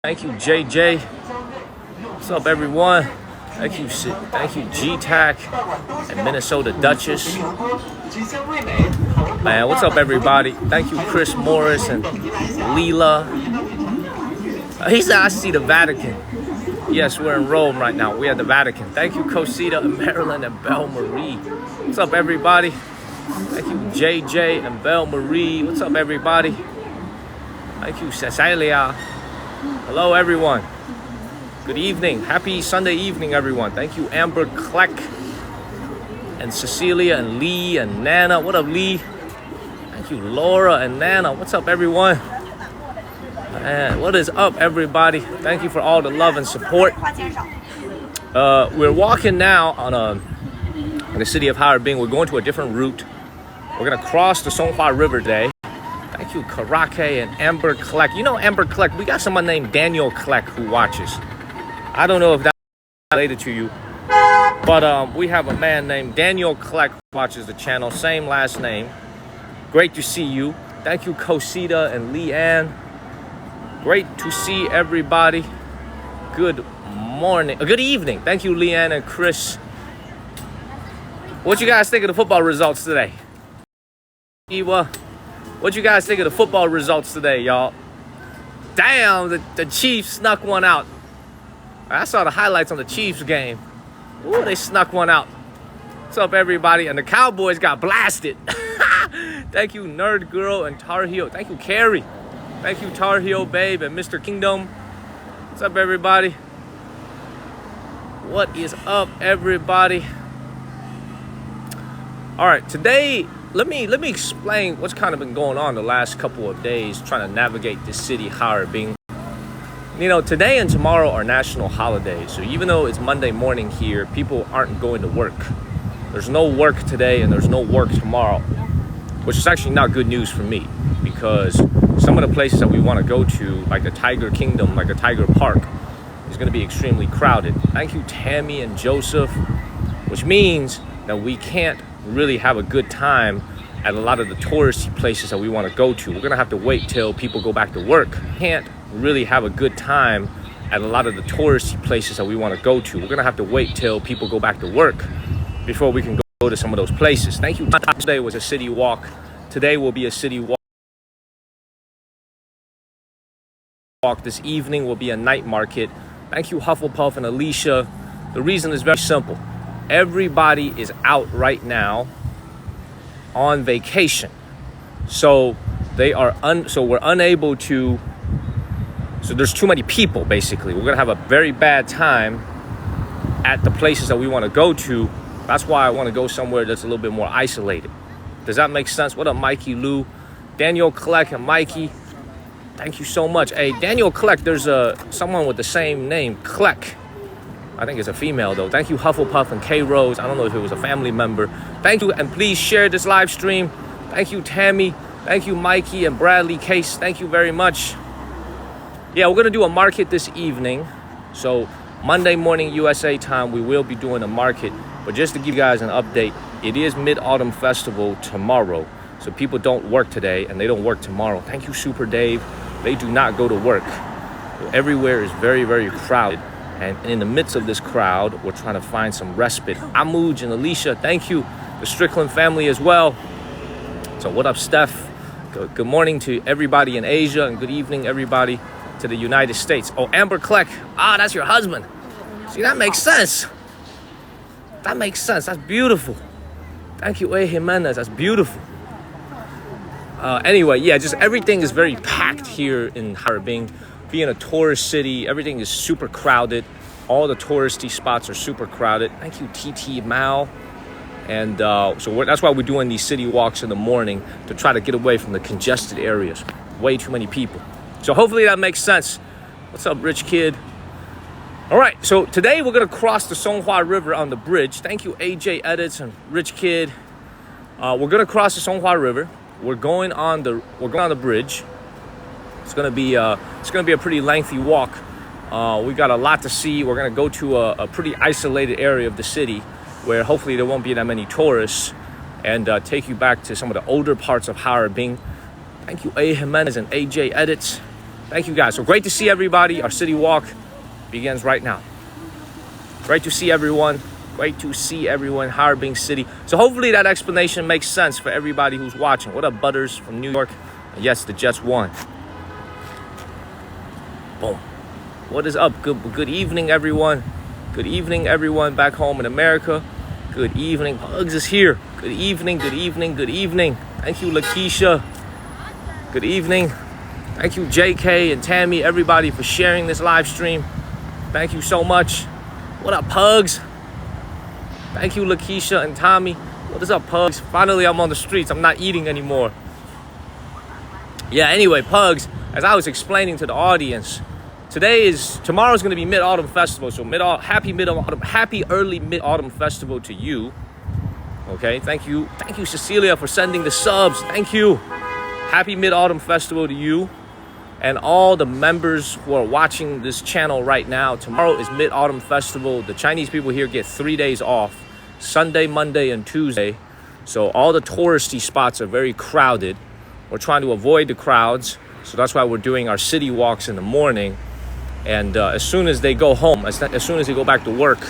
Thank you, JJ. What's up, everyone? Thank you, G-Tac and Minnesota Duchess. Man, what's up, everybody? Thank you, Chris Morris and Leela. He said, I see the Vatican. Yes, we're in Rome right now. We're at the Vatican. Thank you, Cosita and Marilyn and Belle Marie. What's up, everybody? Thank you, JJ and Belle Marie. What's up, everybody? Thank you, Cecilia. Hello, everyone. Good evening. Happy Sunday evening, everyone. Thank you, Amber Kleck and Cecilia and Lee and Nana. What up, Lee? Thank you, Laura and Nana. What's up, everyone? And what is up, everybody? Thank you for all the love and support. We're walking now in the city of Harbin. We're going to a different route. We're gonna cross the Songhua River today. Thank you, Karake and Amber Kleck. You know Amber Kleck, we got someone named Daniel Kleck who watches. I don't know if that's related to you, but we have a man named Daniel Kleck who watches the channel, same last name. Great to see you. Thank you, Cosita and Leanne. Great to see everybody. Good morning, good evening. Thank you, Leanne and Chris. What you guys think of the football results today? Iwa, what you guys think of the football results today, y'all? Damn, the Chiefs snuck one out. I saw the highlights on the Chiefs game. Ooh, they snuck one out. What's up, everybody? And the Cowboys got blasted. Thank you, Nerd Girl and Tar Heel. Thank you, Carrie. Thank you, Tar Heel Babe and Mr. Kingdom. What's up, everybody? What is up, everybody? All right, today, let me explain what's kind of been going on the last couple of days trying to navigate this city, Harbin. You know, today and tomorrow are national holidays. So even though it's Monday morning here, people aren't going to work. There's no work today and there's no work tomorrow, which is actually not good news for me because some of the places that we want to go to, like the Tiger Kingdom, like the Tiger Park, is going to be extremely crowded. Thank you, Tammy and Joseph, which means that we can't really have a good time at a lot of the touristy places that we want to go to. We're going to have to wait till people go back to work. Can't really have a good time at a lot of the touristy places that we want to go to. We're going to have to wait till people go back to work before we can go to some of those places. Thank you. Today was a city walk. Today will be a city walk. This evening will be a night market. Thank you, Hufflepuff and Alicia. The reason is very simple. Everybody is out right now on vacation. So they are so we're unable to, so there's too many people basically. We're gonna have a very bad time at the places that we want to go to. That's why I want to go somewhere that's a little bit more isolated. Does that make sense? What up, Mikey Lou? Daniel Kleck and Mikey. Thank you so much. Hey, Daniel Kleck, there's someone with the same name, Kleck. I think it's a female though. Thank you, Hufflepuff and K Rose. I don't know if it was a family member. Thank you, and please share this live stream. Thank you, Tammy. Thank you, Mikey and Bradley Case. Thank you very much. Yeah, we're gonna do a market this evening. So Monday morning USA time, we will be doing a market. But just to give you guys an update, it is Mid-Autumn Festival tomorrow. So people don't work today and they don't work tomorrow. Thank you, Super Dave. They do not go to work. Everywhere is very, very crowded. And in the midst of this crowd, we're trying to find some respite. Amuj and Alicia, thank you. The Strickland family as well. So what up, Steph? Good morning to everybody in Asia and good evening, everybody to the United States. Oh, Amber Kleck. Ah, that's your husband. See, that makes sense. That makes sense. That's beautiful. Thank you, A. Jimenez. That's beautiful. Anyway, yeah, just everything is very packed here in Harbin. Being a tourist city, everything is super crowded. All the touristy spots are super crowded. Thank you, TT Mao. And so that's why we're doing these city walks in the morning to try to get away from the congested areas. Way too many people. So hopefully that makes sense. What's up, Rich Kid? All right, so today we're gonna cross the Songhua River on the bridge. Thank you, AJ Edits and Rich Kid. We're gonna cross the Songhua River. We're going on the bridge. It's gonna be a pretty lengthy walk. We got a lot to see. We're gonna go to a pretty isolated area of the city where hopefully there won't be that many tourists, and take you back to some of the older parts of Harbin. Thank you, A. Jimenez and AJ Edits. Thank you guys. So great to see everybody. Our city walk begins right now. Great to see everyone. Great to see everyone. Harbin City. So hopefully that explanation makes sense for everybody who's watching. What up, Butters from New York? And yes, the Jets won. Boom. What is up? Good evening, everyone. Good evening, everyone back home in America. Good evening. Hugs is here. Good evening, good evening, good evening. Thank you, Lakeisha. Good evening. Thank you, JK and Tammy, everybody, for sharing this live stream. Thank you so much. What up, Pugs? Thank you, Lakeisha and Tommy. What is up, Pugs? Finally, I'm on the streets. I'm not eating anymore. Yeah, anyway, Pugs, as I was explaining to the audience, tomorrow's going to be Mid-Autumn Festival. So happy early Mid-Autumn Festival to you. Okay, thank you, Cecilia, for sending the subs. Thank you. Happy Mid-Autumn Festival to you and all the members who are watching this channel right now. Tomorrow is Mid-Autumn Festival. The Chinese people here get 3 days off, Sunday, Monday, and Tuesday. So all the touristy spots are very crowded. We're trying to avoid the crowds. So that's why we're doing our city walks in the morning. And as soon as they go home, as soon as they go back to work,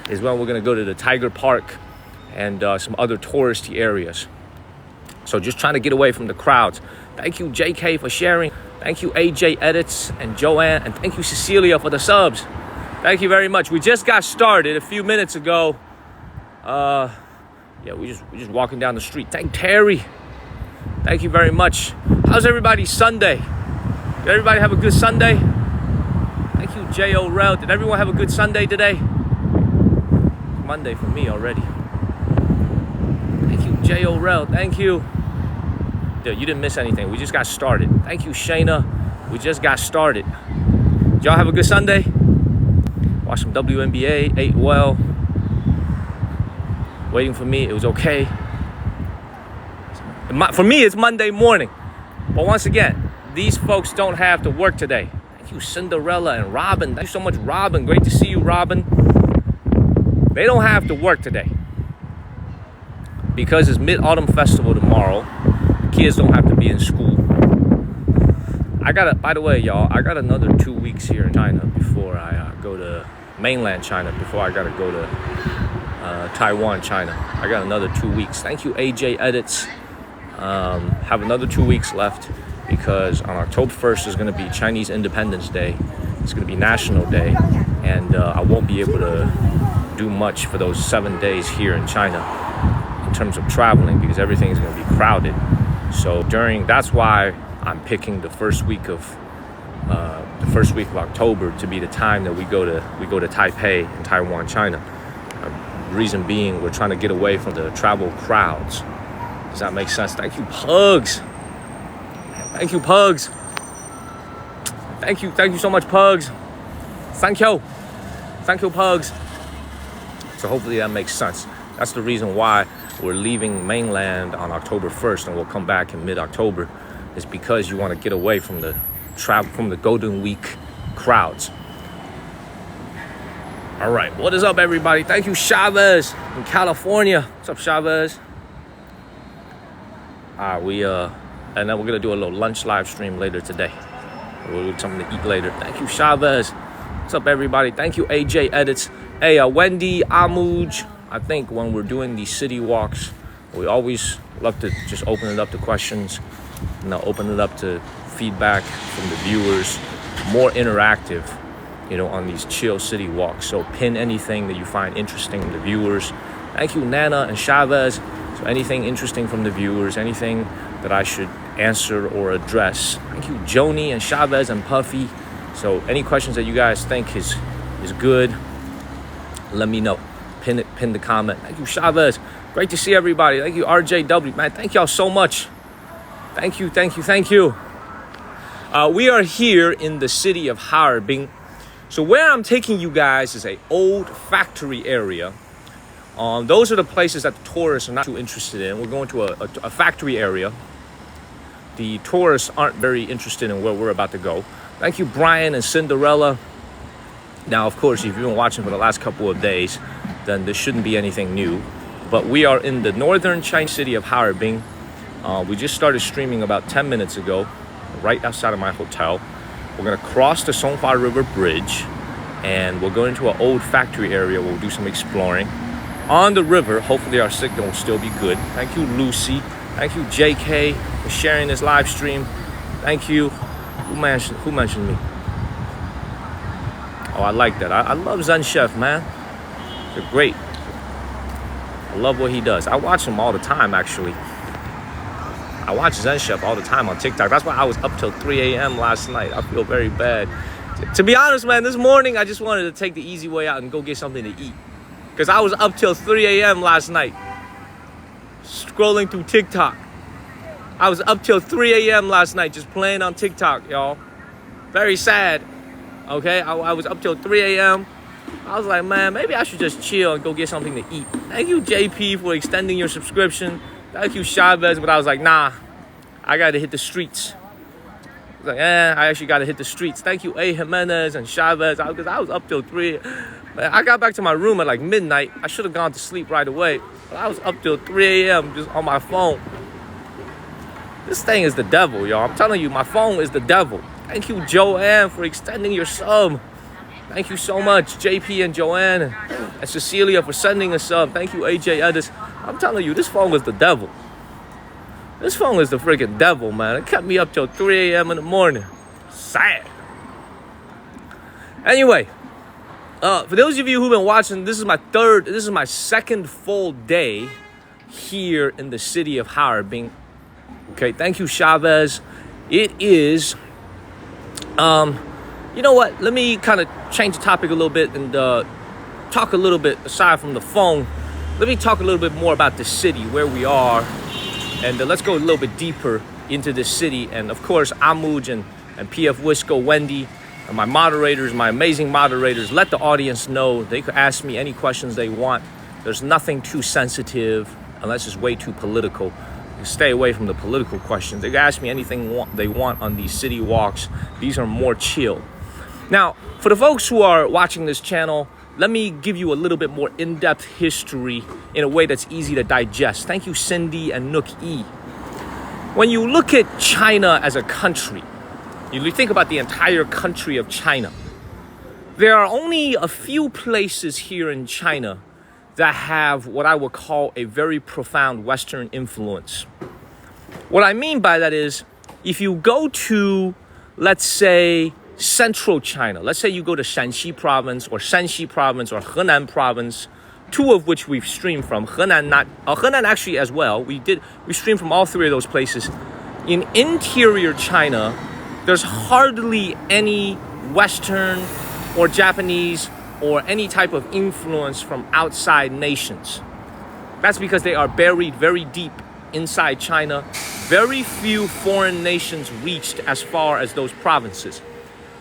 is when we're going to go to the Tiger Park and some other touristy areas. So just trying to get away from the crowds. Thank you, JK, for sharing. Thank you, AJ Edits and Joanne. And thank you, Cecilia, for the subs. Thank you very much. We just got started a few minutes ago. Yeah, we just walking down the street. Thank Terry. Thank you very much. How's everybody's Sunday? Did everybody have a good Sunday? Thank you, J.O. Rel. Did everyone have a good Sunday today? It's Monday for me already. Thank you, J.O. Rel. Thank you. Dude, you didn't miss anything. We just got started. Thank you, Shayna. We just got started. Did y'all have a good Sunday? Watched some WNBA, ate well. Waiting for me, it was okay. For me, it's Monday morning. But once again, these folks don't have to work today. Thank you, Cinderella and Robin. Thank you so much, Robin. Great to see you, Robin. They don't have to work today. Because it's Mid-Autumn Festival tomorrow. Kids don't have to be in school. By the way, y'all, I got another 2 weeks here in China before I go to mainland China, before I got to go to Taiwan, China. I got another 2 weeks. Thank you, AJ Edits. Have another 2 weeks left because on October 1st is going to be Chinese Independence Day. It's going to be National Day, and I won't be able to do much for those 7 days here in China in terms of traveling because everything is going to be crowded. So that's why I'm picking the first week of October to be the time that we go to Taipei in Taiwan, China. Reason being, we're trying to get away from the travel crowds. Does that make sense? Thank you, Pugs. Thank you, Pugs. Thank you so much, Pugs. Thank you, Pugs. So hopefully that makes sense. That's the reason why we're leaving mainland on October 1st and we'll come back in mid-October. Is because you want to get away from the Golden Week crowds. All right, what is up, everybody? Thank you, Chavez in California. What's up, Chavez? And then we're gonna do a little lunch live stream later today. We'll do something to eat later. Thank you, Chavez. What's up, everybody? Thank you, AJ Edits. Hey, Wendy, Amuj. I think when we're doing these city walks, we always love to just open it up to questions, and open it up to feedback from the viewers, more interactive, on these chill city walks. So pin anything that you find interesting from the viewers. Thank you, Nana and Chavez. So anything interesting from the viewers, anything that I should answer or address. Thank you, Joni and Chavez and Puffy. So any questions that you guys think is good, let me know. Pin the comment. Thank you, Chavez. Great to see everybody. Thank you, RJW. Man, thank y'all so much. Thank you. We are here in the city of Harbin. So where I'm taking you guys is an old factory area. Those are the places that the tourists are not too interested in. We're going to a factory area. The tourists aren't very interested in where we're about to go. Thank you, Brian and Cinderella. Now, of course, if you've been watching for the last couple of days, then there shouldn't be anything new. But we are in the northern Chinese city of Harbin. We just started streaming about 10 minutes ago, right outside of my hotel. We're gonna cross the Songhua River Bridge, and we'll go into an old factory area. We'll do some exploring on the river. Hopefully our signal will still be good. Thank you, Lucy. Thank you, JK, for sharing this live stream. Thank you. Who mentioned me? Oh, I like that. I love Zen Chef, man. They're great. I love what he does. I watch him all the time, actually. I watch Zen Chef all the time on TikTok. That's why I was up till 3 a.m. last night. I feel very bad. To be honest, man, this morning I just wanted to take the easy way out and go get something to eat. Because I was up till 3 a.m. last night, scrolling through TikTok. I was up till 3 a.m. last night just playing on TikTok, y'all. Very sad, okay? I was up till 3 a.m. I was like, man, maybe I should just chill and go get something to eat. Thank you, JP, for extending your subscription. Thank you, Chavez, but I was like, nah, I got to hit the streets. I was like, I actually got to hit the streets. Thank you, A. Jimenez and Chavez, because I was up till 3. Man, I got back to my room at like midnight. I should have gone to sleep right away, but I was up till 3 a.m. just on my phone. This thing is the devil, y'all. I'm telling you, my phone is the devil. Thank you, Joanne, for extending your sub. Thank you so much, JP and Joanne and Cecilia for sending a sub. Thank you, AJ Edis. I'm telling you, this phone is the devil. This phone is the freaking devil, man. It kept me up till 3 a.m. in the morning. Sad. Anyway, for those of you who've been watching, this is my second full day here in the city of Harbin. Okay, thank you, Chavez. It is, you know what? Let me kind of change the topic a little bit and talk a little bit, aside from the phone, let me talk a little bit more about the city, where we are, and let's go a little bit deeper into this city. And of course, Amuj and PF Wisco, Wendy, and my moderators, my amazing moderators, let the audience know they could ask me any questions they want. There's nothing too sensitive unless it's way too political. Stay away from the political questions. They can ask me anything they want on these city walks. These are more chill. Now, for the folks who are watching this channel, let me give you a little bit more in-depth history in a way that's easy to digest. Thank you, Cindy and Nook E. When you look at China as a country, you think about the entire country of China, there are only a few places here in China that have what I would call a very profound Western influence. What I mean by that is, if you go to, let's say, central China, let's say you go to Shanxi province or Shanxi province or Henan province, two of which we've streamed from, Henan actually as well, we streamed from all three of those places. In interior China, there's hardly any Western or Japanese or any type of influence from outside nations. That's because they are buried very deep inside China. Very few foreign nations reached as far as those provinces.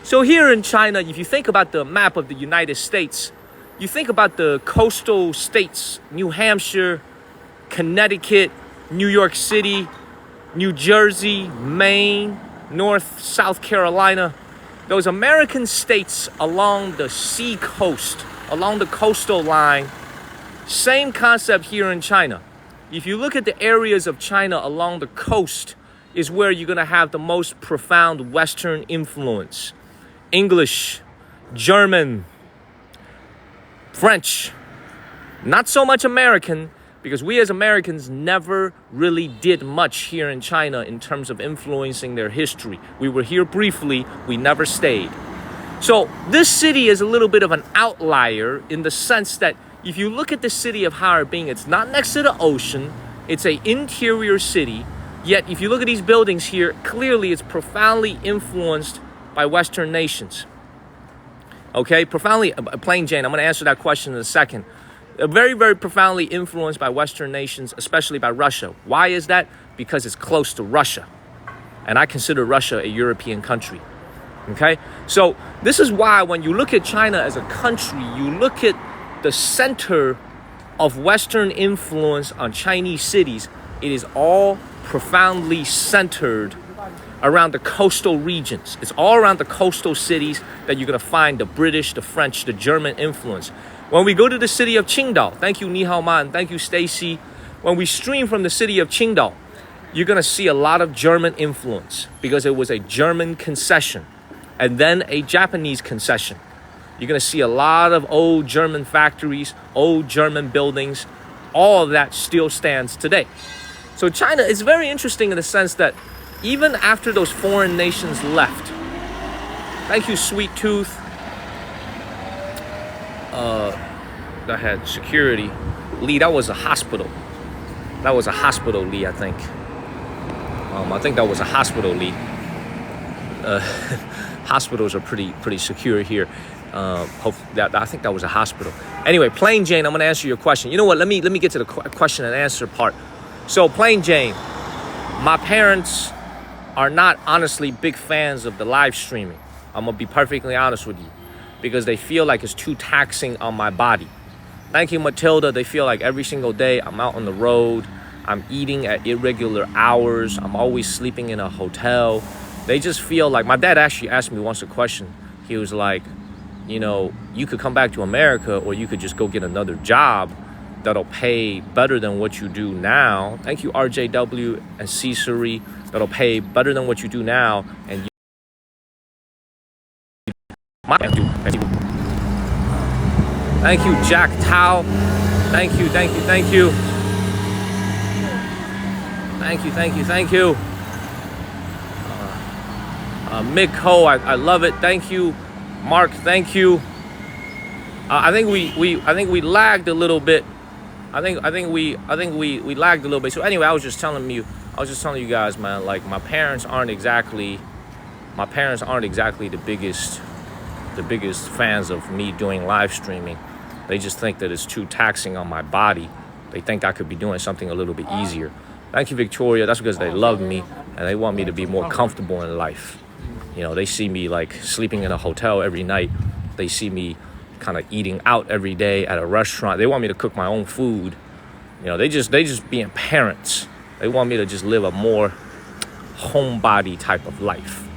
So here in China, if you think about the map of the United States, you think about the coastal states, New Hampshire, Connecticut, New York City, New Jersey, Maine, South Carolina, those American states along the sea coast, along the coastal line, same concept here in China. If you look at the areas of China along the coast is where you're going to have the most profound Western influence. English, German, French, not so much American, because we as Americans never really did much here in China in terms of influencing their history. We were here briefly, we never stayed. So this city is a little bit of an outlier in the sense that if you look at the city of Harbin, it's not next to the ocean, it's an interior city, yet if you look at these buildings here, clearly it's profoundly influenced by Western nations. Okay, profoundly, Plain Jane, I'm going to answer that question in a second. Very, very profoundly influenced by Western nations, especially by Russia. Why is that? Because it's close to Russia. And I consider Russia a European country. Okay? So this is why when you look at China as a country, you look at the center of Western influence on Chinese cities, it is all profoundly centered around the coastal regions. It's all around the coastal cities that you're going to find the British, the French, the German influence. When we go to the city of Qingdao, thank you, Ni Hao Man, thank you, Stacy. When we stream from the city of Qingdao, you're going to see a lot of German influence because it was a German concession. and then a Japanese concession. You're going to see a lot of old German factories, old German buildings. All of that still stands today. So China is very interesting in the sense that even after those foreign nations left, thank you, Sweet Tooth. That had security. Lee, that was a hospital. That was a hospital, Lee, I think. I think that was a hospital, Lee. Hospitals are pretty secure here. I think that was a hospital. Anyway, Plain Jane, I'm going to answer your question. You know what? Let me get to the question and answer part. So, Plain Jane, my parents are not honestly big fans of the live streaming. I'm going to be perfectly honest with you, because they feel like it's too taxing on my body. Thank you, Matilda. They feel like every single day I'm out on the road. I'm eating at irregular hours. I'm always sleeping in a hotel. They just feel like, my dad actually asked me once a question. He was like, you know, you could come back to America, or you could just go get another job that'll pay better than what you do now. Thank you, RJW and Cesare. That'll pay better than what you do now. And thank you, Jack Tao. Thank you. Thank you. Mick Ho, I love it. Thank you, Mark. Thank you. I think we lagged a little bit. I think we lagged a little bit. So anyway, I was just telling you guys, man. Like my parents aren't exactly the biggest fans of me doing live streaming. They just think that it's too taxing on my body. They think I could be doing something a little bit easier. Thank you, Victoria. That's because they love me and they want me to be more comfortable in life. You know, they see me like sleeping in a hotel every night. They see me kind of eating out every day at a restaurant. They want me to cook my own food. You know, they just being parents. They want me to just live a more homebody type of life,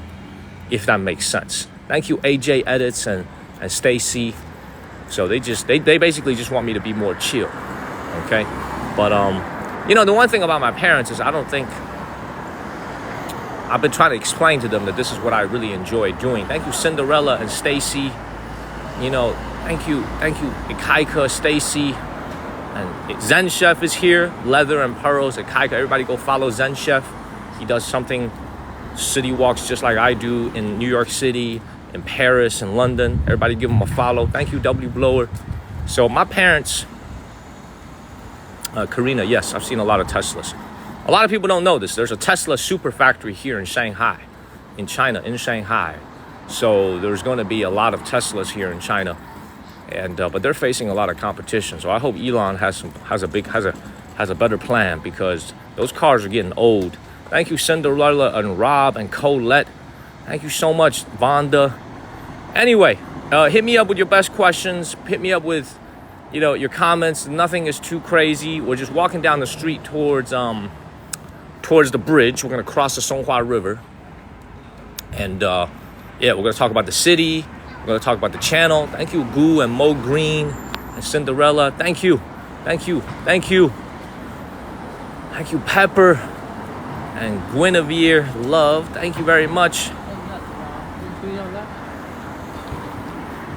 if that makes sense. Thank you, AJ Edits and Stacy. So they basically just want me to be more chill. Okay? But you know, the one thing about my parents is I've been trying to explain to them that this is what I really enjoy doing. Thank you, Cinderella and Stacy. You know, thank you, Ikaika, Stacy, and Zen Chef is here. Leather and Pearls, Ikaika. Everybody go follow Zen Chef. He does something, city walks just like I do in New York City, in Paris, and London. Everybody give him a follow. Thank you, W Blower. So my parents, Karina, yes, I've seen a lot of Teslas. A lot of people don't know this. There's a Tesla super factory here in Shanghai, in China, in Shanghai. So there's going to be a lot of Teslas here in China, and but they're facing a lot of competition. So I hope Elon has a better plan, because those cars are getting old. Thank you, Cinderella and Rob and Colette. Thank you so much, Vonda. Anyway, hit me up with your best questions. Hit me up with, you know, your comments. Nothing is too crazy. We're just walking down the street towards the bridge. We're gonna cross the Songhua River, and yeah, we're gonna talk about the city. We're gonna talk about the channel. Thank you, Goo and Mo Green and Cinderella. Thank you, Pepper and Guinevere Love. Thank you very much.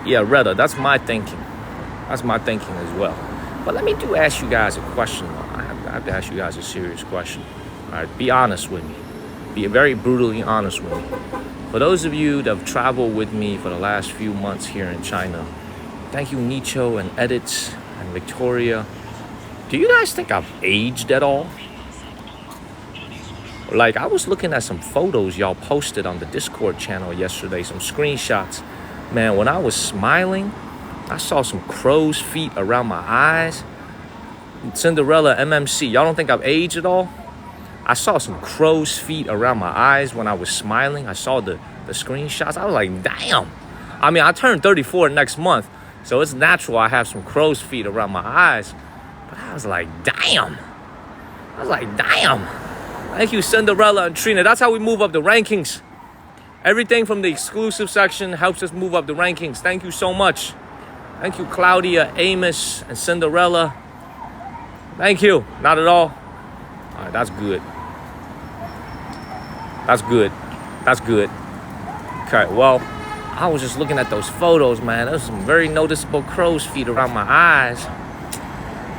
Yeah, Retta, that's my thinking. That's my thinking as well. But let me ask you guys a question. I have to ask you guys a serious question. All right, be honest with me. Be very brutally honest with me. For those of you that have traveled with me for the last few months here in China, thank you, Nicho and Edits and Victoria. Do you guys think I've aged at all? Like, I was looking at some photos y'all posted on the Discord channel yesterday, some screenshots. Man, when I was smiling, I saw some crow's feet around my eyes. Cinderella, MMC, y'all don't think I've aged at all? I saw some crow's feet around my eyes when I was smiling. I saw the screenshots. I was like, damn. I mean, I turned 34 next month, so it's natural I have some crow's feet around my eyes. But I was like, damn. Thank you, Cinderella and Trina. That's how we move up the rankings. Everything from the exclusive section helps us move up the rankings. Thank you so much. Thank you, Claudia, Amos, and Cinderella. Thank you. Not at all. All right, that's good. That's good. Okay, well, I was just looking at those photos, man. There's some very noticeable crow's feet around my eyes.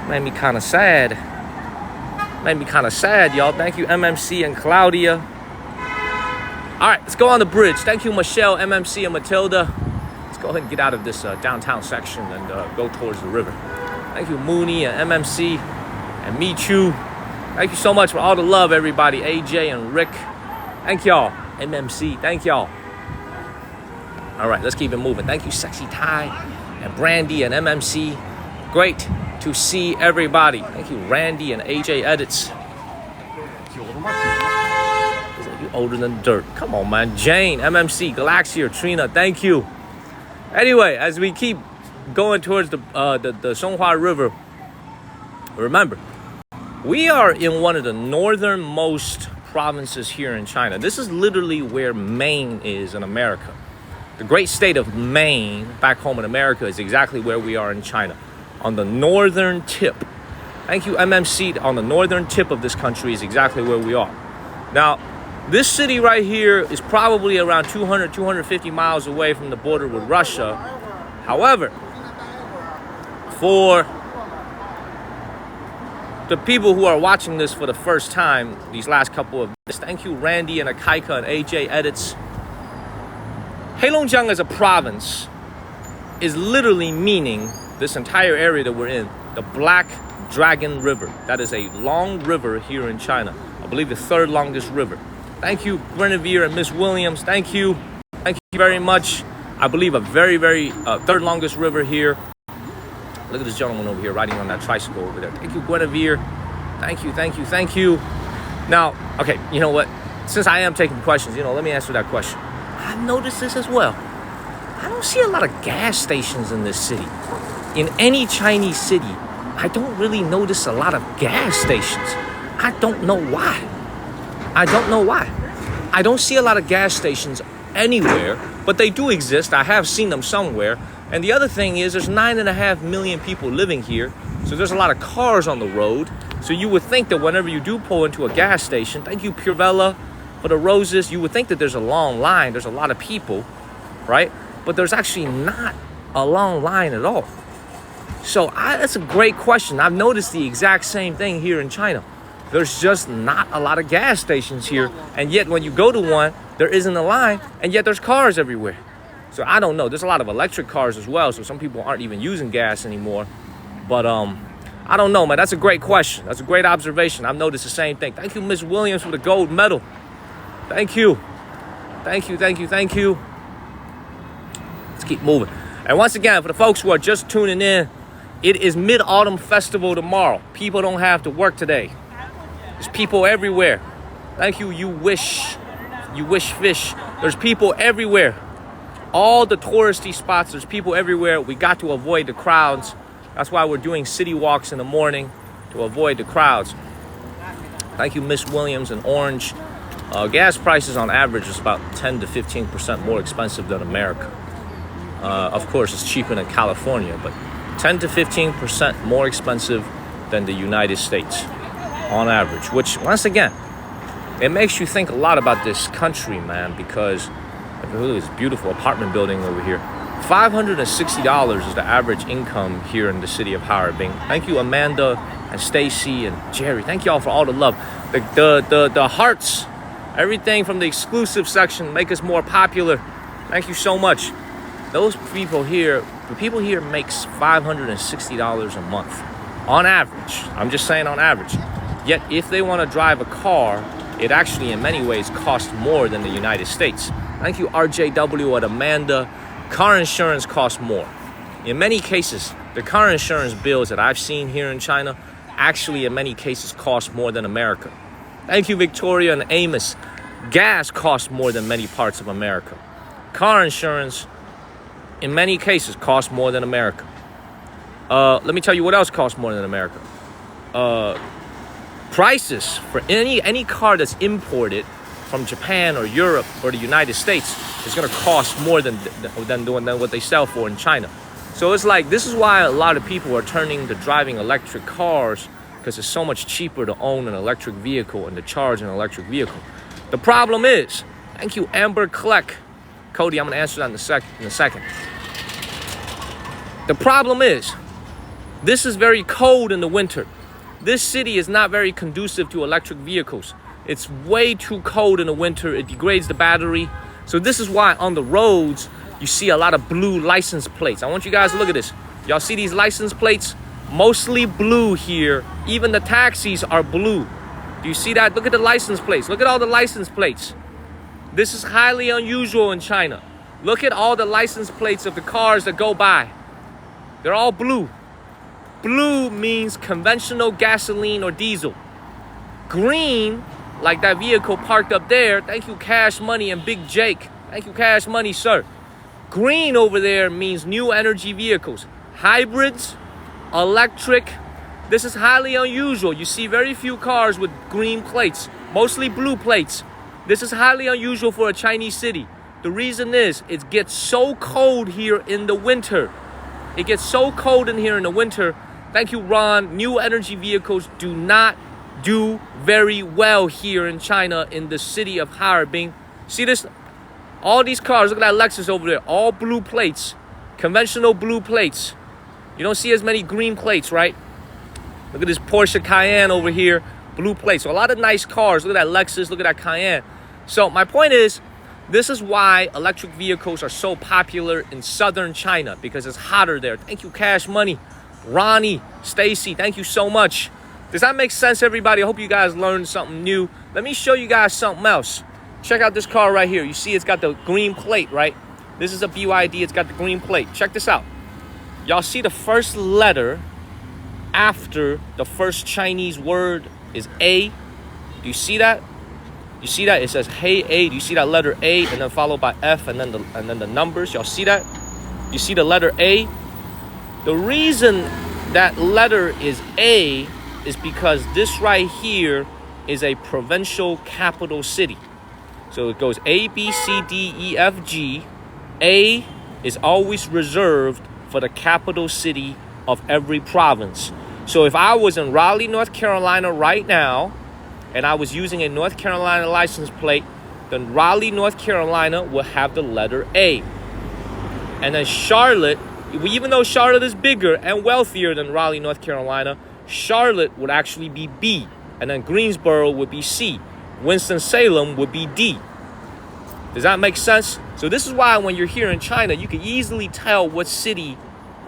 Made me kind of sad. Y'all. Thank you, MMC and Claudia. All right, let's go on the bridge. Thank you, Michelle, MMC, and Matilda. Let's go ahead and get out of this downtown section and go towards the river. Thank you, Mooney and MMC and Michu. Thank you so much for all the love, everybody. AJ and Rick. Thank y'all. MMC, thank y'all. All right, let's keep it moving. Thank you, Sexy Ty and Brandy and MMC. Great to see everybody. Thank you, Randy and AJ Edits. You older than dirt. Come on, man. Jane, MMC, Galaxia, Trina, thank you. Anyway, as we keep going towards the Songhua River, remember, we are in one of the northernmost provinces here in China. This is literally where Maine is in America. The great state of Maine, back home in America, is exactly where we are in China, on the northern tip. Thank you, MMC. On the northern tip of this country is exactly where we are. Now, this city right here is probably around 200, 250 miles away from the border with Russia. However, for the people who are watching this for the first time, these last couple of days, thank you, Randy and Akaika and AJ Edits. Heilongjiang as a province is literally meaning this entire area that we're in, the Black Dragon River. That is a long river here in China. I believe the third longest river. Thank you, Guinevere and Miss Williams. Thank you. Thank you very much. I believe a very, very third longest river here. Look at this gentleman over here riding on that tricycle over there. Thank you, Guinevere. Thank you, thank you, thank you. Now, okay, you know what? Since I am taking questions, let me answer that question. I've noticed this as well. I don't see a lot of gas stations in this city. In any Chinese city, I don't really notice a lot of gas stations. I don't know why. I don't see a lot of gas stations anywhere, but they do exist. I have seen them somewhere. And the other thing is there's 9.5 million people living here. So there's a lot of cars on the road. So you would think that whenever you do pull into a gas station, thank you, Purevella, for the roses, you would think that there's a long line. There's a lot of people, right? But there's actually not a long line at all. So that's a great question. I've noticed the exact same thing here in China. There's just not a lot of gas stations here. And yet when you go to one, there isn't a line. And yet there's cars everywhere. So I don't know. There's a lot of electric cars as well. So some people aren't even using gas anymore. But I don't know, man. That's a great question. That's a great observation. I've noticed the same thing. Thank you, Miss Williams, for the gold medal. Thank you. Thank you, thank you, thank you. Let's keep moving. And once again, for the folks who are just tuning in, it is Mid-Autumn Festival tomorrow. People don't have to work today. There's people everywhere. Thank you, you wish fish. There's people everywhere. All the touristy spots, there's people everywhere. We got to avoid the crowds. That's why we're doing city walks in the morning, to avoid the crowds. Thank you, Miss Williams and Orange. Gas prices on average is about 10 to 15% more expensive than America. Of course, it's cheaper than California, but 10 to 15% more expensive than the United States on average, which, once again, it makes you think a lot about this country, man, because look at this beautiful apartment building over here. $560 is the average income here in the city of Harbin. Thank you, Amanda and Stacy and Jerry. Thank y'all for all the love. The hearts, everything from the exclusive section, make us more popular. Thank you so much. Those people here, the people here makes $560 a month on average. I'm just saying on average. Yet if they want to drive a car, it actually in many ways costs more than the United States. Thank you, RJW and Amanda. Car insurance costs more. In many cases, the car insurance bills that I've seen here in China actually in many cases cost more than America. Thank you, Victoria and Amos. Gas costs more than many parts of America. Car insurance, in many cases, costs more than America. Let me tell you what else costs more than America. Prices for any car that's imported from Japan or Europe or the United States is going to cost more than what they sell for in China. So it's like, this is why a lot of people are turning to driving electric cars, because it's so much cheaper to own an electric vehicle and to charge an electric vehicle. The problem is, thank you, Amber Kleck, Cody, I'm gonna answer that in a second. The problem is, this is very cold in the winter. This city is not very conducive to electric vehicles. It's way too cold in the winter. It degrades the battery. So this is why on the roads, you see a lot of blue license plates. I want you guys to look at this. Y'all see these license plates? Mostly blue here. Even the taxis are blue. Do you see that? Look at the license plates. Look at all the license plates. This is highly unusual in China. Look at all the license plates of the cars that go by. They're all blue. Blue means conventional gasoline or diesel. Green, like that vehicle parked up there, thank you Cash Money and Big Jake. Thank you Cash Money, sir. Green over there means new energy vehicles. Hybrids, electric. This is highly unusual. You see very few cars with green plates, mostly blue plates. This is highly unusual for a Chinese city. The reason is it gets so cold here in the winter. It gets so cold in here in the winter. Thank you, Ron. New energy vehicles do not do very well here in China in the city of Harbin. See this? All these cars, look at that Lexus over there, all blue plates, conventional blue plates. You don't see as many green plates, right? Look at this Porsche Cayenne over here, blue plates. So a lot of nice cars. Look at that Lexus, look at that Cayenne. So my point is, this is why electric vehicles are so popular in southern China, because it's hotter there. Thank you, Cash Money. Ronnie, Stacy, thank you so much. Does that make sense, everybody? I hope you guys learned something new. Let me show you guys something else. Check out this car right here. You see it's got the green plate, right? This is a BYD. It's got the green plate. Check this out. Y'all see the first letter after the first Chinese word is A? Do you see that? You see that? It says, hey, A. Do you see that letter A? And then followed by F and then the numbers. Y'all see that? You see the letter A? The reason that letter is A is because this right here is a provincial capital city. So it goes A, B, C, D, E, F, G. A is always reserved for the capital city of every province. So if I was in Raleigh, North Carolina right now, and I was using a North Carolina license plate, then Raleigh, North Carolina will have the letter A. And then Charlotte, even though Charlotte is bigger and wealthier than Raleigh, North Carolina, Charlotte would actually be B. And then Greensboro would be C. Winston-Salem would be D. Does that make sense? So this is why when you're here in China, you can easily tell what city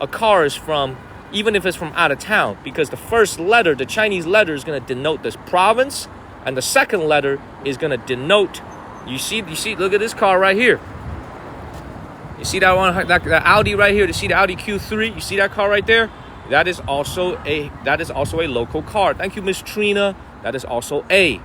a car is from, even if it's from out of town, because the first letter, the Chinese letter, is going to denote this province, and the second letter is going to denote, you see, look at this car right here. You see that one, that Audi right here? You see the Audi Q3? You see that car right there? That is also a local car. Thank you, Miss Trina. That is also A.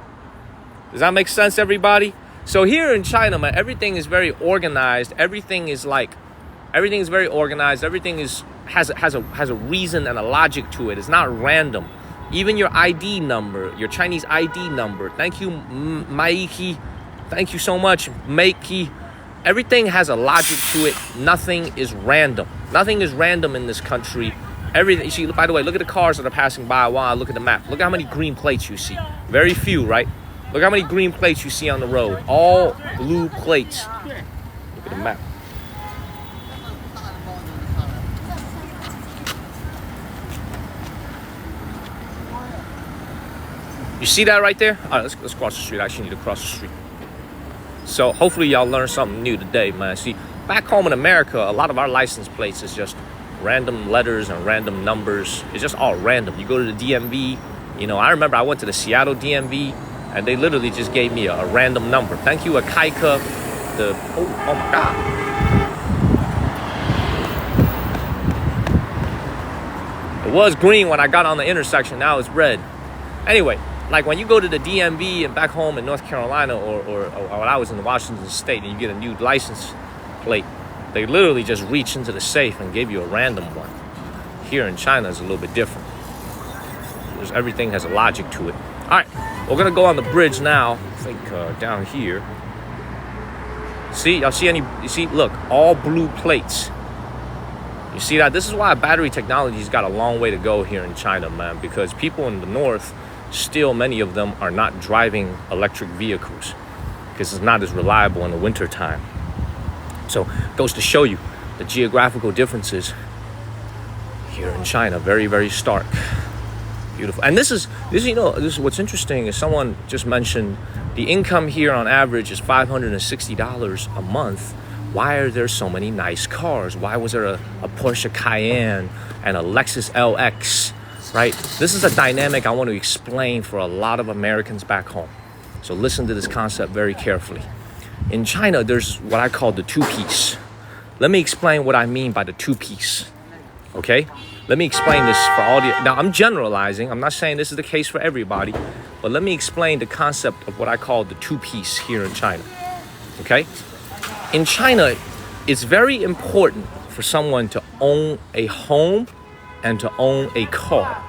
Does that make sense, everybody? So here in China, man, everything is very organized. Everything is very organized. Everything has a reason and a logic to it. It's not random. Even your ID number, your Chinese ID number. Thank you, Maiki. Thank you so much, Maiki. Everything has a logic to it. Nothing is random. Nothing is random in this country. Everything. You see, by the way, look at the cars that are passing by while I look at the map. Look at how many green plates you see. Very few, right? Look how many green plates you see on the road. All blue plates. Look at the map. You see that right there? All right, let's cross the street. I actually need to cross the street. So hopefully y'all learned something new today, man. See, back home in America, a lot of our license plates is just random letters and random numbers. It's just all random. You go to the DMV, you know, I remember I went to the Seattle DMV and they literally just gave me a random number. Thank you, Akaika. Oh my God. It was green when I got on the intersection. Now it's red. Anyway, like when you go to the DMV and back home in North Carolina or when I was in Washington State and you get a new license plate, they literally just reach into the safe and give you a random one. Here in China, it's a little bit different. Everything has a logic to it. All right, we're gonna go on the bridge now. I think down here. See, y'all see any? You see, look, all blue plates. You see that? This is why battery technology's got a long way to go here in China, man. Because people in the north, still many of them are not driving electric vehicles because it's not as reliable in the wintertime. So it goes to show you the geographical differences here in China. Very, very stark. Beautiful. And this is what's interesting is someone just mentioned the income here on average is $560 a month. Why are there so many nice cars? Why was there a Porsche Cayenne and a Lexus LX, right? This is a dynamic I want to explain for a lot of Americans back home. So listen to this concept very carefully. In China, there's what I call the two-piece. Let me explain what I mean by the two-piece, okay? Let me explain this for all the... Now, I'm generalizing. I'm not saying this is the case for everybody, but let me explain the concept of what I call the two-piece here in China, okay? In China, it's very important for someone to own a home and to own a car.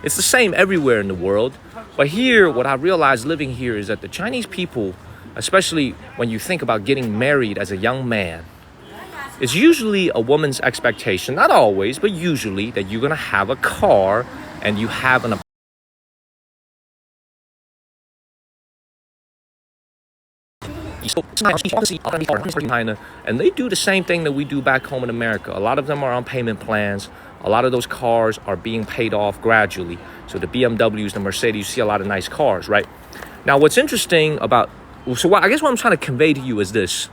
It's the same everywhere in the world, but here, what I realized living here is that the Chinese people, especially when you think about getting married as a young man, it's usually a woman's expectation, not always, but usually, that you're gonna have a car and you have an China, and they do the same thing that we do back home in America. A lot of them are on payment plans. A lot of those cars are being paid off gradually. So the BMWs, the Mercedes, you see a lot of nice cars, right? Now, what's interesting about... I guess what I'm trying to convey to you is this.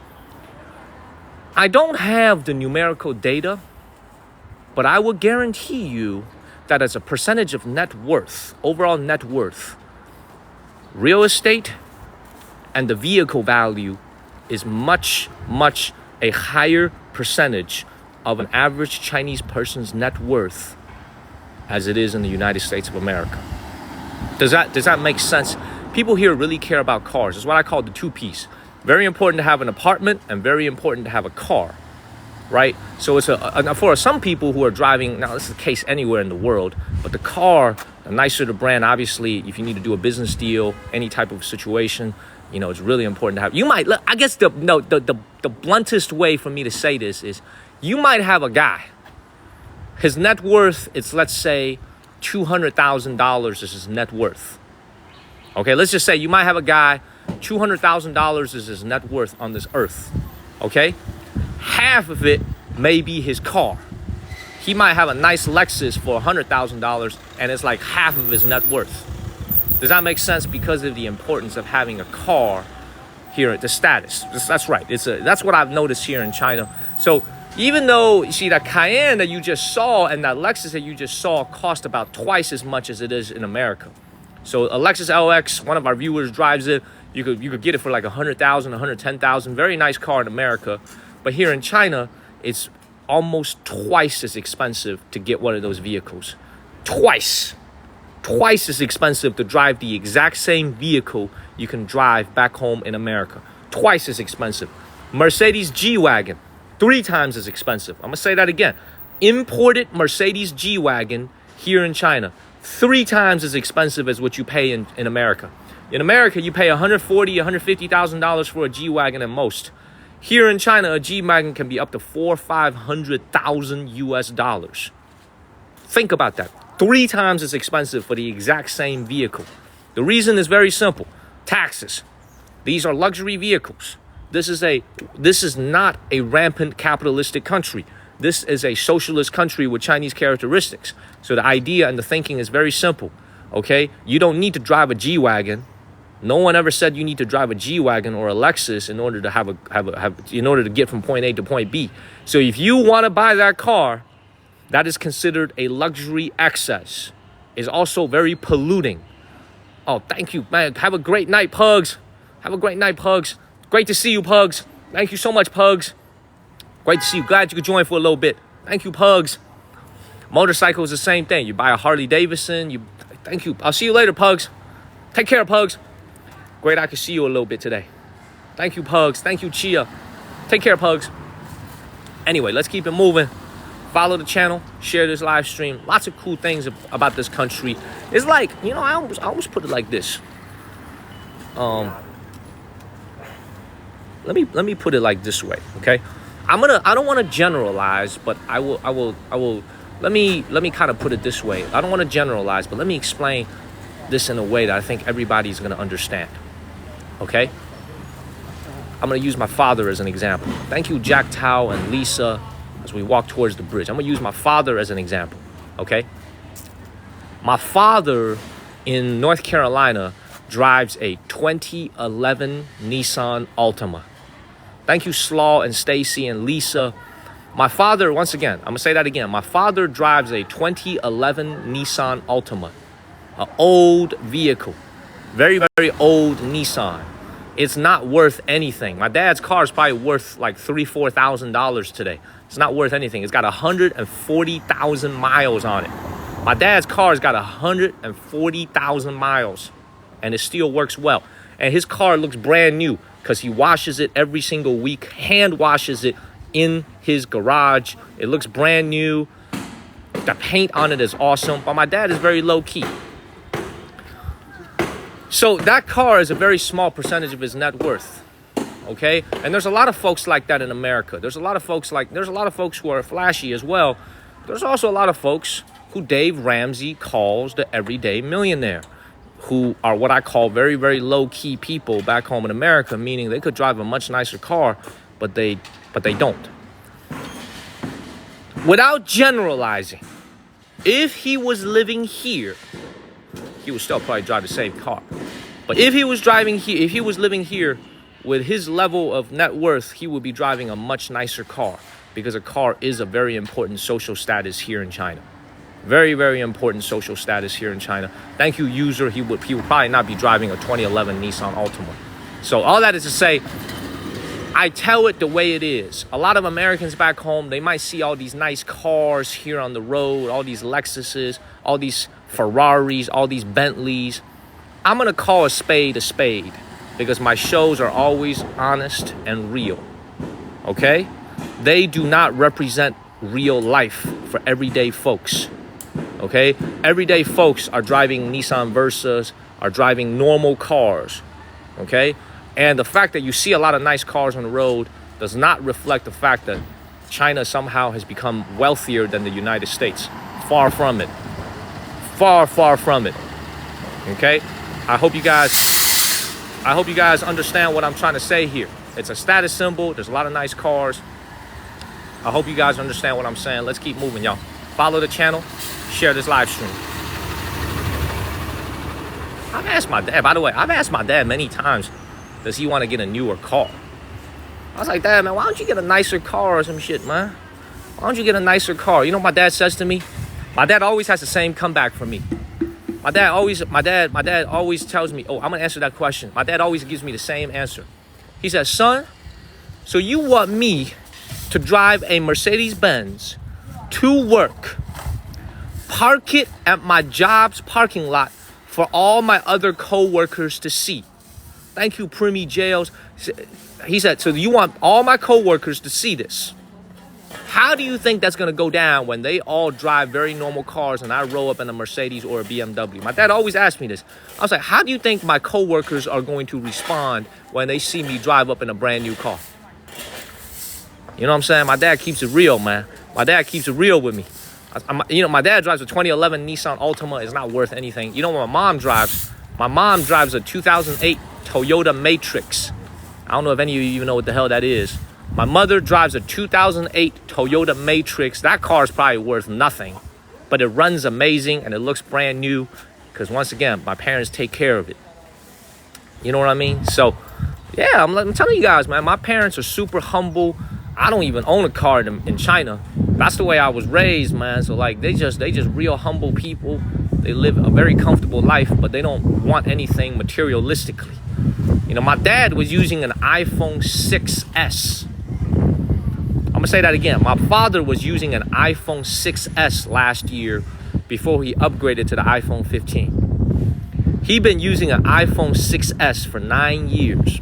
I don't have the numerical data, but I will guarantee you that as a percentage of net worth, overall net worth, real estate and the vehicle value is much, much a higher percentage of an average Chinese person's net worth as it is in the United States of America. Does that make sense? People here really care about cars. It's what I call the two-piece. Very important to have an apartment and very important to have a car, right? So it's for some people who are driving, now this is the case anywhere in the world, but the car, the nicer the brand, obviously, if you need to do a business deal, any type of situation, it's really important to have. You might, I guess the bluntest way for me to say this is, you might have a guy, his net worth is, let's say, $200,000 is his net worth. Okay, let's just say you might have a guy, $200,000 is his net worth on this earth, okay? Half of it may be his car. He might have a nice Lexus for $100,000 and it's like half of his net worth. Does that make sense? Because of the importance of having a car here at the status. That's right. That's what I've noticed here in China. So even though, you see, that Cayenne that you just saw and that Lexus that you just saw cost about twice as much as it is in America. So a Lexus LX, one of our viewers drives it. You could get it for like $100,000, $110,000. Very nice car in America. But here in China, it's almost twice as expensive to get one of those vehicles. Twice as expensive to drive the exact same vehicle you can drive back home in America. Twice as expensive. Mercedes G-Wagon, 3 times as expensive. I'm gonna say that again. Imported Mercedes G-Wagon here in China, 3 times as expensive as what you pay in America. In America, you pay $140,000, $150,000 for a G-Wagon at most. Here in China, a G-Wagon can be up to $400,000-$500,000 US. Think about that. 3 times as expensive for the exact same vehicle. The reason is very simple. Taxes. These are luxury vehicles. This is not a rampant capitalistic country. This is a socialist country with Chinese characteristics. So the idea and the thinking is very simple. Okay? You don't need to drive a G-Wagon. No one ever said you need to drive a G-Wagon or a Lexus in order to in order to get from point A to point B. So if you want to buy that car, that is considered a luxury excess. It's also very polluting. Oh, thank you, man. Have a great night, Pugs. Have a great night, Pugs. Great to see you, Pugs. Thank you so much, Pugs. Great to see you. Glad you could join for a little bit. Thank you, Pugs. Motorcycle is the same thing. You buy a Harley Davidson. Thank you. I'll see you later, Pugs. Take care, Pugs. Great, I could see you a little bit today. Thank you, Pugs. Thank you, Chia. Take care, Pugs. Anyway, let's keep it moving. Follow the channel. Share this live stream. Lots of cool things about this country. It's like, I almost put it like this. Let me put it like this way, okay? I don't want to generalize, but I will let me kind of put it this way. I don't want to generalize, but let me explain this in a way that I think everybody's going to understand. Okay? I'm going to use my father as an example. Thank you, Jack Tao and Lisa, as we walk towards the bridge. I'm going to use my father as an example, okay? My father in North Carolina drives a 2011 Nissan Altima. Thank you, Slaw and Stacy and Lisa. My father, once again, I'm going to say that again. My father drives a 2011 Nissan Altima, an old vehicle, very, very old Nissan. It's not worth anything. My dad's car is probably worth like $3,000, $4,000 today. It's not worth anything. It's got 140,000 miles on it. My dad's car's got 140,000 miles, and it still works well. And his car looks brand new because he washes it every single week, hand washes it in his garage. It looks brand new. The paint on it is awesome, but my dad is very low key. So that car is a very small percentage of his net worth, okay? And there's a lot of folks like that in America. There's a lot of folks who are flashy as well. There's also a lot of folks who Dave Ramsey calls the everyday millionaire, who are what I call very, very low-key people back home in America, meaning they could drive a much nicer car, but they don't. Without generalizing, if he was living here, he would still probably drive the same car. But if he was living here with his level of net worth, he would be driving a much nicer car, because a car is a very important social status here in China. Very, very important social status here in China. Thank you, user. He would probably not be driving a 2011 Nissan Altima. So all that is to say, I tell it the way it is. A lot of Americans back home, they might see all these nice cars here on the road, all these Lexuses, all these Ferraris, all these Bentleys. I'm going to call a spade because my shows are always honest and real, okay? They do not represent real life for everyday folks, okay? Everyday folks are driving Nissan Versas, are driving normal cars, okay? And the fact that you see a lot of nice cars on the road does not reflect the fact that China somehow has become wealthier than the United States. Far from it. Far, far from it. Okay? I hope you guys understand what I'm trying to say here. It's a status symbol. There's a lot of nice cars. I hope you guys understand what I'm saying. Let's keep moving, y'all. Follow the channel. Share this live stream. I've asked my dad many times, does he want to get a newer car? I was like, Dad, man, why don't you get a nicer car or some shit, man? Why don't you get a nicer car? You know what my dad says to me? My dad always has the same comeback from me. My dad always tells me, oh, I'm going to answer that question. My dad always gives me the same answer. He says, son, so you want me to drive a Mercedes-Benz to work, park it at my job's parking lot for all my other co-workers to see. Thank you, Primi Jails. He said, so you want all my co-workers to see this. How do you think that's going to go down when they all drive very normal cars and I roll up in a Mercedes or a BMW? My dad always asked me this. I was like, how do you think my co-workers are going to respond when they see me drive up in a brand new car? You know what I'm saying? My dad keeps it real, man. My dad keeps it real with me. My dad drives a 2011 Nissan Altima. It's not worth anything. You know what my mom drives? My mom drives a 2008 Toyota Matrix. I don't know if any of you even know what the hell that is. My mother drives a 2008 Toyota Matrix. That car is probably worth nothing, but it runs amazing and it looks brand new because, once again, my parents take care of it. You know what I mean? So, yeah, I'm telling you guys, man, my parents are super humble. I don't even own a car in China. That's the way I was raised, man. So, like, they just real humble people. They live a very comfortable life, but they don't want anything materialistically. You know, my dad was using an iPhone 6S. I'm going to say that again. My father was using an iPhone 6S last year before he upgraded to the iPhone 15. He'd been using an iPhone 6S for 9 years.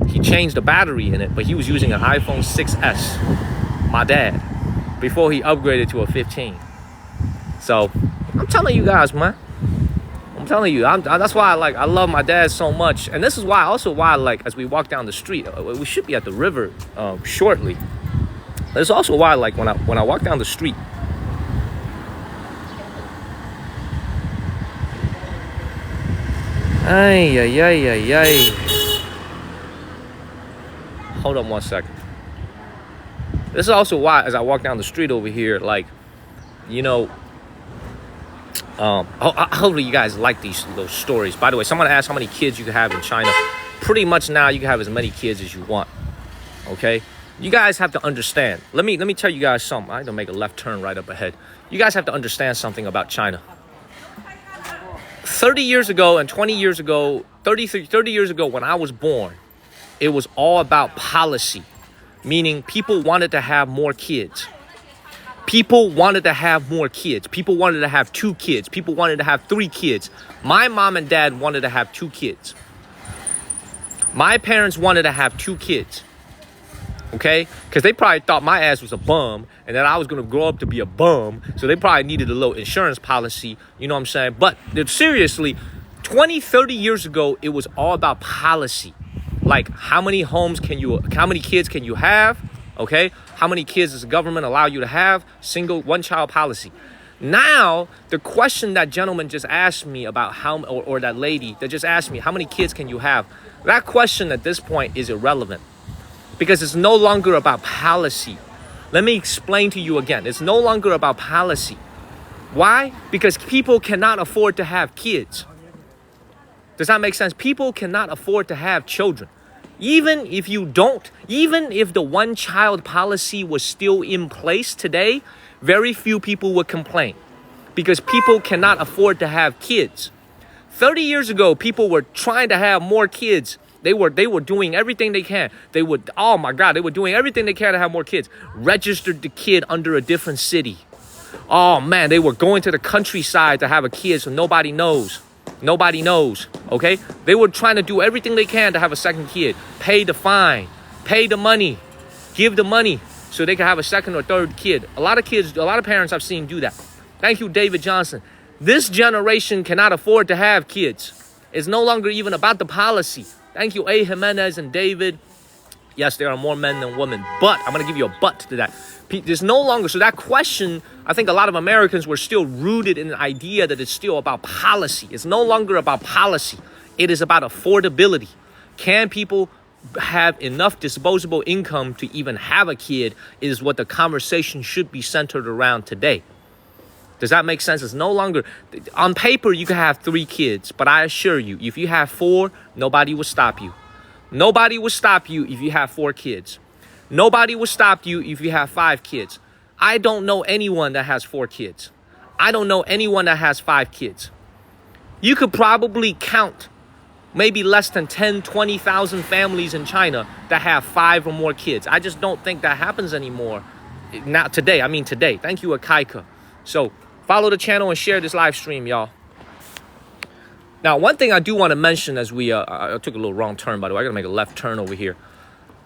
He changed the battery in it, but he was using an iPhone 6S, my dad, before he upgraded to a 15. So, I'm telling you guys, man. I'm telling you, that's why I love my dad so much. And this is why, as we walk down the street, we should be at the river shortly. That's also why, like, when I walk down the street, hold on 1 second. This is also why, as I walk down the street over here, like, you know, hopefully you guys like those stories. By the way, someone asked how many kids you can have in China. Pretty much now you can have as many kids as you want. Okay, you guys have to understand. Let me tell you guys something. I had to make a left turn right up ahead. You guys have to understand something about China. 30 years ago and 20 years ago, 30 years ago when I was born, it was all about policy, meaning people wanted to have more kids. People wanted to have more kids. People wanted to have 2 kids. People wanted to have 3 kids. My mom and dad wanted to have 2 kids. My parents wanted to have 2 kids. Okay? Because they probably thought my ass was a bum and that I was going to grow up to be a bum. So they probably needed a little insurance policy. You know what I'm saying? But seriously, 20, 30 years ago, it was all about policy. Like how many kids can you have? Okay? How many kids does the government allow you to have? Single, one-child policy. Now, the question that gentleman just asked me about or that lady that just asked me, how many kids can you have? That question at this point is irrelevant. Because it's no longer about policy. Let me explain to you again. It's no longer about policy. Why? Because people cannot afford to have kids. Does that make sense? People cannot afford to have children. Even if the one-child policy was still in place today, very few people would complain. Because people cannot afford to have kids. 30 years ago, people were trying to have more kids. They were doing everything they can. They were doing everything they can to have more kids. Registered the kid under a different city. Oh man, they were going to the countryside to have a kid so nobody knows. Nobody knows, okay? They were trying to do everything they can to have a second kid. Pay the fine, pay the money, give the money so they can have a second or third kid. A lot of parents I've seen do that. Thank you, David Johnson. This generation cannot afford to have kids. It's no longer even about the policy. Thank you, A. Jimenez and David. Yes, there are more men than women, but I'm going to give you a but to that. There's no longer, so that question, I think a lot of Americans were still rooted in the idea that it's still about policy. It's no longer about policy. It is about affordability. Can people have enough disposable income to even have a kid is what the conversation should be centered around today. Does that make sense? It's no longer, on paper, you can have 3 kids, but I assure you, if you have 4, nobody will stop you. Nobody will stop you if you have 4 kids. Nobody will stop you if you have 5 kids. I don't know anyone that has 4 kids. I don't know anyone that has 5 kids. You could probably count maybe less than 10, 20,000 families in China that have 5 or more kids. I just don't think that happens anymore. Not today. Today. Thank you, Akaika. So follow the channel and share this live stream, y'all. Now, one thing I do want to mention as I took a little wrong turn, by the way. I got to make a left turn over here.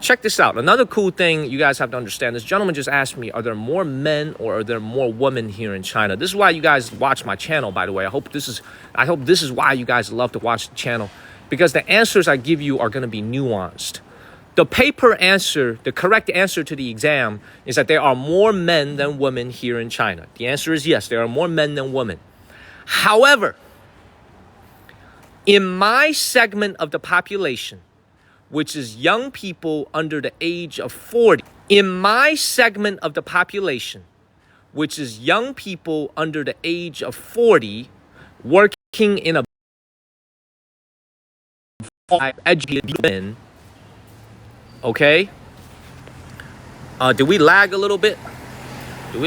Check this out. Another cool thing you guys have to understand. This gentleman just asked me, are there more men or are there more women here in China? This is why you guys watch my channel, by the way. I hope this is why you guys love to watch the channel. Because the answers I give you are going to be nuanced. The correct answer to the exam is that there are more men than women here in China. The answer is yes, there are more men than women. However, in my segment of the population, which is young people under the age of 40, in my segment of the population, which is young people under the age of 40, working in a educated women, okay? Do we lag a little bit? Are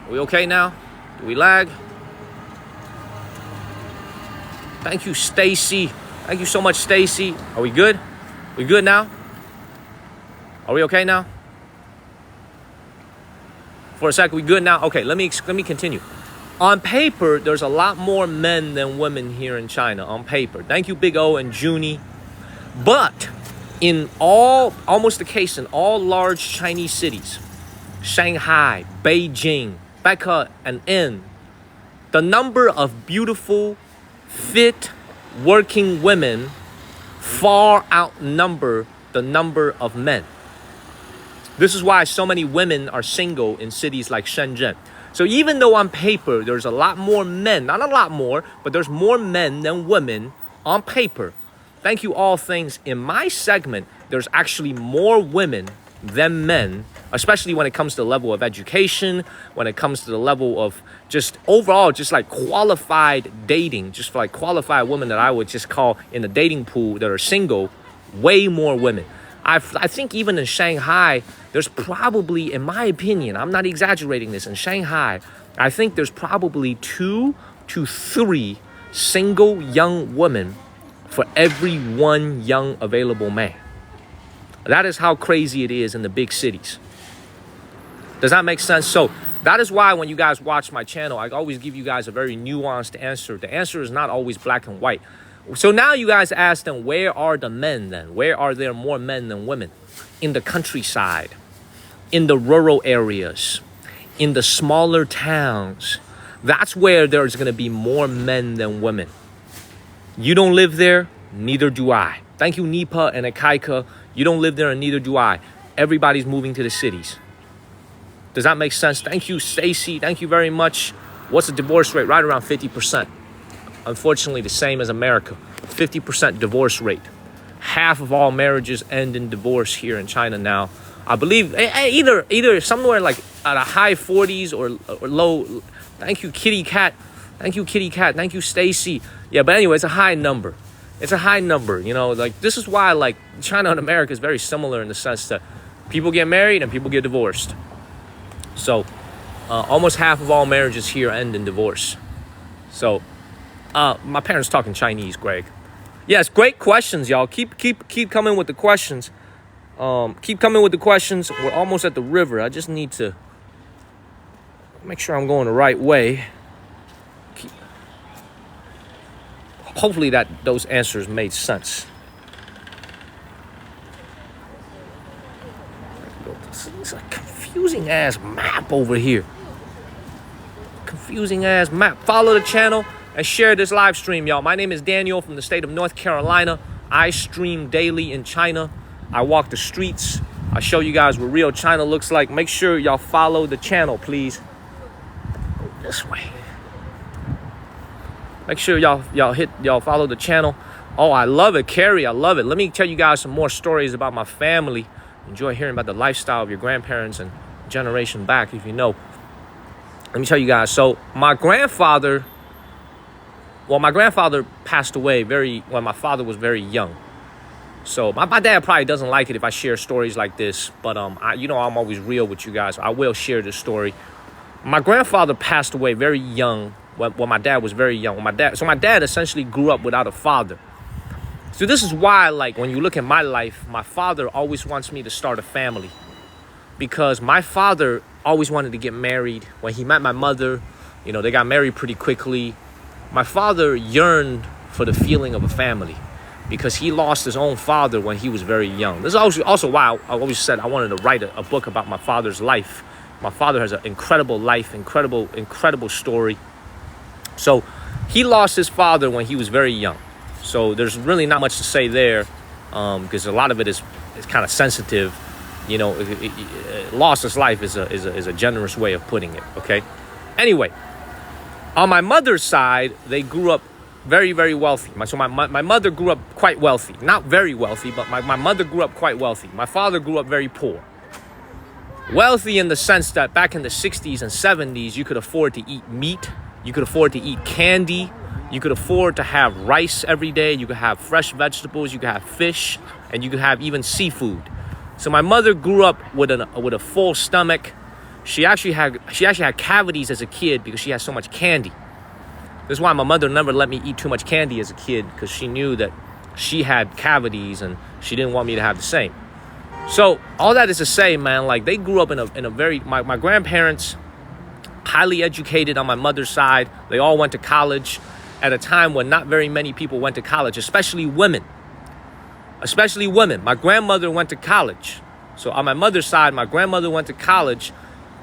we okay now? Do we lag? Thank you, Stacy. Thank you so much, Stacy. Are we good? We good now? Are we okay now? For a second, we good now? Okay, let me continue. On paper, there's a lot more men than women here in China. On paper. Thank you, Big O and Junie. But in almost the case in all large Chinese cities, Shanghai, Beijing, Beijing, and N, the number of beautiful, fit, working women far outnumber the number of men. This is why so many women are single in cities like Shenzhen. So even though on paper there's a lot more men, not a lot more, but there's more men than women on paper, thank you all things, in my segment, there's actually more women than men, especially when it comes to the level of education, when it comes to the level of just overall, just like qualified dating, just like qualified women that I would just call in the dating pool that are single, way more women. I think even in Shanghai, there's probably, in my opinion, I'm not exaggerating this, in Shanghai, I think there's probably 2 to 3 single young women for every 1 young available man. That is how crazy it is in the big cities. Does that make sense? So that is why when you guys watch my channel, I always give you guys a very nuanced answer. The answer is not always black and white. So now you guys ask them, where are the men then? Where are there more men than women? In the countryside, in the rural areas, in the smaller towns. That's where there's going to be more men than women. You don't live there, neither do I. Thank you, Nipa and Akaika. You don't live there and neither do I. Everybody's moving to the cities. Does that make sense? Thank you, Stacy. Thank you very much. What's the divorce rate? Right around 50%. Unfortunately, the same as America. 50% divorce rate. Half of all marriages end in divorce here in China now. I believe either somewhere like at a high 40s or low. Thank you, Kitty Cat. Thank you, Kitty Cat. Thank you, Stacy. Yeah, but anyway, it's a high number. It's a high number, you know, like this is why like China and America is very similar in the sense that people get married and people get divorced. So almost half of all marriages here end in divorce. So my parents talking Chinese, Greg. Yes, great questions, y'all. Keep coming with the questions. Keep coming with the questions. We're almost at the river. I just need to make sure I'm going the right way. Hopefully those answers made sense. It's a confusing ass map over here. Confusing ass map. Follow the channel and share this live stream, y'all. My name is Daniel from the state of North Carolina. I stream daily in China. I walk the streets. I show you guys what real China looks like. Make sure y'all follow the channel, please. Go this way. Make sure y'all follow the channel. Oh, I love it, Carrie. I love it. Let me tell you guys some more stories about my family. Enjoy hearing about the lifestyle of your grandparents and generation back, if you know. Let me tell you guys. So my grandfather passed away when my father was very young. So my dad probably doesn't like it if I share stories like this, but I'm always real with you guys. I will share this story. My grandfather passed away very young. When my dad was very young. My dad essentially grew up without a father. So this is why, like, when you look at my life, my father always wants me to start a family. Because my father always wanted to get married. When he met my mother, you know, they got married pretty quickly. My father yearned for the feeling of a family because he lost his own father when he was very young. This is also why I always said I wanted to write a book about my father's life. My father has an incredible life, incredible story. So he lost his father when he was very young. So there's really not much to say there because a lot of it is kind of sensitive. You know, lost his life is a generous way of putting it, okay? Anyway, on my mother's side, they grew up very, very wealthy. So my mother grew up quite wealthy. Not very wealthy, but my mother grew up quite wealthy. My father grew up very poor. Wealthy in the sense that back in the 60s and 70s, you could afford to eat meat. You could afford to eat candy. You could afford to have rice every day. You could have fresh vegetables. You could have fish, and you could have even seafood. So my mother grew up with a full stomach. She actually had cavities as a kid because she had so much candy. This is why my mother never let me eat too much candy as a kid, because she knew that she had cavities and she didn't want me to have the same. So all that is to say, man, like they grew up in a very my grandparents. Highly educated on my mother's side. They all went to college at a time when not very many people went to college, especially women. My grandmother went to college. So on my mother's side, my grandmother went to college.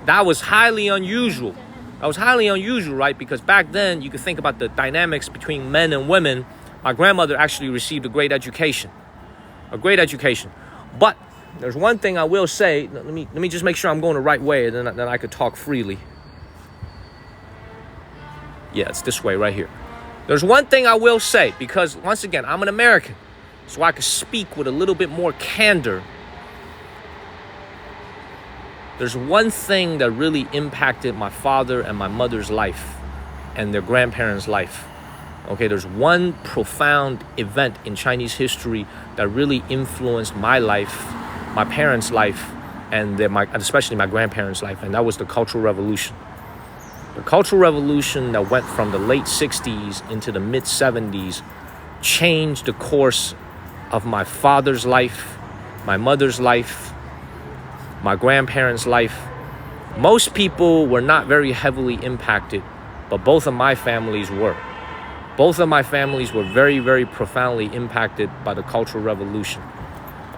That was highly unusual. Right? Because back then, you could think about the dynamics between men and women. My grandmother actually received a great education. But there's one thing I will say. Let me just make sure I'm going the right way, and then I could talk freely. Yeah, it's this way right here. There's one thing I will say, because once again, I'm an American. so I could speak with a little bit more candor. There's one thing that really impacted my father and my mother's life and their grandparents' life. Okay, there's one profound event in Chinese history that really influenced my life, my parents' life, and especially my grandparents' life, and that was the Cultural Revolution. The Cultural Revolution that went from the late 60s into the mid 70s changed the course of my father's life, my mother's life, my grandparents' life. Most people were not very heavily impacted, but both of my families were. Both of my families were very, very profoundly impacted by the Cultural Revolution.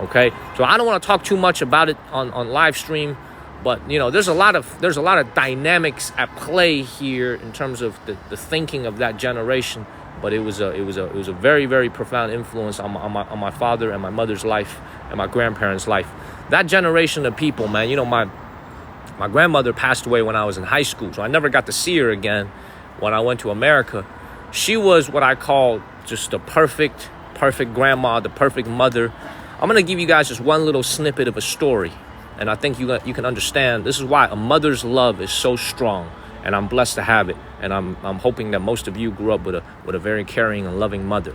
Okay, so I don't want to talk too much about it on live stream, but there's a lot of dynamics at play here in terms of the thinking of that generation. But it was a very, very profound influence on my father and my mother's life and my grandparents' life. That generation of people, man. My grandmother passed away when I was in high school, so I never got to see her again when I went to America. She was what I call just the perfect grandma, the perfect mother. I'm going to give you guys just one little snippet of a story, and I think you can understand. This is why a mother's love is so strong, and I'm blessed to have it. And I'm hoping that most of you grew up with a very caring and loving mother.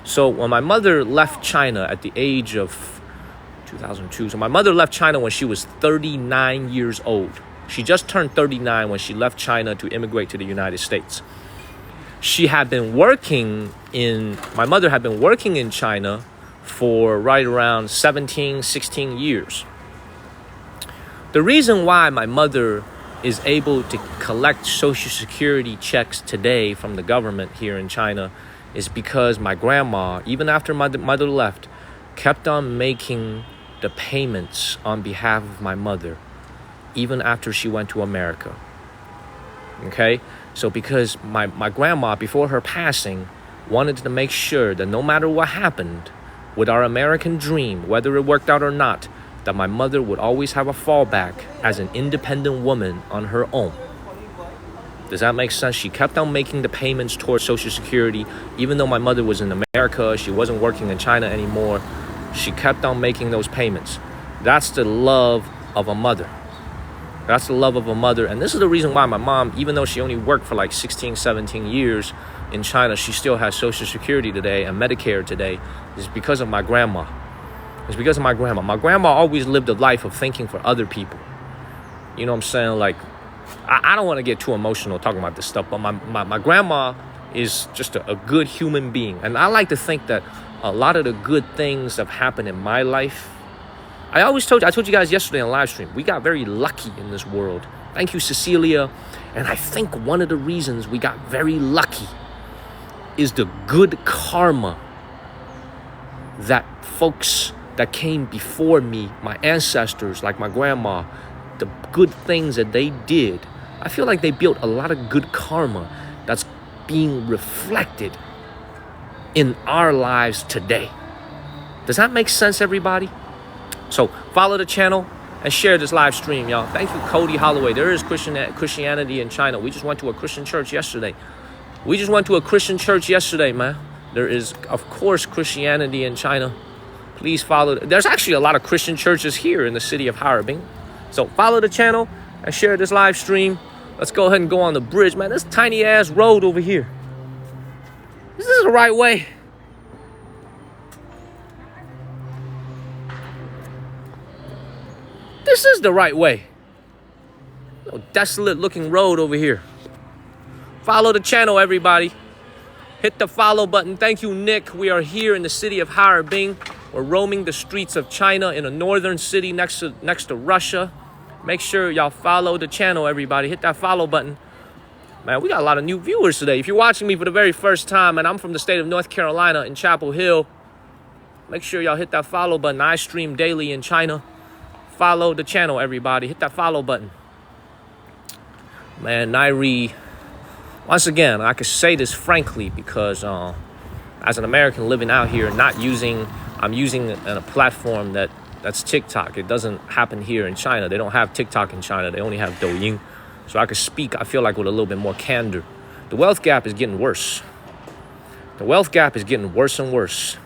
So when my mother left China at the age of 2002, so my mother left China when she was 39 years old. She just turned 39 when she left China to immigrate to the United States. My mother had been working in China for right around 16 years. The reason why my mother is able to collect Social Security checks today from the government here in China is because my grandma, even after my mother left, kept on making the payments on behalf of my mother, even after she went to America. Okay? So because my grandma, before her passing, wanted to make sure that no matter what happened with our American dream, whether it worked out or not, that my mother would always have a fallback as an independent woman on her own. Does that make sense? She kept on making the payments towards Social Security. Even though my mother was in America, she wasn't working in China anymore, she kept on making those payments. That's the love of a mother. That's the love of a mother. And this is the reason why my mom, even though she only worked for like 16, 17 years in China, she still has Social Security today and Medicare today. It's because of my grandma. It's because of my grandma. My grandma always lived a life of thinking for other people. You know what I'm saying? Like, I don't want to get too emotional talking about this stuff, but my grandma is just a good human being. And I like to think that a lot of the good things that have happened in my life, I told you guys yesterday on live stream, we got very lucky in this world. Thank you, Cecilia. And I think one of the reasons we got very lucky is the good karma that folks that came before me, my ancestors, like my grandma, the good things that they did. I feel like they built a lot of good karma that's being reflected in our lives today. Does that make sense, everybody? So follow the channel and share this live stream, y'all. Thank you, Cody Holloway. There is Christianity in China. We just went to a Christian church yesterday. Man. There is, of course, Christianity in China. Please follow. There's actually a lot of Christian churches here in the city of Harbin. So follow the channel and share this live stream. Let's go ahead and go on the bridge, man. This tiny ass road over here. Is this the right way? This is the right way. No desolate looking road over here. Follow the channel, everybody. Hit the follow button. Thank you, Nick. We are here in the city of Harbin. We're roaming the streets of China in a northern city next to Russia. Make sure y'all follow the channel, everybody. Hit that follow button. Man, we got a lot of new viewers today. If you're watching me for the very first time, and I'm from the state of North Carolina in Chapel Hill, make sure y'all hit that follow button. I stream daily in China. Follow the channel, everybody. Hit that follow button. Man, Nairi, once again, I can say this frankly because as an American living out here, I'm using a platform that's TikTok. It doesn't happen here in China. They don't have TikTok in China. They only have Douyin. So I can speak, I feel like, with a little bit more candor. The wealth gap is getting worse. The wealth gap is getting worse and worse.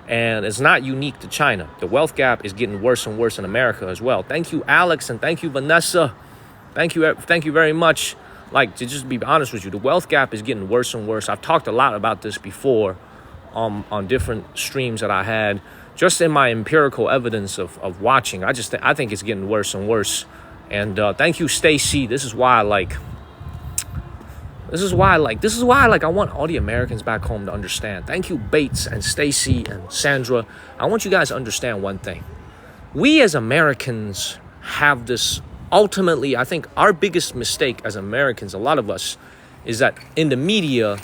And it's not unique to China. The wealth gap is getting worse and worse in America as well. Thank you, Alex, and thank you, Vanessa. Thank you very much. Like, to just be honest with you, the wealth gap is getting worse and worse. I've talked a lot about this before on different streams that I had, just in my empirical evidence of watching. I think it's getting worse and worse. And thank you, Stacy. This is why I want all the Americans back home to understand. Thank you, Bates and Stacy and Sandra. I want you guys to understand one thing. We as Americans have this. Ultimately, I think our biggest mistake as Americans, a lot of us, is that in the media,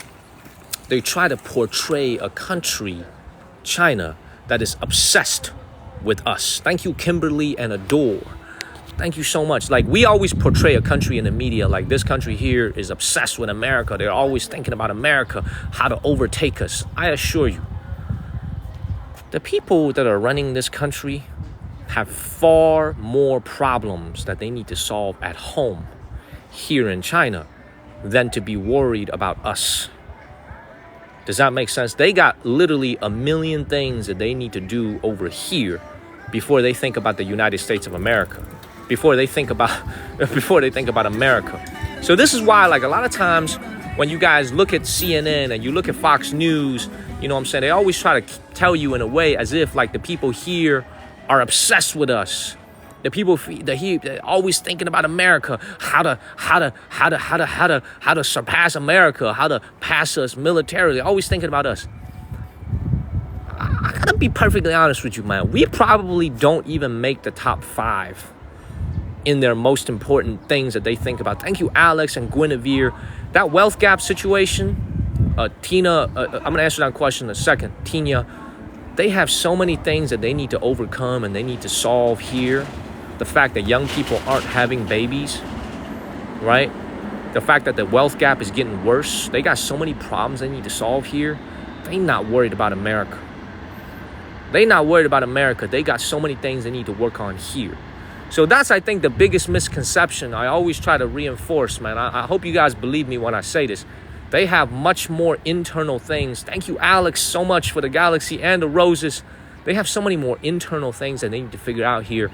they try to portray a country, China, that is obsessed with us. Thank you, Kimberly and Adore. Thank you so much. Like, we always portray a country in the media like this country here is obsessed with America. They're always thinking about America, how to overtake us. I assure you, the people that are running this country have far more problems that they need to solve at home here in China than to be worried about us. Does that make sense? They got literally a million things that they need to do over here before they think about the United States of America, before they think about America. So this is why, like, a lot of times when you guys look at CNN and you look at Fox News, you know what I'm saying, they always try to tell you in a way as if like the people here are obsessed with us. The people they're always thinking about America, how to surpass America, how to pass us militarily. Always thinking about us. I gotta be perfectly honest with you, man. We probably don't even make the top 5 in their most important things that they think about. Thank you, Alex and Guinevere. That wealth gap situation, Tina. I'm gonna answer that question in a second, Tina. They have so many things that they need to overcome and they need to solve here. The fact that young people aren't having babies, right? The fact that the wealth gap is getting worse. They got so many problems they need to solve here. They not worried about America. They not worried about America. They got so many things they need to work on here. So that's, I think, the biggest misconception I always try to reinforce, man. I hope you guys believe me when I say this. They have much more internal things. Thank you, Alex, so much for the galaxy and the roses. They have so many more internal things that they need to figure out here.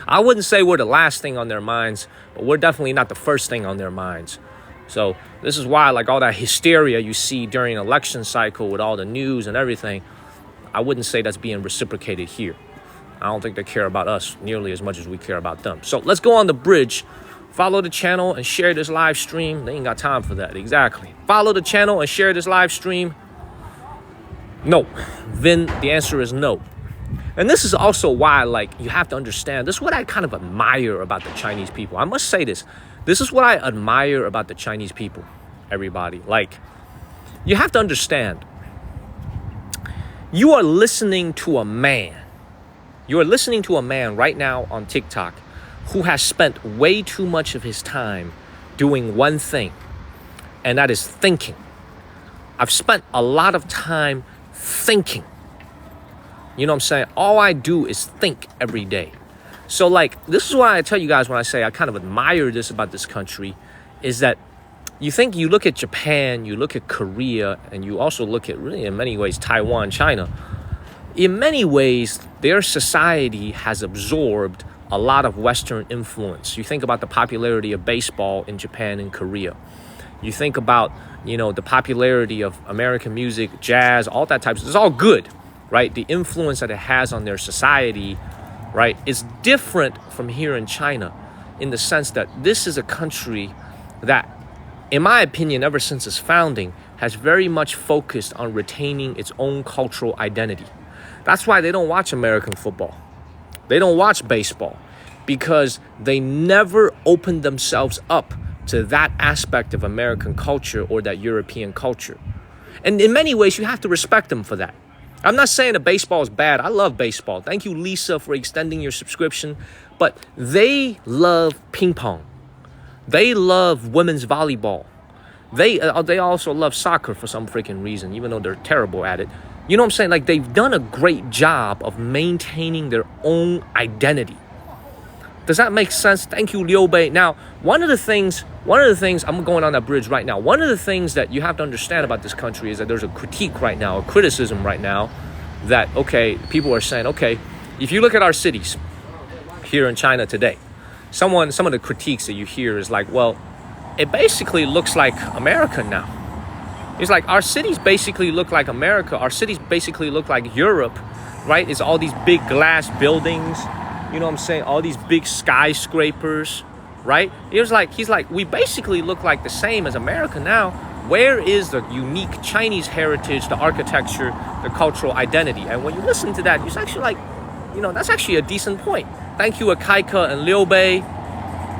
I wouldn't say we're the last thing on their minds, but we're definitely not the first thing on their minds. So this is why, like, all that hysteria you see during an election cycle with all the news and everything, I wouldn't say that's being reciprocated here. I don't think they care about us nearly as much as we care about them. So let's go on the bridge. Follow the channel and share this live stream. They ain't got time for that. Exactly. Follow the channel and share this live stream. No. Then the answer is no. And this is also why, like, you have to understand. This is what I kind of admire about the Chinese people. I must say this. This is what I admire about the Chinese people, everybody. Like, you have to understand. You are listening to a man. You are listening to a man right now on TikTok who has spent way too much of his time doing one thing, and that is thinking. I've spent a lot of time thinking. You know what I'm saying? All I do is think every day. So, like, this is why I tell you guys when I say I kind of admire this about this country, is that you look at Japan, you look at Korea, and you also look at, really in many ways, Taiwan, China. In many ways, their society has absorbed a lot of Western influence. You think about the popularity of baseball in Japan and Korea. You think about, the popularity of American music, jazz, all that type of stuff. It's all good, right? The influence that it has on their society, right, is different from here in China in the sense that this is a country that, in my opinion, ever since its founding, has very much focused on retaining its own cultural identity. That's why they don't watch American football. They don't watch baseball because they never opened themselves up to that aspect of American culture or that European culture. And in many ways, you have to respect them for that. I'm not saying that baseball is bad. I love baseball. Thank you, Lisa, for extending your subscription. But they love ping pong. They love women's volleyball. They also love soccer for some freaking reason, even though they're terrible at it. You know what I'm saying? Like, they've done a great job of maintaining their own identity. Does that make sense? Thank you, Liu Bei. Now, one of the things, I'm going on that bridge right now. One of the things that you have to understand about this country is that there's a critique right now, a criticism right now that, okay, people are saying, okay, if you look at our cities here in China today, some of the critiques that you hear is like, well, it basically looks like America now. It's like our cities basically look like America. Our cities basically look like Europe, right? It's all these big glass buildings, you know what I'm saying? All these big skyscrapers, right? He's like, we basically look like the same as America now. Where is the unique Chinese heritage, the architecture, the cultural identity? And when you listen to that, it's actually like, you know, that's actually a decent point. Thank you, Akaika and Liu Bei.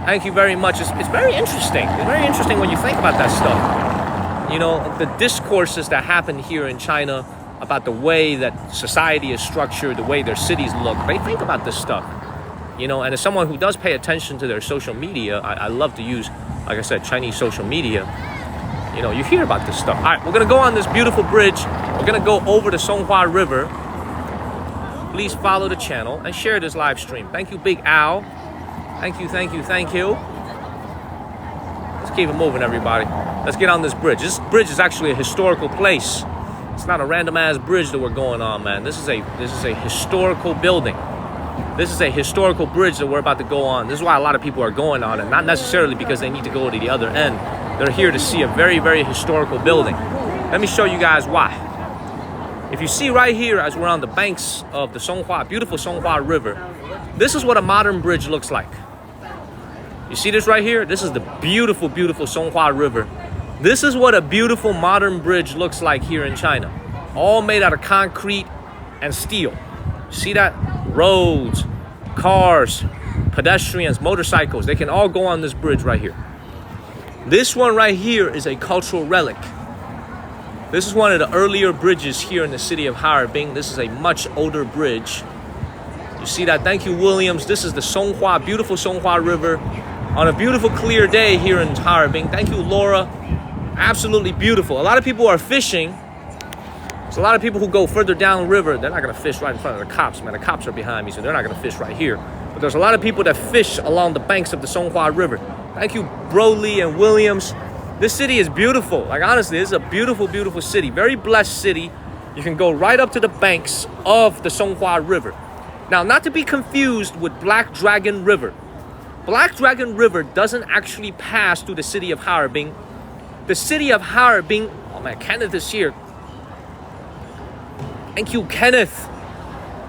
Thank you very much. It's very interesting. It's very interesting when you think about that stuff. You know, the discourses that happen here in China about the way that society is structured, the way their cities look, they think about this stuff. You know, and as someone who does pay attention to their social media, I love to use, like I said, Chinese social media. You know, you hear about this stuff. All right, we're going to go on this beautiful bridge. We're going to go over the Songhua River. Please follow the channel and share this live stream. Thank you, Big Al. Thank you, thank you, thank you. Let's keep it moving, everybody. Let's get on this bridge. This bridge is actually a historical place. It's not a random-ass bridge that we're going on, man. This is a historical building. This is a historical bridge that we're about to go on. This is why a lot of people are going on it, not necessarily because they need to go to the other end. They're here to see a very, very historical building. Let me show you guys why. If you see right here, as we're on the banks of the Songhua, beautiful Songhua River, this is what a modern bridge looks like. You see this right here? This is the beautiful, beautiful Songhua River. This is what a beautiful modern bridge looks like here in China. All made out of concrete and steel. See that? Roads, cars, pedestrians, motorcycles, they can all go on this bridge right here. This one right here is a cultural relic. This is one of the earlier bridges here in the city of Harbin. This is a much older bridge. You see that? Thank you, Williams. This is the Songhua, beautiful Songhua River on a beautiful clear day here in Harbin. Thank you, Laura. Absolutely beautiful. A lot of people are fishing. There's a lot of people who go further down the river. They're not going to fish right in front of the cops, man. The cops are behind me, so they're not going to fish right here. But there's a lot of people that fish along the banks of the Songhua River. Thank you, Broly and Williams. This city is beautiful. Like, honestly, this is a beautiful, beautiful city. Very blessed city. You can go right up to the banks of the Songhua River. Now, not to be confused with Black Dragon River. Black Dragon River doesn't actually pass through the city of Harbin. The city of Harbin, oh man, Kenneth is here. Thank you, Kenneth.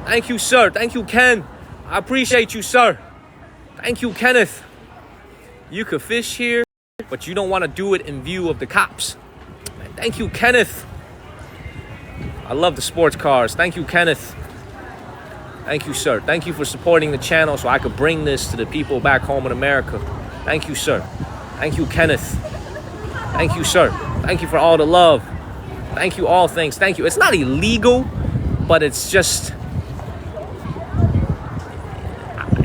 Thank you, sir. Thank you, Ken. I appreciate you, sir. Thank you, Kenneth. You could fish here, but you don't want to do it in view of the cops. Man, thank you, Kenneth. I love the sports cars. Thank you, Kenneth. Thank you, sir. Thank you for supporting the channel so I could bring this to the people back home in America. Thank you, sir. Thank you, Kenneth. Thank you, sir. Thank you for all the love. Thank you, all things. Thank you. It's not illegal, but it's just,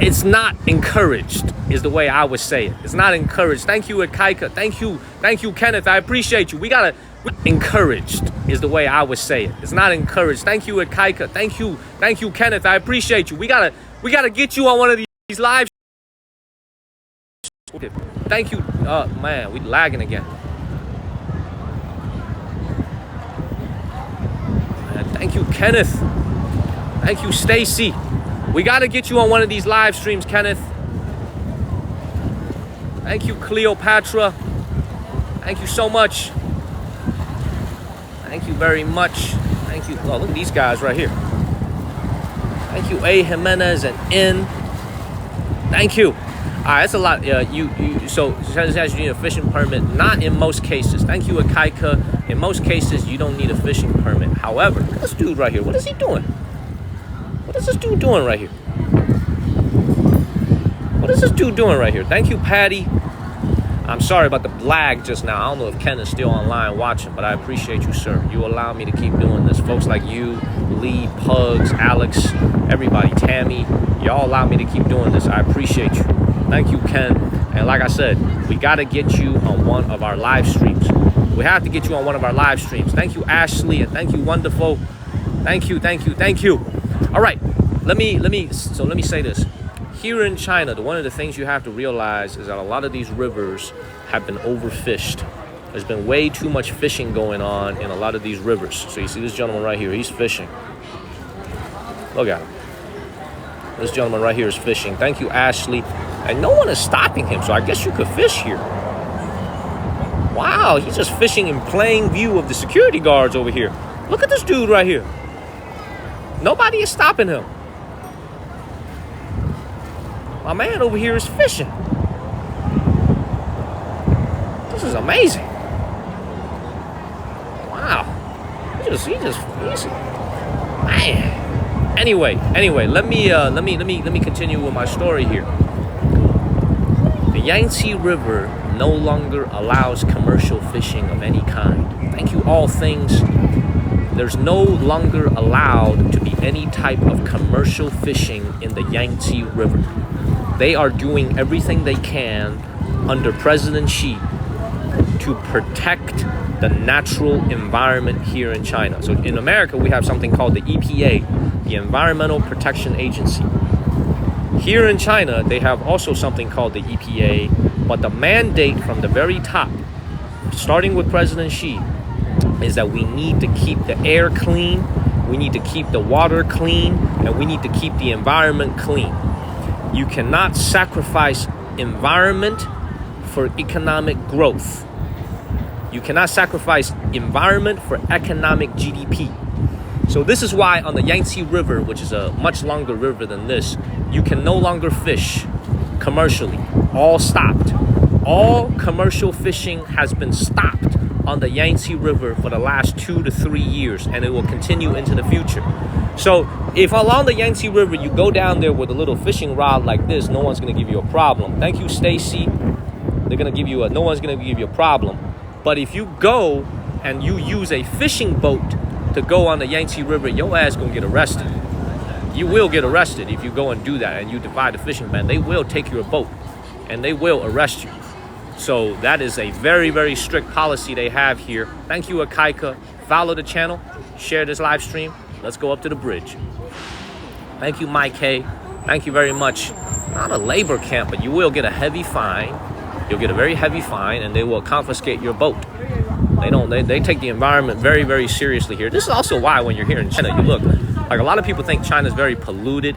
it's not encouraged, is the way I would say it. It's not encouraged. Thank you, Akaika. Thank you, Kenneth. I appreciate you. Encouraged is the way I would say it. It's not encouraged. Thank you, Akaika. Thank you, Kenneth. I appreciate you. We gotta get you on one of these live. Thank you. Man, we lagging again. Man, thank you, Kenneth. Thank you, Stacy. We gotta get you on one of these live streams, Kenneth. Thank you, Cleopatra. Thank you so much. Thank you very much. Thank you. Oh, look at these guys right here. Thank you, A. Jimenez and N. Thank you. All right, that's a lot. So you need a fishing permit. Not in most cases. Thank you, Akaika. In most cases, you don't need a fishing permit. However, look at this dude right here. What is he doing? What is this dude doing right here? What is this dude doing right here? Thank you, Patty. I'm sorry about the lag just now. I don't know if Ken is still online watching, but I appreciate you, sir. You allow me to keep doing this. Folks like you, Lee, Pugs, Alex, everybody, Tammy, y'all allow me to keep doing this. I appreciate you. Thank you, Ken. And like I said, we got to get you on one of our live streams. We have to get you on one of our live streams. Thank you, Ashley, and thank you, Wonderful. Thank you, thank you, thank you. All right, let me say this. Here in China, one of the things you have to realize is that a lot of these rivers have been overfished. There's been way too much fishing going on in a lot of these rivers. So you see this gentleman right here, he's fishing. Look at him. This gentleman right here is fishing. Thank you, Ashley. And no one is stopping him, so I guess you could fish here. Wow, he's just fishing in plain view of the security guards over here. Look at this dude right here. Nobody is stopping him. My man over here is fishing. This is amazing. Wow. He's man. Anyway, let me continue with my story here. The Yangtze River no longer allows commercial fishing of any kind. Thank you, all things. There's no longer allowed to be any type of commercial fishing in the Yangtze River. They are doing everything they can under President Xi to protect the natural environment here in China. So in America, we have something called the EPA, the Environmental Protection Agency. Here in China, they have also something called the EPA, but the mandate from the very top, starting with President Xi, is that we need to keep the air clean, we need to keep the water clean, and we need to keep the environment clean. You cannot sacrifice environment for economic growth. You cannot sacrifice environment for economic GDP. So this is why on the Yangtze River, which is a much longer river than this, you can no longer fish commercially. All stopped. All commercial fishing has been stopped on the Yangtze River for the last 2 to 3 years, and it will continue into the future. So if along the Yangtze River you go down there with a little fishing rod like this, no one's going to give you a problem. Thank you, Stacy. They're going to give you no one's going to give you a problem. But if you go and you use a fishing boat to go on the Yangtze River, your ass going to get arrested. You will get arrested if you go and do that and you defy the fishing ban. They will take your boat and they will arrest you. So that is a very, very strict policy they have here. Thank you, Akaika. Follow the channel, share this live stream. Let's go up to the bridge. Thank you, Mike K. Thank you very much. Not a labor camp, but you will get a heavy fine. You'll get a very heavy fine, and they will confiscate your boat. They take the environment very, very seriously here. This is also why when you're here in China, you look, like a lot of people think China's very polluted.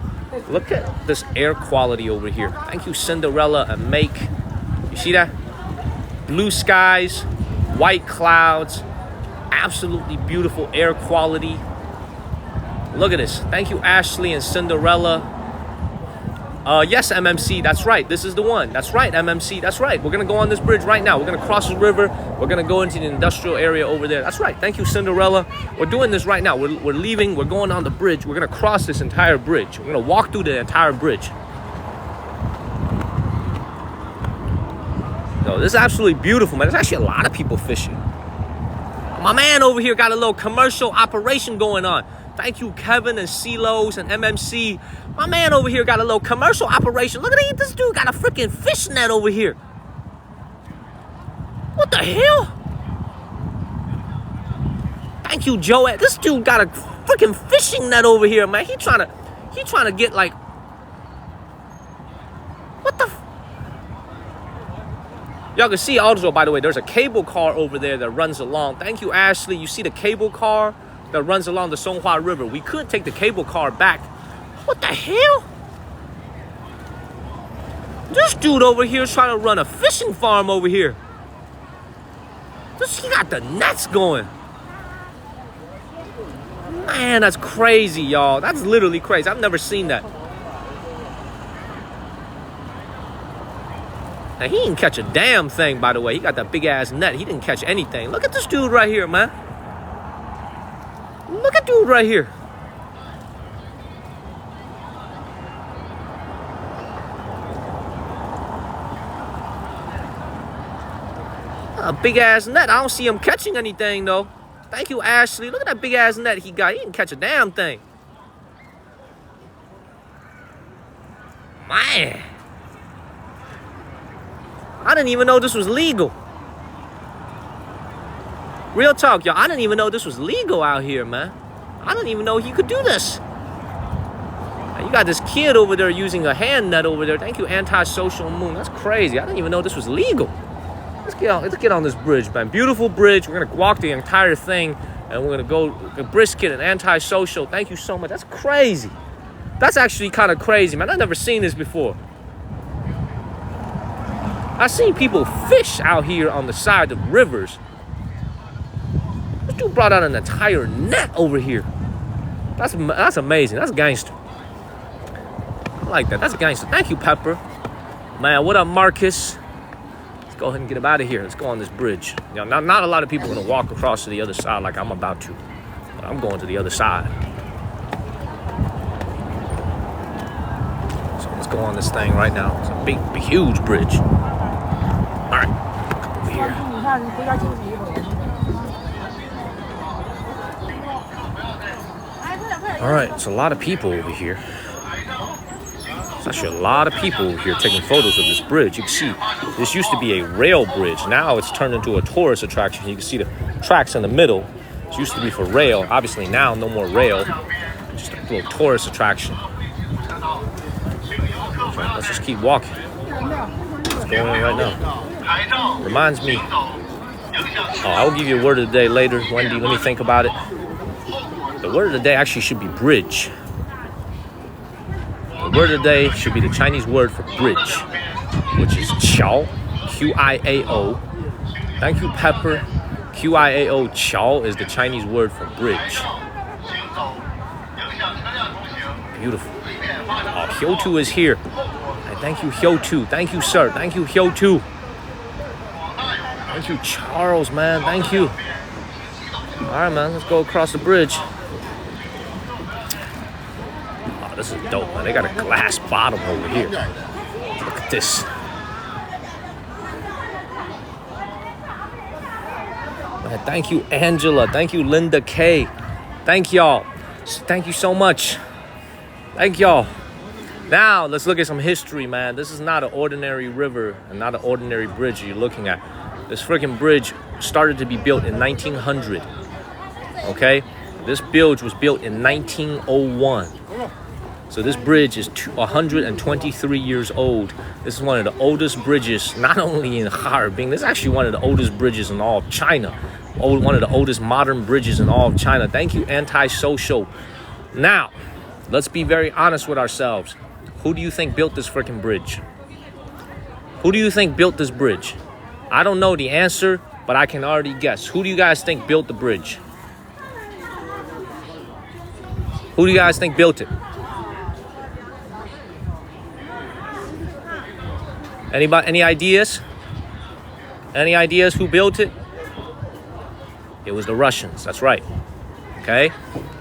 Look at this air quality over here. Thank you, Cinderella and Make. You see that? Blue skies, white clouds, absolutely beautiful air quality. Look at this. Thank you, Ashley and Cinderella. Yes, MMC, that's right. This is the one. That's right, MMC, that's right. We're going to go on this bridge right now. We're going to cross the river. We're going to go into the industrial area over there. That's right. Thank you, Cinderella. We're doing this right now. We're leaving. We're going on the bridge. We're going to cross this entire bridge. We're going to walk through the entire bridge. So this is absolutely beautiful, man. There's actually a lot of people fishing. My man over here got a little commercial operation going on. Thank you, Kevin and CeeLo's and MMC. My man over here got a little commercial operation. Look at this dude got a freaking fish net over here. What the hell? Thank you, Joe. This dude got a freaking fishing net over here, man. He trying to get like, what the? Y'all can see also, by the way, there's a cable car over there that runs along. Thank you, Ashley. You see the cable car that runs along the Songhua River. We could take the cable car back. What the hell? This dude over here is trying to run a fishing farm over here. He got the nets going. Man, that's crazy, y'all. That's literally crazy. I've never seen that. Now, he didn't catch a damn thing, by the way. He got that big-ass net. He didn't catch anything. Look at this dude right here, man. Look at dude right here. A big-ass net. I don't see him catching anything, though. Thank you, Ashley. Look at that big-ass net he got. He didn't catch a damn thing. Man. I didn't even know this was legal. Real talk, y'all. I didn't even know this was legal out here, man. I didn't even know you could do this. Now, you got this kid over there using a hand net over there. Thank you, Anti-Social Moon. That's crazy. I didn't even know this was legal. Let's get on this bridge, man. Beautiful bridge. We're going to walk the entire thing, and we're going to go Brisket and Anti-Social. Thank you so much. That's crazy. That's actually kind of crazy, man. I've never seen this before. I've seen people fish out here on the side of rivers. This dude brought out an entire net over here. That's amazing. That's gangster. I like that. That's gangster. Thank you, Pepper. Man, what up, Marcus? Let's go ahead and get him out of here. Let's go on this bridge. You know, not a lot of people are gonna walk across to the other side like I'm about to. But I'm going to the other side. So let's go on this thing right now. It's a big, huge bridge. All right, come over here. All right, it's a lot of people over here. There's actually a lot of people over here taking photos of this bridge. You can see this used to be a rail bridge. Now it's turned into a tourist attraction. You can see the tracks in the middle. It used to be for rail. Obviously now no more rail. Just a little tourist attraction. So let's just keep walking. What's going on right now? Reminds me. Oh, I will give you a word of the day later, Wendy. Let me think about it. The word of the day actually should be bridge. The word of the day should be the Chinese word for bridge, which is qiao, Qiao. Thank you, Pepper. Qiao, qiao is the Chinese word for bridge. Beautiful. Oh, Hyotu is here. And thank you, Hyotu. Thank you, sir. Thank you, Hyotu. Thank you, Charles, man. Thank you. All right, man. Let's go across the bridge. Oh, this is dope, man. They got a glass bottom over here. Look at this. Man, thank you, Angela. Thank you, Linda K. Thank y'all. Thank you so much. Thank y'all. Now, let's look at some history, man. This is not an ordinary river and not an ordinary bridge you're looking at. This freaking bridge started to be built in 1900. Okay? This bridge was built in 1901. So this bridge is 123 years old. This is one of the oldest bridges, not only in Harbin, this is actually one of the oldest bridges in all of China. One of the oldest modern bridges in all of China. Thank you, Antisocial. Now, let's be very honest with ourselves. Who do you think built this freaking bridge? Who do you think built this bridge? I don't know the answer, but I can already guess. Who do you guys think built the bridge? Who do you guys think built it? Anybody? Any ideas? Any ideas who built it? It was the Russians. That's right. Okay?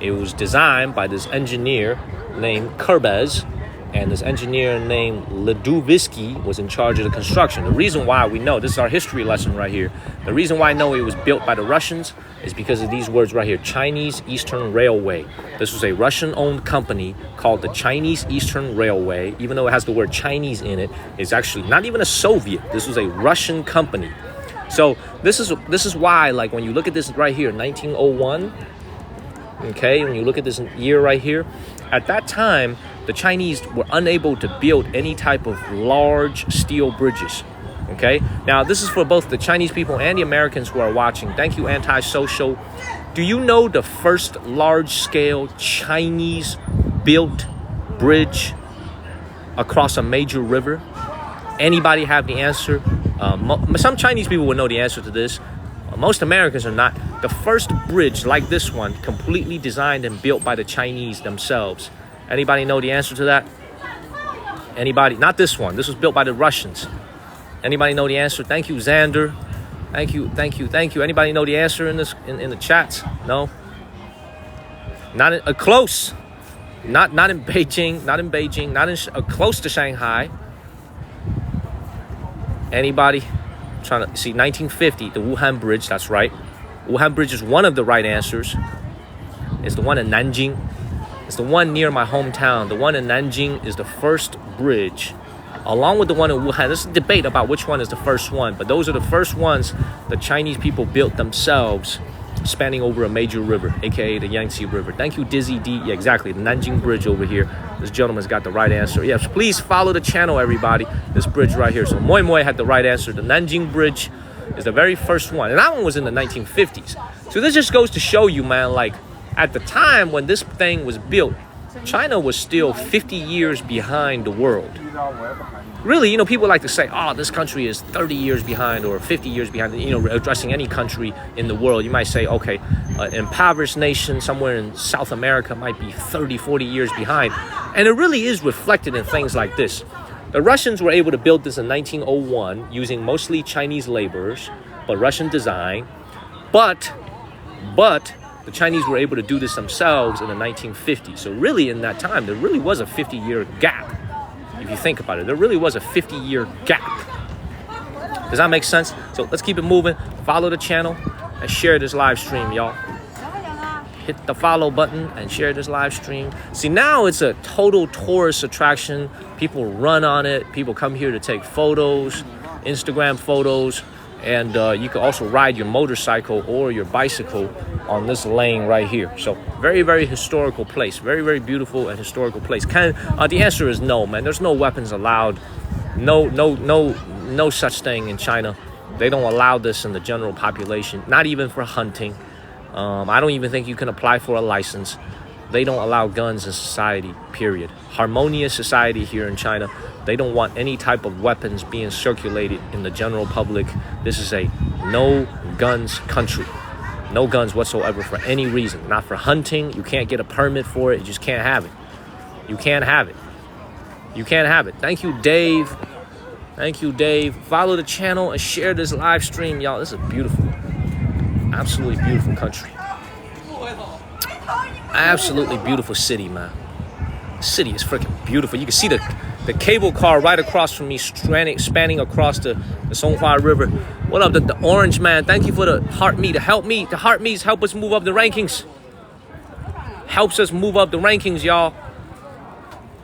It was designed by this engineer named Kurbez. And this engineer named Leduvisky was in charge of the construction. The reason why we know, this is our history lesson right here. The reason why I know it was built by the Russians is because of these words right here, Chinese Eastern Railway. This was a Russian-owned company called the Chinese Eastern Railway. Even though it has the word Chinese in it, it's actually not even a Soviet. This was a Russian company. So this is why, like, when you look at this right here, 1901, okay, when you look at this year right here, at that time, the Chinese were unable to build any type of large steel bridges, okay? Now, this is for both the Chinese people and the Americans who are watching. Thank you, Antisocial. Do you know the first large-scale Chinese-built bridge across a major river? Anybody have the answer? Some Chinese people would know the answer to this. Most Americans are not. The first bridge like this one, completely designed and built by the Chinese themselves. Anybody know the answer to that? Anybody? Not this one. This was built by the Russians. Anybody know the answer? Thank you, Xander. Thank you, thank you, thank you. Anybody know the answer in this in the chats? No? Not in, close. Not in Beijing. Not in Beijing. Not in close to Shanghai. Anybody? I'm trying to see 1950, the Wuhan Bridge. That's right. Wuhan Bridge is one of the right answers. It's the one in Nanjing. It's the one near my hometown. The one in Nanjing is the first bridge, along with the one in Wuhan. There's a debate about which one is the first one, but those are the first ones the Chinese people built themselves, spanning over a major river, aka the Yangtze River. Thank you, Dizzy D. Yeah, exactly, the Nanjing Bridge over here. This gentleman's got the right answer. Yes, please follow the channel, everybody. This bridge right here. So Moi Moi had the right answer. The Nanjing Bridge is the very first one, and that one was in the 1950s. So this just goes to show you, man, like, at the time when this thing was built, China was still 50 years behind the world. Really, people like to say, oh, this country is 30 years behind or 50 years behind, addressing any country in the world. You might say, okay, an impoverished nation somewhere in South America might be 30, 40 years behind. And it really is reflected in things like this. The Russians were able to build this in 1901 using mostly Chinese laborers, but Russian design. But the Chinese were able to do this themselves in the 1950s. So really in that time, there really was a 50-year gap. If you think about it, there really was a 50-year gap. Does that make sense? So let's keep it moving. Follow the channel and share this live stream, y'all. Hit the follow button and share this live stream. See, now it's a total tourist attraction. People run on it. People come here to take photos, Instagram photos. And you can also ride your motorcycle or your bicycle on this lane right here. So very, very historical place. Very, very beautiful and historical place. The answer is no, man. There's no weapons allowed. No such thing in China. They don't allow this in the general population, not even for hunting. I don't even think you can apply for a license. They don't allow guns in society, period. Harmonious society here in China. They don't want any type of weapons being circulated in the general public. This is a no guns country. No guns whatsoever for any reason. Not for hunting. You can't get a permit for it. You just can't have it. You can't have it. You can't have it. Thank you, Dave. Thank you, Dave. Follow the channel and share this live stream, y'all. This is a beautiful, absolutely beautiful country. Absolutely beautiful city, man. The city is freaking beautiful. You can see the cable car right across from me, spanning across the Songhua River. What up, the orange man? Thank you for the heart me to help me. The heart me's help us move up the rankings. Helps us move up the rankings, y'all.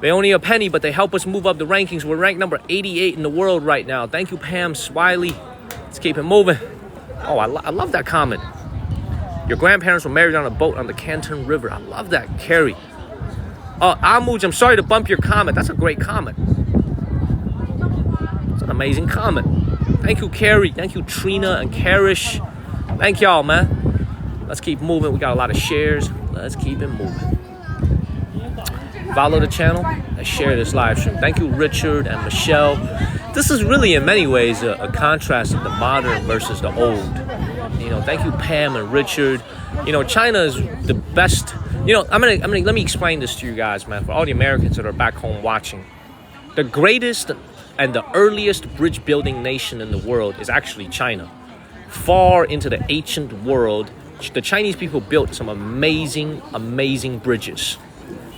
They only a penny, but they help us move up the rankings. We're ranked number 88 in the world right now. Thank you, Pam Smiley. Let's keep it moving. Oh, I love that comment. Your grandparents were married on a boat on the Canton River. I love that, Carrie. Amuj, I'm sorry to bump your comment. That's a great comment. It's an amazing comment. Thank you, Carrie. Thank you, Trina and Karish. Thank y'all, man. Let's keep moving. We got a lot of shares. Let's keep it moving. Follow the channel and share this live stream. Thank you, Richard and Michelle. This is really, in many ways, a contrast of the modern versus the old. Thank you, Pam and Richard. China is the best. Let me explain this to you guys, man. For all the Americans that are back home watching, the greatest and the earliest bridge building nation in the world is actually China. Far into the ancient world, the Chinese people built some amazing, amazing bridges.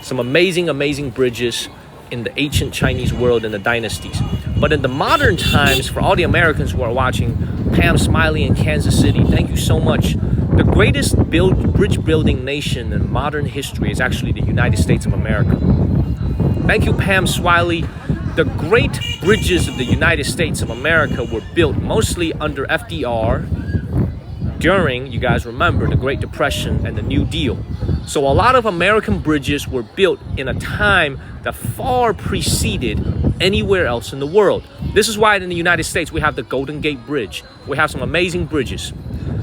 Some amazing, amazing bridges in the ancient Chinese world in the dynasties. But in the modern times, for all the Americans who are watching, Pam Smiley in Kansas City, thank you so much. The greatest bridge building nation in modern history is actually the United States of America. Thank you, Pam Smiley. The great bridges of the United States of America were built mostly under FDR during, you guys remember, the Great Depression and the New Deal. So a lot of American bridges were built in a time that far preceded anywhere else in the world. This is why in the United States we have the Golden Gate Bridge. We have some amazing bridges.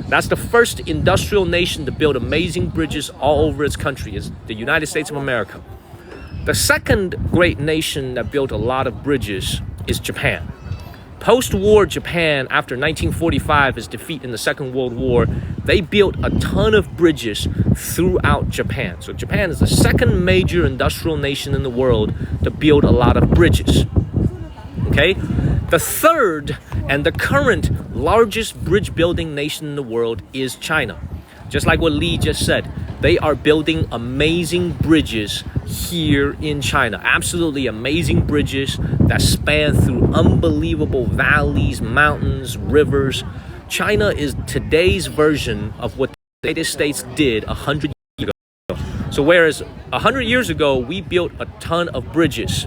That's the first industrial nation to build amazing bridges all over its country, is the United States of America. The second great nation that built a lot of bridges is Japan. Post-war Japan, after 1945, his defeat in the Second World War, they built a ton of bridges throughout Japan. So Japan is the second major industrial nation in the world to build a lot of bridges. Okay? The third and the current largest bridge building nation in the world is China. Just like what Lee just said, they are building amazing bridges here in China. Absolutely amazing bridges that span through unbelievable valleys, mountains, rivers. China is today's version of what the United States did 100 years ago. So whereas 100 years ago, we built a ton of bridges,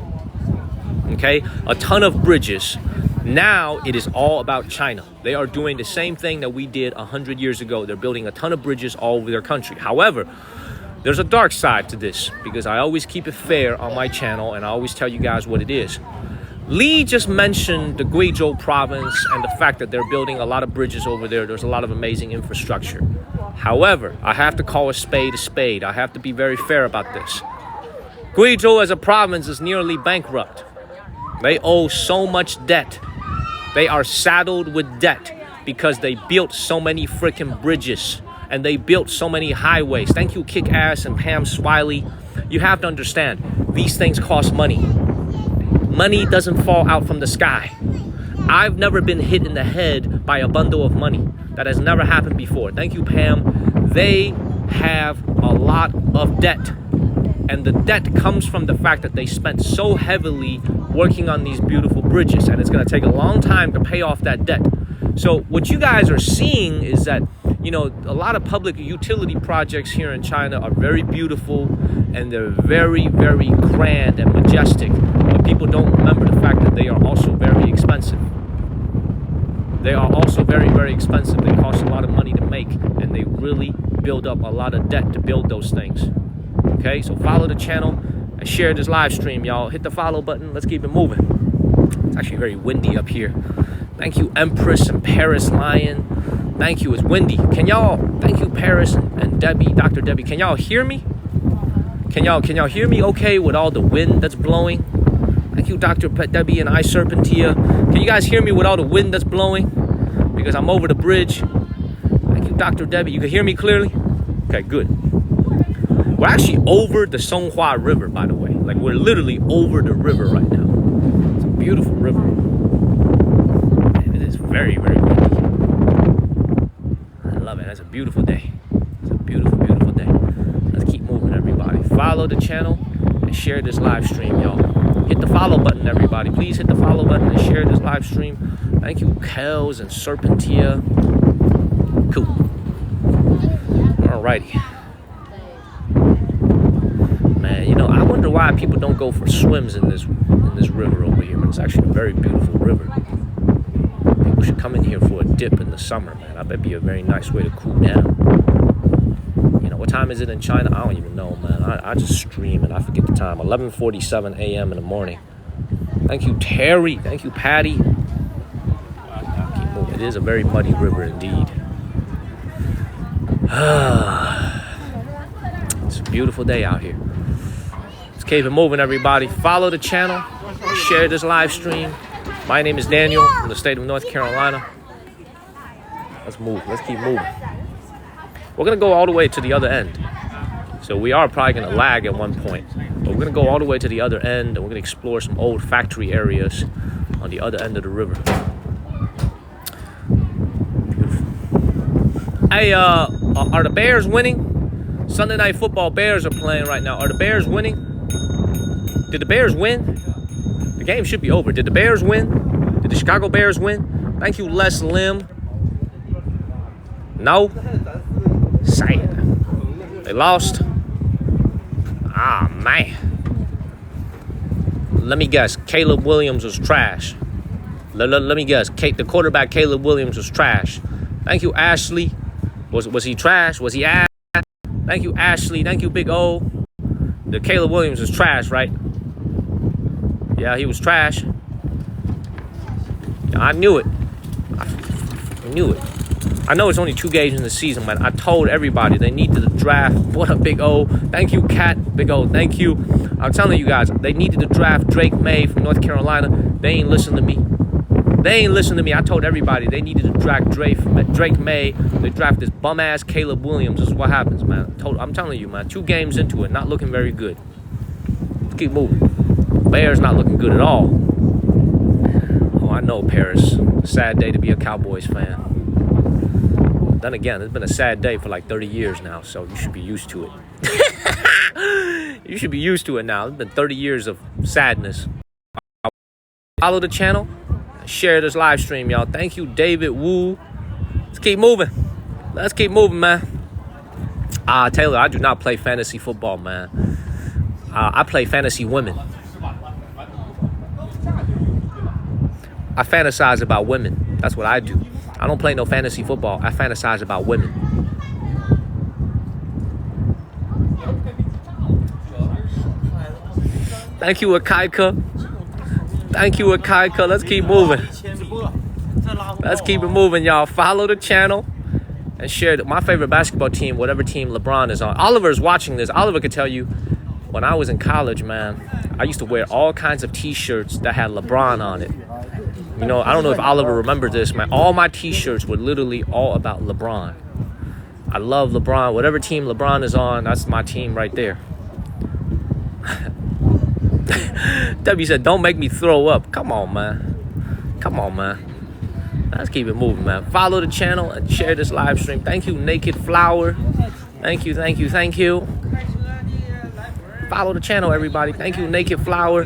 okay? A ton of bridges. Now it is all about China. They are doing the same thing that we did 100 years ago. They're building a ton of bridges all over their country. However, there's a dark side to this because I always keep it fair on my channel and I always tell you guys what it is. Lee just mentioned the Guizhou province and the fact that they're building a lot of bridges over there. There's a lot of amazing infrastructure. However, I have to call a spade a spade. I have to be very fair about this. Guizhou as a province is nearly bankrupt. They owe so much debt. They are saddled with debt because they built so many freaking bridges and they built so many highways. Thank you, Kick-Ass and Pam Swiley. You have to understand, these things cost money. Money doesn't fall out from the sky. I've never been hit in the head by a bundle of money. That has never happened before. Thank you, Pam. They have a lot of debt. And the debt comes from the fact that they spent so heavily working on these beautiful bridges. And it's going to take a long time to pay off that debt. So what you guys are seeing is that, you know, a lot of public utility projects here in China are very beautiful and they're very, very grand and majestic. But people don't remember the fact that they are also very expensive. They are also very, very expensive. They cost a lot of money to make, and they really build up a lot of debt to build those things. Okay, so follow the channel and share this live stream, y'all. Hit the follow button. Let's keep it moving. It's actually very windy up here. Thank you, Empress and Paris Lion. Thank you. It's windy. Can y'all? Thank you, Paris and Debbie, Dr. Debbie. Can y'all hear me? Can y'all hear me? Okay, with all the wind that's blowing. Thank you, Dr. Debbie and I Serpentia. Can you guys hear me with all the wind that's blowing? Because I'm over the bridge. Thank you, Dr. Debbie. You can hear me clearly? Okay, good. We're actually over the Songhua River, by the way. Like, we're literally over the river right now. It's a beautiful river. It is very, very windy. I love it. It's a beautiful day. It's a beautiful, beautiful day. Let's keep moving, everybody. Follow the channel and share this live stream, y'all. Hit the follow button, everybody. Please hit the follow button and share this live stream. Thank you, Kels and Serpentia. Cool. Alrighty. Man, you know, I wonder why people don't go for swims in this river over here. It's actually a very beautiful river. People should come in here for a dip in the summer, man. I bet it'd be a very nice way to cool down. You know, what time is it in China? I don't even know, man. I just stream and I forget the time. 11:47 a.m. in the morning. Thank you, Terry. Thank you, Patty. Keep moving. It is a very muddy river indeed. It's a beautiful day out here. Let's keep it moving, everybody. Follow the channel. Share this live stream. My name is Daniel from the state of North Carolina. Let's move. Let's keep moving. We're going to go all the way to the other end. So we are probably going to lag at one point. But we're going to go all the way to the other end, and we're going to explore some old factory areas on the other end of the river. Beautiful. Hey, are the Bears winning? Sunday Night Football, Bears are playing right now. Are the Bears winning? Did the Bears win? The game should be over. Did the Bears win? Did the Chicago Bears win? Thank you, Les Lim. No? Sad. They lost. Ah, man. Let me guess. Caleb Williams was trash. Let me guess. The quarterback, Caleb Williams, was trash. Thank you, Ashley. Was he trash? Was he ass? Thank you, Ashley. Thank you, Big O. The Caleb Williams was trash, right? Yeah, he was trash. Yeah, I knew it. I knew it. I know it's only 2 games in the season, but I told everybody they needed to draft. What a Big O. Thank you, Kat. Big O, thank you. I'm telling you guys, they needed to draft Drake May from North Carolina. They ain't listen to me. They ain't listen to me. I told everybody they needed to draft Drake May. They draft this bum-ass Caleb Williams. This is what happens, man. I'm telling you, man. 2 games into it, not looking very good. Let's keep moving. Bears not looking good at all. Oh, I know, Paris. Sad day to be a Cowboys fan. Then again, it's been a sad day for like 30 years now, so you should be used to it. You should be used to it now. It's been 30 years of sadness. Follow the channel. Share this live stream, y'all. Thank you, David Wu. Let's keep moving. Let's keep moving, man. Taylor, I do not play fantasy football, man. I play fantasy women. I fantasize about women. That's what I do. I don't play no fantasy football. I fantasize about women. Thank you, Akaika. Thank you, Akaika. Let's keep moving. Let's keep it moving, y'all. Follow the channel and share my favorite basketball team, whatever team LeBron is on. Oliver's watching this. Oliver could tell you when I was in college, man, I used to wear all kinds of t-shirts that had LeBron on it. You know, I don't know if Oliver remember this, man. All my t-shirts were literally all about LeBron. I love LeBron. Whatever team LeBron is on, that's my team right there. Debbie said, don't make me throw up. Come on, man. Come on, man. Let's keep it moving, man. Follow the channel and share this live stream. Thank you, Naked Flower. Thank you, thank you, thank you. Follow the channel, everybody. Thank you, Naked Flower.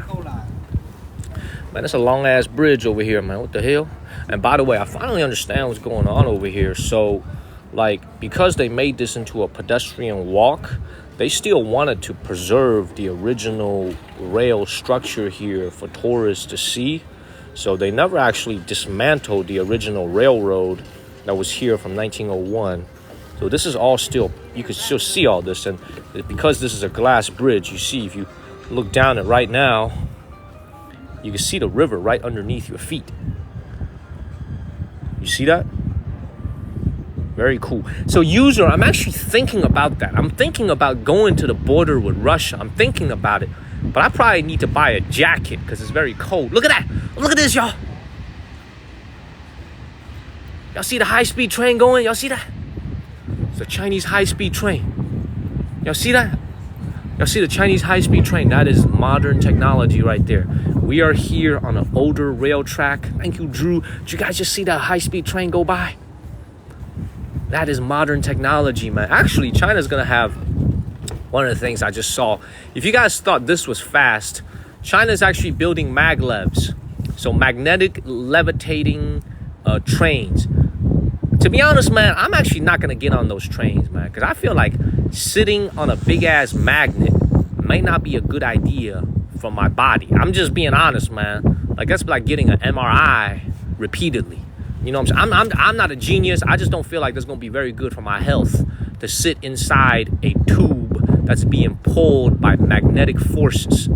Man, it's a long-ass bridge over here, man. What the hell? And by the way, I finally understand what's going on over here. So, like, because they made this into a pedestrian walk, they still wanted to preserve the original rail structure here for tourists to see. So they never actually dismantled the original railroad that was here from 1901. So this is all still, you can still see all this. And because this is a glass bridge, you see, if you look down it right now, you can see the river right underneath your feet. You see that? Very cool. So user, I'm actually thinking about that. I'm thinking about going to the border with Russia. I'm thinking about it. But I probably need to buy a jacket because it's very cold. Look at that. Look at this, y'all. Y'all see the high-speed train going? Y'all see that? It's a Chinese high-speed train. Y'all see that? Y'all see the Chinese high-speed train? That is modern technology right there. We are here on an older rail track. Thank you, Drew. Did you guys just see that high-speed train go by? That is modern technology, man. Actually, China's going to have one of the things I just saw. If you guys thought this was fast, China's actually building maglevs. So magnetic levitating trains. To be honest, man, I'm actually not going to get on those trains, man. Because I feel like sitting on a big-ass magnet may not be a good idea for my body. I'm just being honest, man. Like, that's like getting an MRI repeatedly. You know what I'm saying? I'm not a genius. I just don't feel like that's going to be very good for my health to sit inside a tube that's being pulled by magnetic forces.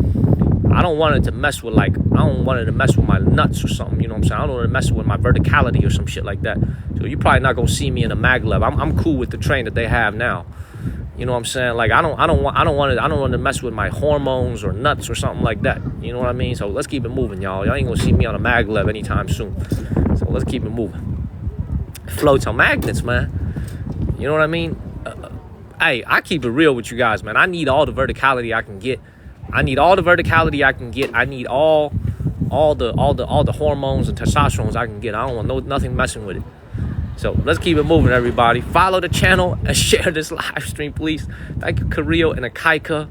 I don't want it to mess with, like, I don't want it to mess with my nuts or something, you know what I'm saying? I don't want it to mess with my verticality or some shit like that. So you're probably not gonna see me in a maglev. I'm cool with the train that they have now. You know what I'm saying? Like, I don't want to mess with my hormones or nuts or something like that. You know what I mean? So let's keep it moving, y'all. Y'all ain't gonna see me on a maglev anytime soon. So let's keep it moving. Floats on magnets, man. You know what I mean? Hey, I keep it real with you guys, man. I need all the verticality I can get. I need all the verticality I can get. I need all the hormones and testosterone I can get. I don't want nothing messing with it. So let's keep it moving, everybody. Follow the channel and share this live stream, please. Thank you, Kareo and Akaika.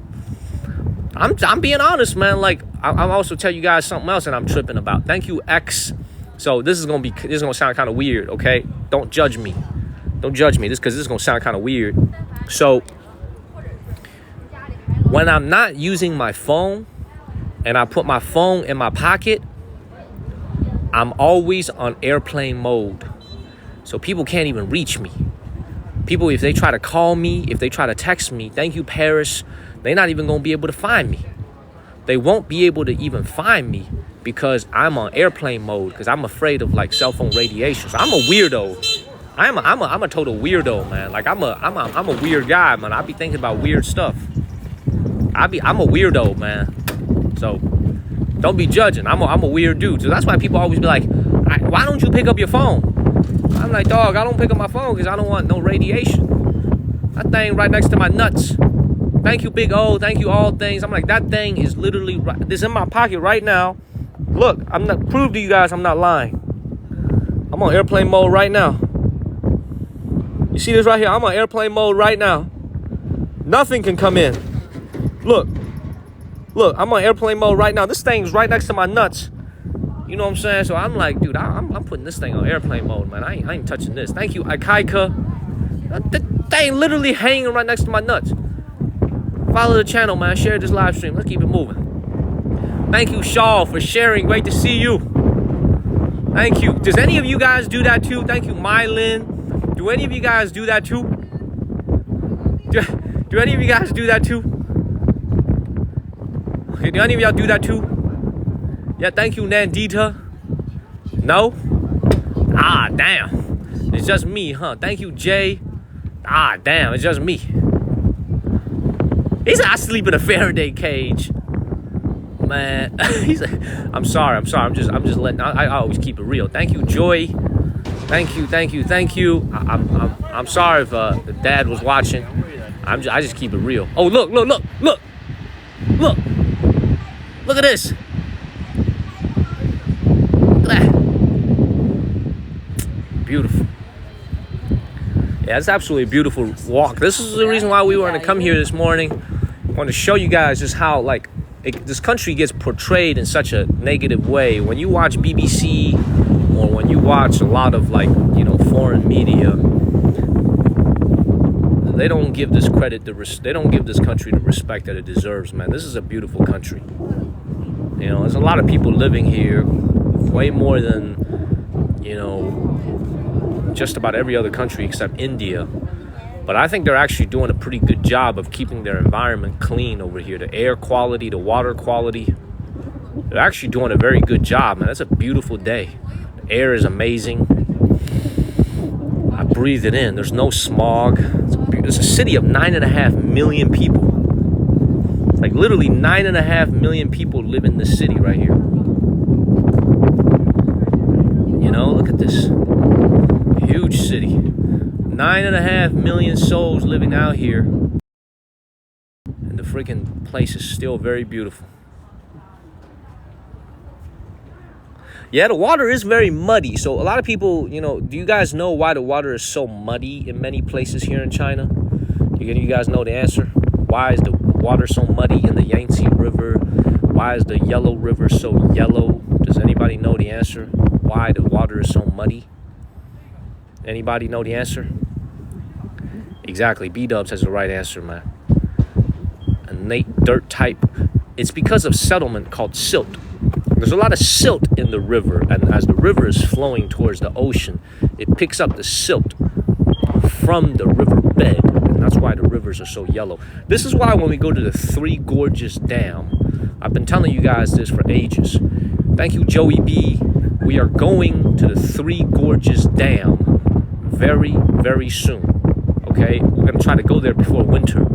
I'm being honest, man. Like, I'll also tell you guys something else that I'm tripping about. Thank you, X. So this is gonna sound kind of weird, okay? Don't judge me. Don't judge me. Because this is gonna sound kind of weird. So when I'm not using my phone and I put my phone in my pocket, I'm always on airplane mode. So people can't even reach me. People, if they try to call me, if they try to text me, thank you, Paris, they're not even going to be able to find me. They won't be able to even find me because I'm on airplane mode, because I'm afraid of, like, cell phone radiation. So I'm a weirdo. I'm a total weirdo, man. Like, I'm a weird guy, man. I be thinking about weird stuff. I'm a weirdo, man. So don't be judging. I'm a weird dude. So that's why people always be like, why don't you pick up your phone? I'm like, dog, I don't pick up my phone because I don't want no radiation. That thing right next to my nuts. Thank you, Big O. Thank you, all things. I'm like, that thing is literally right. This in my pocket right now. Look, prove to you guys I'm not lying. I'm on airplane mode right now. You see this right here? I'm on airplane mode right now. Nothing can come in. Look, I'm on airplane mode right now. This thing's right next to my nuts. You know what I'm saying? So I'm like, dude, I'm putting this thing on airplane mode, man. I ain't touching this. Thank you, Akaika. That thing literally hanging right next to my nuts. Follow the channel, man. Share this live stream. Let's keep it moving. Thank you, Shaw, for sharing. Great to see you. Thank you. Does any of you guys do that too? Thank you, Mylin. Do any of you guys do that too? Do any of you guys do that too? Okay, do any of y'all do that too? Yeah, thank you, Nandita. No? Ah, damn. It's just me, huh? Thank you, Jay. Ah, damn, it's just me. He said, I sleep in a Faraday cage. Man, he's like, I'm sorry. I'm just letting. I always keep it real. Thank you, Joy. Thank you. I'm sorry if the dad was watching. I just keep it real. Oh, look at this. Look at that. Beautiful. Yeah, it's absolutely a beautiful walk. This is the reason why we wanted to come here this morning. I want to show you guys just how this country gets portrayed in such a negative way. When you watch BBC or when you watch a lot of foreign media, they don't give this they don't give this country the respect that it deserves, man. This is a beautiful country. There's a lot of people living here, way more than just about every other country except India. But I think they're actually doing a pretty good job of keeping their environment clean over here. The air quality, the water quality. They're actually doing a very good job, man. It's a beautiful day. The air is amazing. I breathe it in. There's no smog. It's a city of 9.5 million people. Like literally 9.5 million people live in this city right here. Look at this. Huge city. 9.5 million souls living out here. And the freaking place is still very beautiful. Yeah, the water is very muddy. So a lot of people, do you guys know why the water is so muddy in many places here in China? You guys know the answer? Why is the water so muddy in the Yangtze River? Why is the Yellow River so yellow? Does anybody know the answer? Why the water is so muddy? Anybody know the answer? Exactly. B-Dubs has the right answer, man. A Nate dirt type. It's because of settlement called silt. There's a lot of silt in the river, and as the river is flowing towards the ocean, it picks up the silt from the river bed, and that's why the rivers are so yellow. This is why when we go to the Three Gorges Dam, I've been telling you guys this for ages. Thank you, Joey B. We are going to the Three Gorges Dam very, very soon. Okay, we're going to try to go there before winter.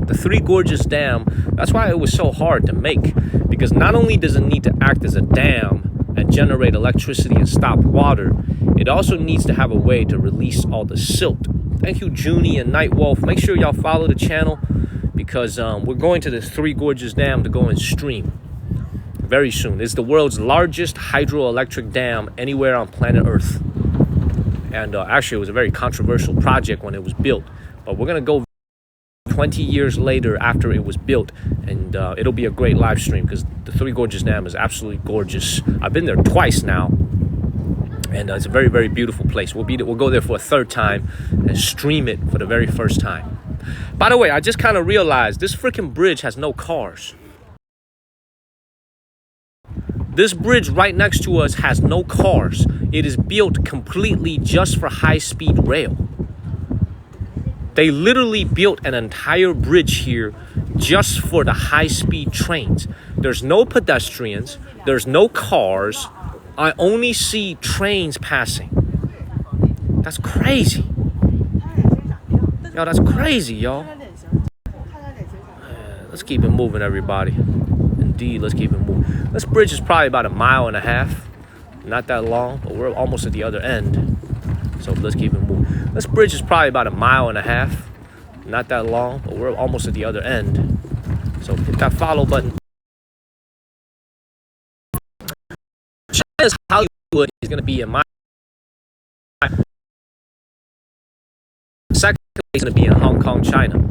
The Three Gorges Dam, that's why it was so hard to make, because not only does it need to act as a dam and generate electricity and stop water, it also needs to have a way to release all the silt. Thank you, Junie and Nightwolf. Make sure y'all follow the channel, because we're going to the Three Gorges Dam to go and stream very soon. It's the world's largest hydroelectric dam anywhere on planet Earth. And actually, it was a very controversial project when it was built. But we're going to go 20 years later after it was built. And it'll be a great live stream because the Three Gorges Dam is absolutely gorgeous. I've been there twice now. And it's a very, very beautiful place. We'll go there for a third time and stream it for the very first time. By the way, I just kind of realized this freaking bridge has no cars. This bridge right next to us has no cars. It is built completely just for high-speed rail. They literally built an entire bridge here just for the high-speed trains. There's no pedestrians. There's no cars. I only see trains passing. That's crazy. Yo, that's crazy, y'all. Let's keep it moving, everybody. Indeed, let's keep it moving. This bridge is probably about 1.5 miles. Not that long, but we're almost at the other end. So let's keep it moving. This bridge is probably about 1.5 miles. Not that long, but we're almost at the other end. So hit that follow button. China's Hollywood is going to be in my second place, going to be in Hong Kong, China.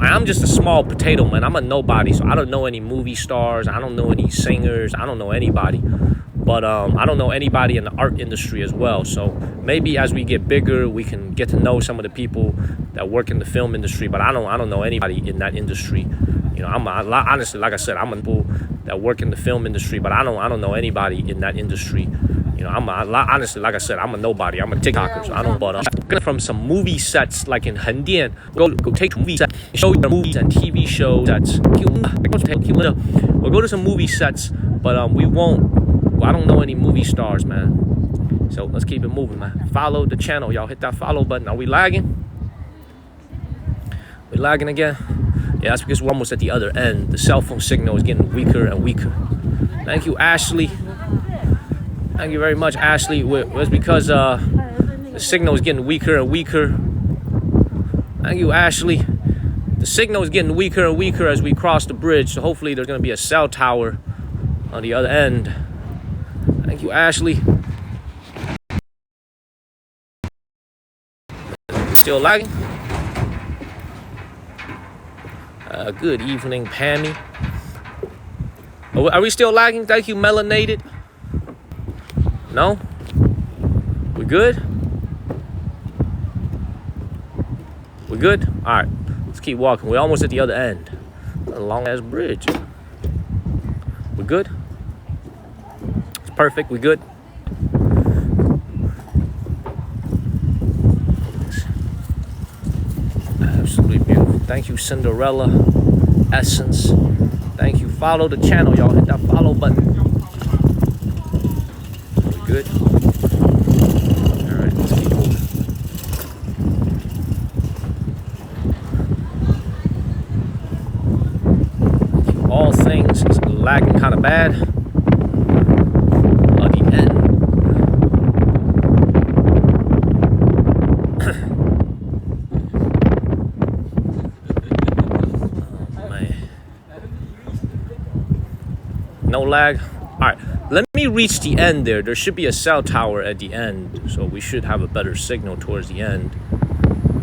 I'm just a small potato, man. I'm a nobody, so I don't know any movie stars. I don't know any singers. I don't know anybody. But I don't know anybody in the art industry as well. So maybe as we get bigger, we can get to know some of the people that work in the film industry. But I don't know anybody in that industry. Honestly, like I said, I'm a people that work in the film industry, but I don't know anybody in that industry. Honestly, like I said, I'm a nobody. I'm a TikToker, so I don't. But from some movie sets, like in Hendian, go take movie sets, show you movies and TV shows. We'll go to some movie sets, but we won't. I don't know any movie stars, man. So let's keep it moving, man. Follow the channel, y'all. Hit that follow button. Are we lagging? We lagging again? Yeah, that's because we're almost at the other end. The cell phone signal is getting weaker and weaker. Thank you, Ashley. Thank you very much, Ashley. It was because the signal is getting weaker and weaker. Thank you, Ashley. The signal is getting weaker and weaker as we cross the bridge, so hopefully there's going to be a cell tower on the other end. Thank you, Ashley. Still lagging? Good evening, Pammy. Are we still lagging? Thank you, Melanated. No? We good? We good? All right, let's keep walking. We're almost at the other end. A long-ass bridge. We good? It's perfect. We good? Absolutely beautiful. Thank you, Cinderella Essence. Thank you. Follow the channel, y'all. Hit that follow button. We good? All right, let's keep moving. All things is lagging kind of bad. At the end. No lag. All right, let me reach the end there. There should be a cell tower at the end, so we should have a better signal towards the end.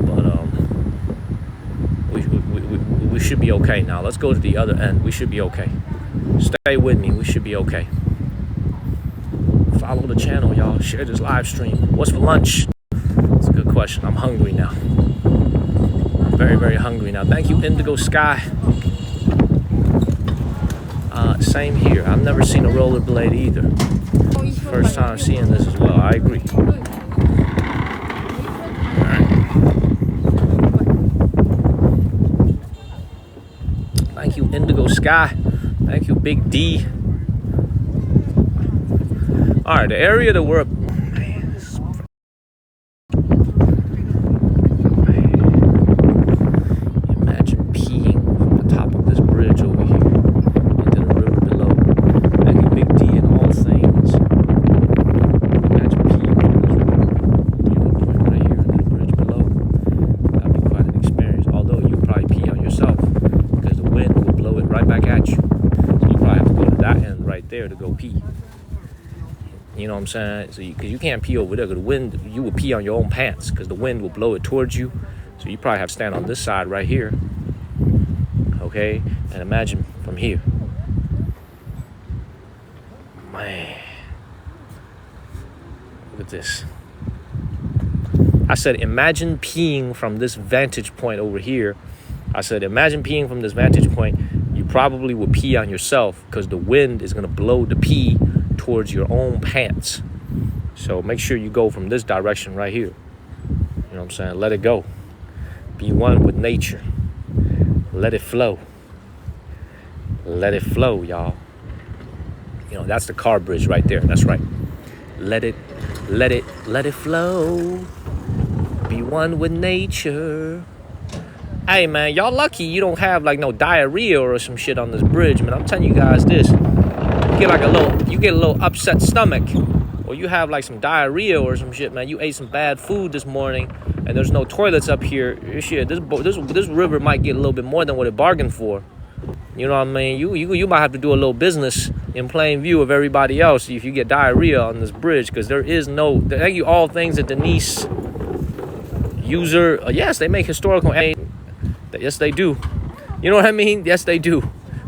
But we should be okay now. Let's go to the other end. We should be okay. Stay with me. We should be okay. Follow the channel, y'all. Share this live stream. What's for lunch? That's a good question. I'm hungry now. I'm very, very hungry now. Thank you, Indigo Sky. Same here. I've never seen a rollerblade either. First time seeing this as well. I agree. Alright. Thank you, Indigo Sky. Thank you, Big D. Alright, the area that we're... Man, this is... Imagine peeing from the top of this bridge over here. There to go pee. You know what I'm saying? So because you can't pee over there, because the wind, you will pee on your own pants because the wind will blow it towards you. So you probably have to stand on this side right here. Okay? And imagine from here. Man. Look at this. I said, imagine peeing from this vantage point over here. I said, imagine peeing from this vantage point. You probably will pee on yourself because the wind is going to blow the pee towards your own pants. So make sure you go from this direction right here. You know what I'm saying? Let it go. Be one with nature. Let it flow. Let it flow, y'all. You know, that's the car bridge right there. That's right. Let it flow. Be one with nature. Hey man, y'all lucky you don't have like no diarrhea or some shit on this bridge, man. I'm telling you guys this. You get a little upset stomach, or you have like some diarrhea or some shit, man. You ate some bad food this morning, and there's no toilets up here. Shit, this river might get a little bit more than what it bargained for. You know what I mean? You might have to do a little business in plain view of everybody else if you get diarrhea on this bridge, because there is no. Thank you, all things that Denise user. Yes, they make historical. Yes, they do. You know what I mean? Yes, they do.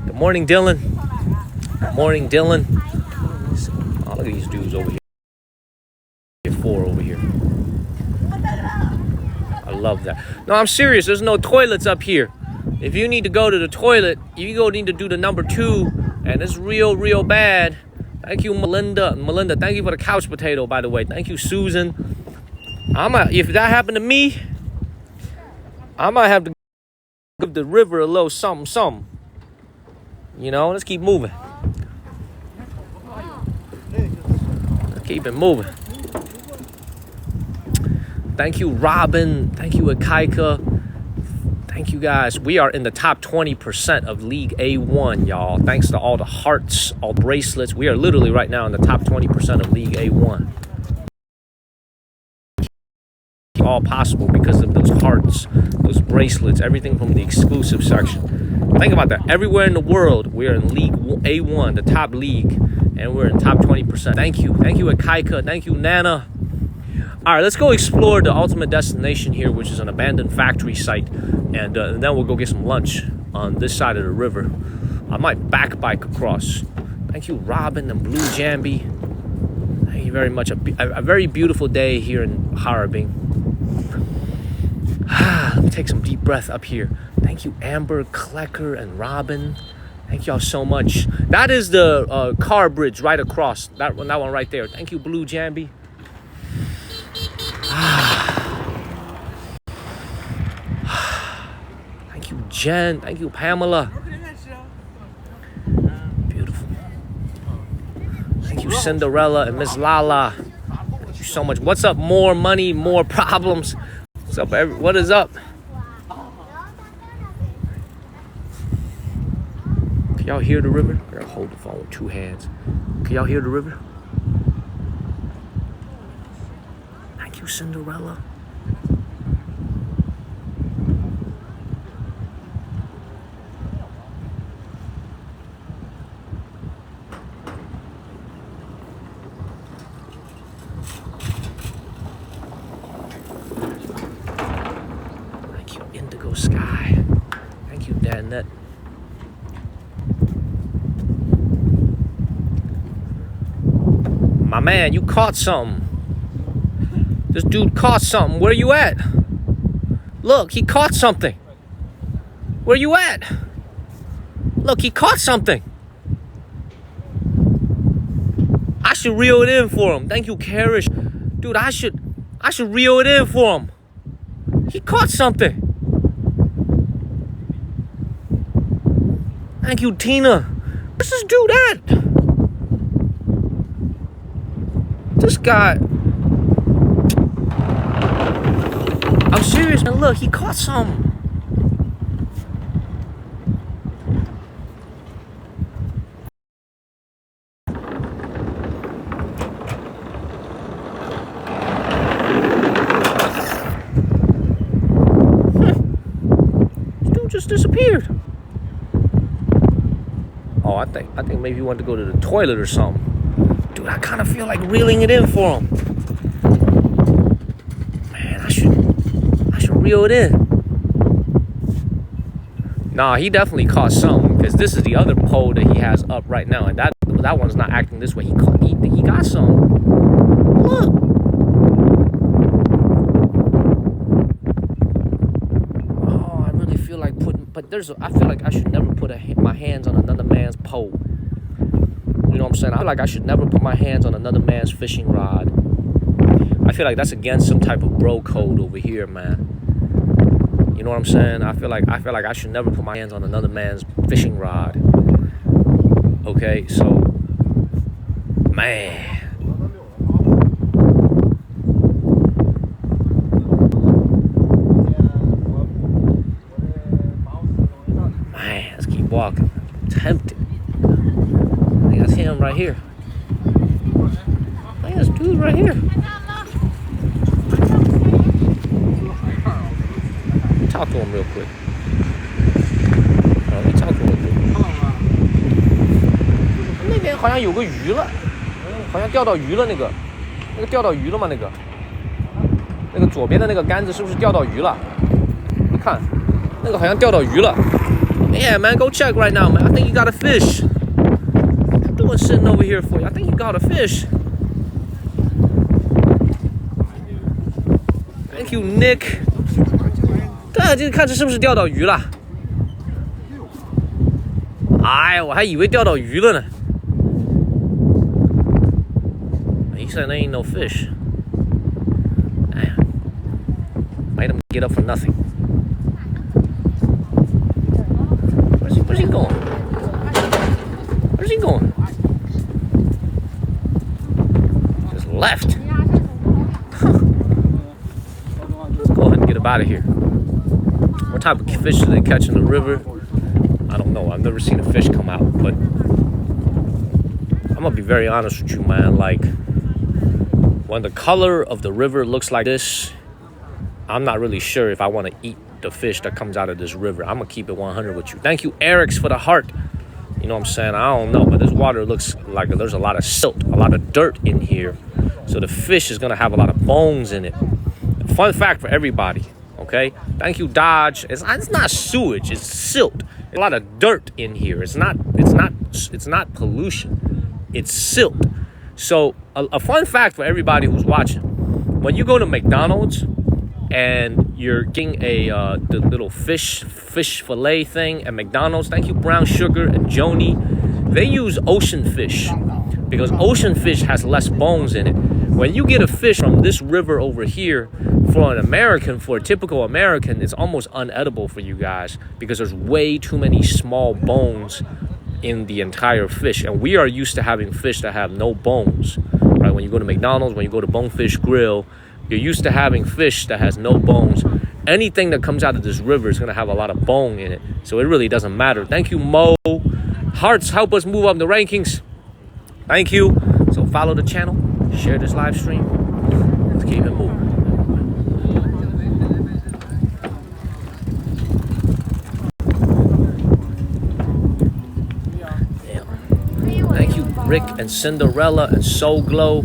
Good morning, Dylan. Good morning, Dylan. Oh, look at these dudes over here. 4 over here. I love that. No, I'm serious. There's no toilets up here. If you need to go to the toilet, you need to do the number 2, and it's real bad. Thank you, Melinda. Melinda, thank you for the couch potato, by the way. Thank you, Susan. If that happened to me, I might have to give the river a little something. You know, let's keep moving. Let's keep it moving. Thank you, Robin. Thank you, Akaika. Thank you guys. We are in the top 20% of League A1, y'all. Thanks to all the hearts, all bracelets. We are literally right now in the top 20% of League A1. All possible because of those hearts, those bracelets, everything from the exclusive section. Think about that. Everywhere in the world, we're in League A1, the top league, and we're in top 20%. Thank you. Thank you, Akaika. Thank you, Nana. All right, let's go explore the ultimate destination here, which is an abandoned factory site. And then we'll go get some lunch on this side of the river. I might back bike across. Thank you, Robin and Blue Jambi. Thank you very much. A very beautiful day here in Harbin. Let me take some deep breath up here. Thank you, Amber, Klecker, and Robin. Thank y'all so much. That is the car bridge right across. That one right there. Thank you, Blue Jambi. Thank you, Jen. Thank you, Pamela. Beautiful. Thank you, Cinderella and Miss Lala. Thank you so much. What's up? More money, more problems. What's up, what is up? Can y'all hear the river? I gotta hold the phone with two hands. Can y'all hear the river? Thank you, Cinderella. Thank you, Indigo Sky. Thank you, Danette. My man, you caught something. This dude caught something. Where you at? Look, he caught something. Where you at? Look, he caught something. I should reel it in for him. Thank you, Karish. Dude, I should reel it in for him. He caught something. Thank you, Tina. Where's this dude at? This guy. I'm serious, man. Look, he caught some. This dude just disappeared. Oh, I think maybe he wanted to go to the toilet or something. Dude, I kind of feel like reeling it in for him. Man, I should reel it in. Nah, he definitely caught something because this is the other pole that he has up right now, and that one's not acting this way. He got some. Look. Oh, I really feel like I feel like I should never put my hands on another man's pole. You know what I'm saying? I feel like I should never put my hands on another man's fishing rod. I feel like that's against some type of bro code over here, man. You know what I'm saying? I feel like I should never put my hands on another man's fishing rod. Okay, so man. Man, let's keep walking. I'm tempted. I think that's him right here. I think that's dude right here. Talk to him real quick. Let me talk to him real quick. 那边好像有个鱼了，好像钓到鱼了，那个钓到鱼了吗？那个左边的那个杆子是不是钓到鱼了？你看，那个好像钓到鱼了。Yeah, man, go check right now, man. I think you got a fish. I'm doing sitting over here for you. I think you got a fish. Thank you, Nick. 这看这是不是钓到鱼了？哎呀，我还以为钓到鱼了呢。He said there ain't no fish. Damn. Made him get up for nothing. Where's he going? Where's he going? Just left. Let's go ahead and get him out of here. What type of fish do they catch in the river? I don't know. I've never seen a fish come out, but I'm gonna be very honest with you, man. Like, when the color of the river looks like this, I'm not really sure if I want to eat the fish that comes out of this river. I'm gonna keep it 100 with you. Thank you, Eric's, for the heart. You know what I'm saying? I don't know, but this water looks like there's a lot of silt, a lot of dirt in here. So the fish is gonna have a lot of bones in it. Fun fact for everybody, okay? Thank you, Dodge. It's not sewage, it's silt. A lot of dirt in here. It's not pollution. It's silt. So a fun fact for everybody who's watching: when you go to McDonald's and you're getting the little fish fillet thing at McDonald's, thank you, Brown Sugar and Joni. They use ocean fish because ocean fish has less bones in it. When you get a fish from this river over here, for a typical American, it's almost unedible for you guys because there's way too many small bones in the entire fish. And we are used to having fish that have no bones, right? When you go to McDonald's, when you go to Bonefish Grill, you're used to having fish that has no bones. Anything that comes out of this river is going to have a lot of bone in it. So it really doesn't matter. Thank you, Mo. Hearts help us move up the rankings. Thank you. So follow the channel. Share this live stream. Let's keep it moving. Yeah. Thank you, Rick and Cinderella and Soul Glow.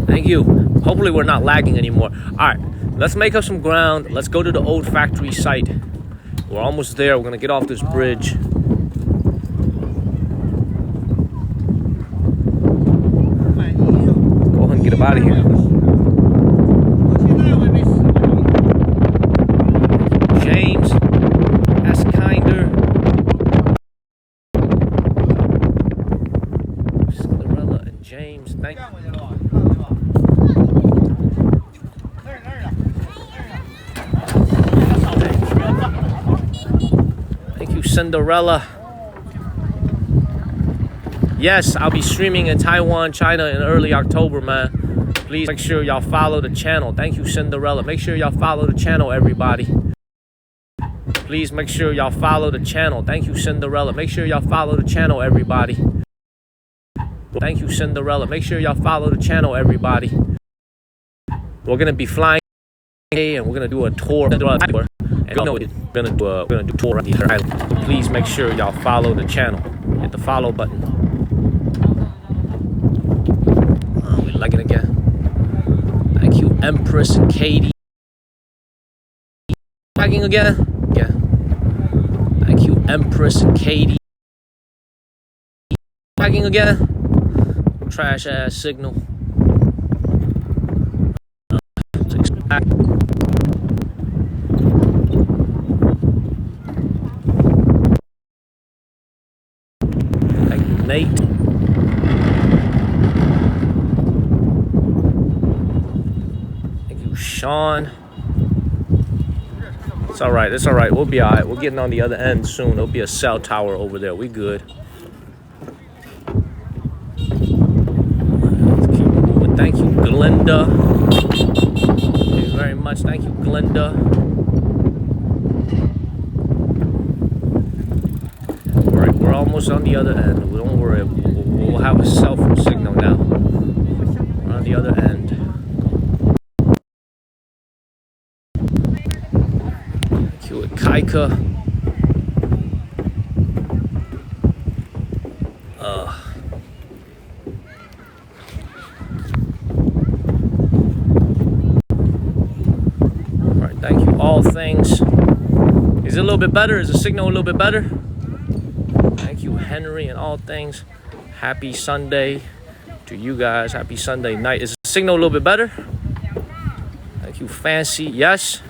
Thank you. Hopefully we're not lagging anymore. All right, let's make up some ground. Let's go to the old factory site. We're almost there. We're gonna get off this bridge. Go ahead and get up out of here. James, that's kinder. Cinderella and James, thank you. Cinderella. Yes, I'll be streaming in Taiwan, China in early October, man. Please make sure y'all follow the channel. Thank you, Cinderella. Make sure y'all follow the channel, everybody. Please make sure y'all follow the channel. Thank you, Cinderella. Make sure y'all follow the channel, everybody. Thank you, Cinderella. Make sure y'all follow the channel, everybody. We're gonna be flying and we're gonna do a tour. And you know we're gonna do a tour around the island. Please make sure y'all follow the channel. Hit the follow button. Oh, we like it again. Thank you, Empress and Katie. Lagging again? Yeah. Thank you, Empress and Katie. Lagging again? Trash ass signal. Nate. Thank you, Sean. It's all right. It's all right. We'll be all right. We're getting on the other end soon. There'll be a cell tower over there. We good. Let's keep moving. Thank you, Glinda. Thank you very much. Thank you, Glinda. We're almost on the other end. Don't worry. We'll have a cell phone signal now. We're on the other end. Thank you, Kaika. All right. Thank you. All things. Is it a little bit better? Is the signal a little bit better? Thank you, Henry, and all things. Happy Sunday to you guys. Happy Sunday night. Is the signal a little bit better? Thank you, Fancy. Yes?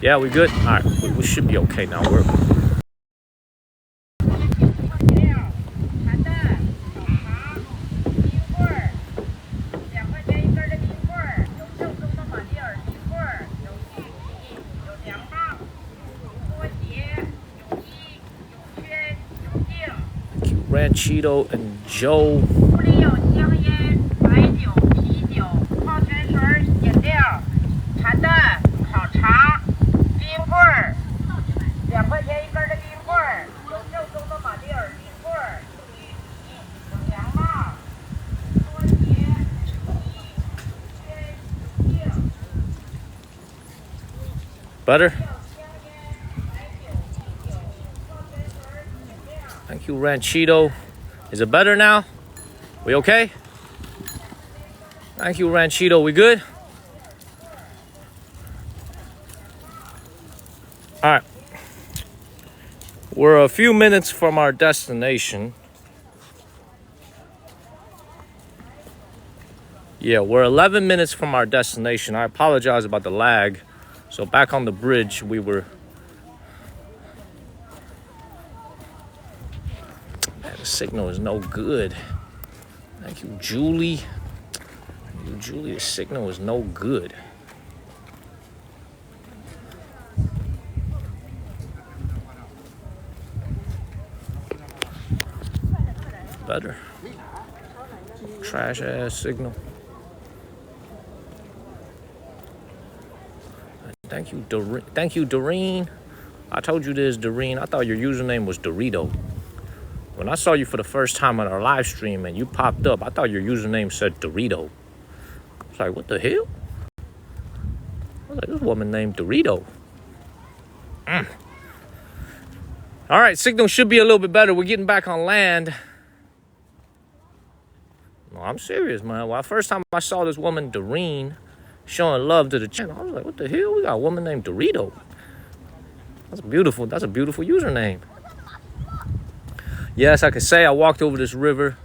Yeah, we good? All right, we should be okay now. We're Ranchito and Joe. Better? Thank you, Ranchito. Is it better now? We okay? Thank you, Ranchito. We good? All right. We're a few minutes from our destination. Yeah, we're 11 minutes from our destination. I apologize about the lag. So back on the bridge, we were... Man, the signal is no good. Thank you, Julie. Thank you, Julie. The signal is no good. Better. Trash ass signal. Thank you, Doreen. Thank you, Doreen. I told you this, Doreen. I thought your username was Dorito. When I saw you for the first time on our live stream and you popped up, I thought your username said Dorito. I was like, what the hell? I was like, this woman named Dorito. All right, signal should be a little bit better. We're getting back on land. No, I'm serious, man. Well, first time I saw this woman, Doreen, showing love to the channel, I was like, what the hell? We got a woman named Dorito. That's a beautiful username. Yes, I can say I walked over this river.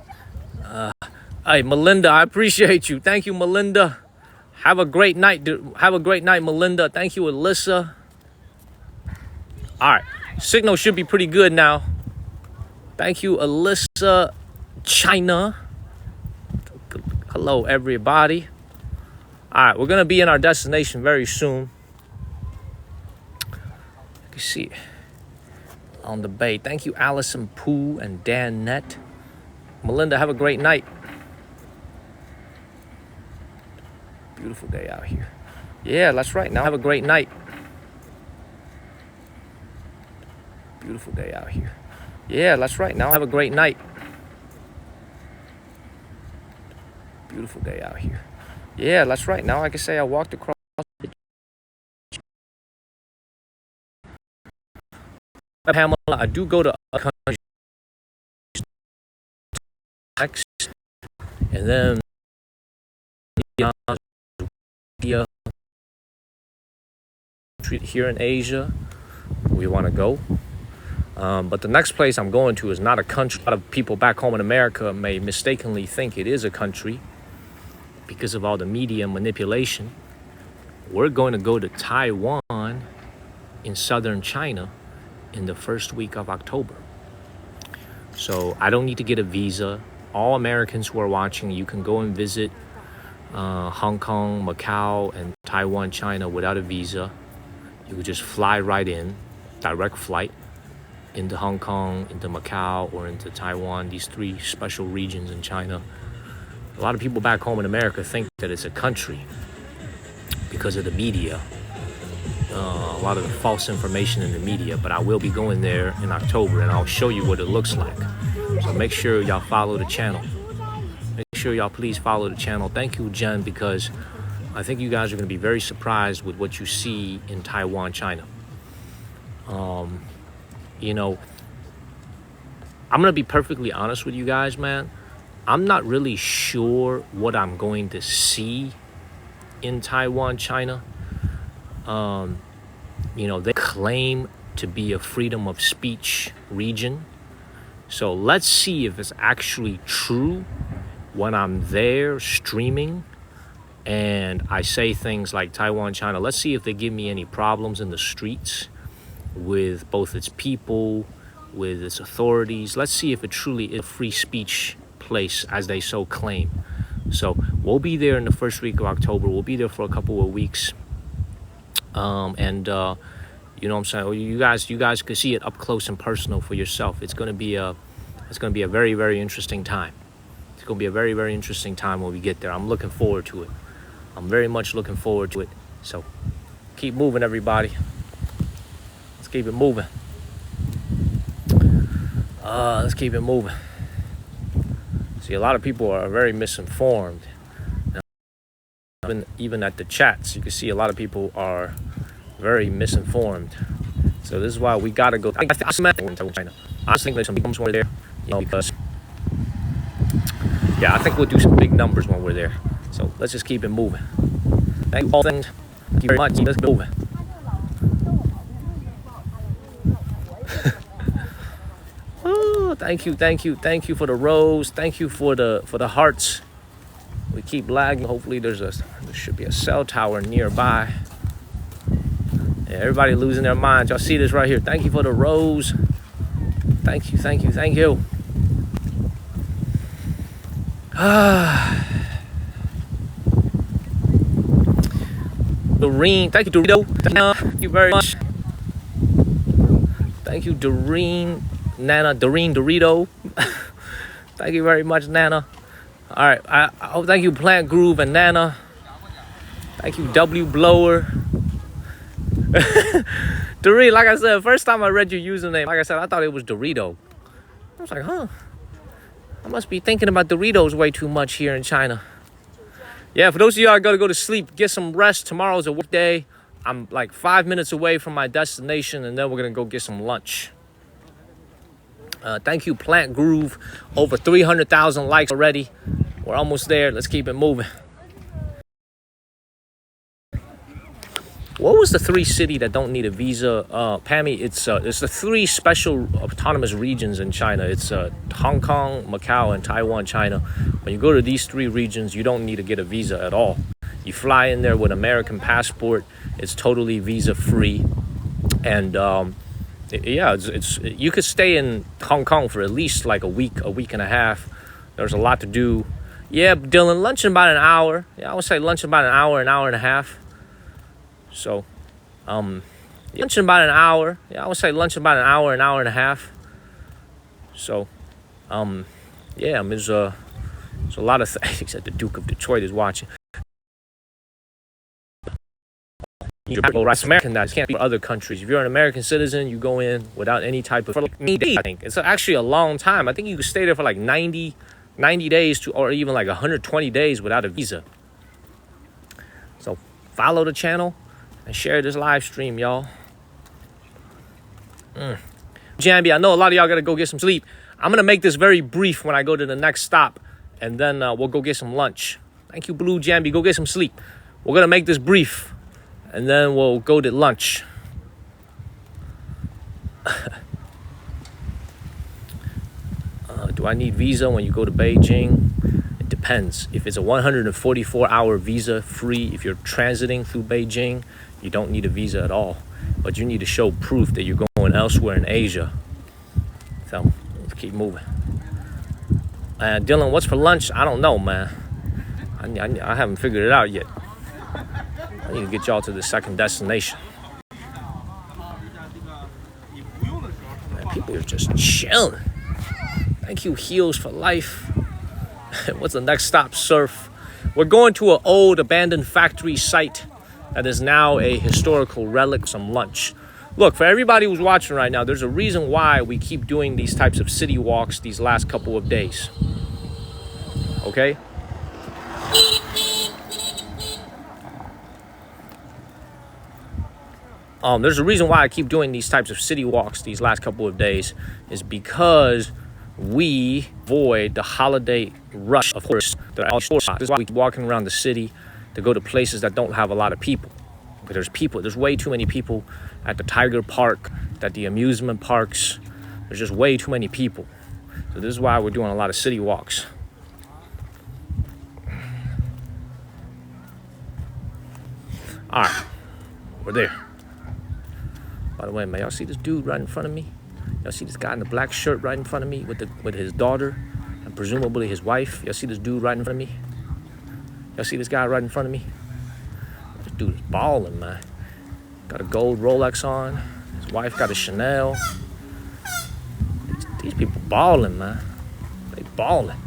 Hey, Melinda, I appreciate you. Thank you, Melinda. Have a great night. Have a great night, Melinda. Thank you, Alyssa. All right. Signal should be pretty good now. Thank you, Alyssa. China. Hello, everybody. All right, we're going to be in our destination very soon. You can see it on the bay. Thank you, Allison Pooh and Dan Net. Melinda, have a great night. Beautiful day out here. Yeah, that's right. Now have a great night. Beautiful day out here. Yeah, that's right. Now have a great night. Beautiful day out here. Yeah, that's right. Now I can say I walked across. Pamela, I do go to other countries next, and then here in Asia, we want to go. But the next place I'm going to is not a country. A lot of people back home in America may mistakenly think it is a country because of all the media manipulation. We're going to go to Taiwan in southern China in the first week of October. So I don't need to get a visa. All Americans who are watching, you can go and visit Hong Kong, Macau, and Taiwan, China without a visa. You could just fly right in, direct flight into Hong Kong, into Macau, or into Taiwan, these three special regions in China. A lot of people back home in America think that it's a country because of the media. A lot of the false information in the media, but I will be going there in October and I'll show you what it looks like. So make sure y'all follow the channel. Make sure y'all please follow the channel. Thank you, Jen, because I think you guys are going to be very surprised with what you see in Taiwan, China. You know, I'm going to be perfectly honest with you guys, man. I'm not really sure what I'm going to see in Taiwan, China. You know, they claim to be a freedom of speech region. So let's see if it's actually true when I'm there streaming and I say things like Taiwan, China. Let's see if they give me any problems in the streets with both its people, with its authorities. Let's see if it truly is a free speech place as they so claim. So we'll be there in the first week of October. We'll be there for a couple of weeks. You know what I'm saying? You guys could see it up close and personal for yourself. It's gonna be a very, very interesting time. It's gonna be a very, very interesting time when we get there. I'm looking forward to it. I'm very much looking forward to it. So keep moving, everybody. Let's keep it moving. Let's keep it moving. See, a lot of people are very misinformed. Even at the chats, you can see a lot of people are very misinformed. So this is why we gotta go. I China. I think there's some big numbers when we're there, because yeah, I think we'll do some big numbers when we're there. So let's just keep it moving. Thank you all. Thank you very much. Let's go moving. Oh, thank you for the rose. Thank you for the hearts. We keep lagging. Hopefully there should be a cell tower nearby. Yeah, everybody losing their minds. Y'all see this right here. Thank you for the rose. Thank you. Doreen, thank you, Dorito. Thank you very much. Thank you, Doreen, Nana, Doreen, Dorito. Thank you very much, Nana. All right, thank you, Plant Groove and Nana. Thank you, W Blower. Doreen, like I said, first time I read your username, like I said, I thought it was Dorito. I was like, huh, I must be thinking about Doritos way too much here in China. Yeah, for those of y'all gotta go to sleep, get some rest. Tomorrow's a work day. I'm like 5 minutes away from my destination, and then we're gonna go get some lunch. Thank you, Plant Groove. Over 300,000 likes already. We're almost there. Let's keep it moving. What was the 3 city that don't need a visa? Pammy, it's the 3 special autonomous regions in China. It's Hong Kong, Macau, and Taiwan, China. When you go to these 3 regions, you don't need to get a visa at all. You fly in there with an American passport. It's totally visa free, and yeah, it's you could stay in Hong Kong for at least like a week and a half. There's a lot to do. Yeah, Dylan, lunch in about an hour. Yeah, I would say lunch in about an hour and a half. So, lunch in about an hour. Yeah, I would say lunch in about an hour and a half. So, yeah, there's a lot of things that the Duke of Detroit is watching. It's American that can't be for other countries. If you're an American citizen, you go in without any type of, for like 90 days, I think. It's actually a long time. I think you can stay there for like 90 days or even like 120 days without a visa. So follow the channel and share this live stream, y'all. Jambi, I know a lot of y'all gotta go get some sleep. I'm gonna make this very brief when I go to the next stop, and then we'll go get some lunch. Thank you, Blue Jambi. Go get some sleep. We're gonna make this brief, and then we'll go to lunch. Do I need visa when you go to Beijing? It depends. If it's a 144-hour visa free, if you're transiting through Beijing, you don't need a visa at all. But you need to show proof that you're going elsewhere in Asia. So let's keep moving. Dylan, what's for lunch? I don't know, man. I haven't figured it out yet. I need to get y'all to the second destination. Man, people are just chilling. Thank you, Heels for Life. What's the next stop? Surf. We're going to an old abandoned factory site that is now a historical relic. Some lunch. Look, for everybody who's watching right now, there's a reason why we keep doing these types of city walks these last couple of days. Okay? There's a reason why I keep doing these types of city walks these last couple of days, is because we avoid the holiday rush, of course. This is why we keep walking around the city to go to places that don't have a lot of people. Because there's way too many people at the Tiger Park, at the amusement parks. There's just way too many people. So this is why we're doing a lot of city walks. All right, we're there. By the way, man, y'all see this dude right in front of me? Y'all see this guy in the black shirt right in front of me with his daughter and presumably his wife? Y'all see this dude right in front of me? Y'all see this guy right in front of me? This dude is balling, man. Got a gold Rolex on. His wife got a Chanel. These people balling, man. They balling.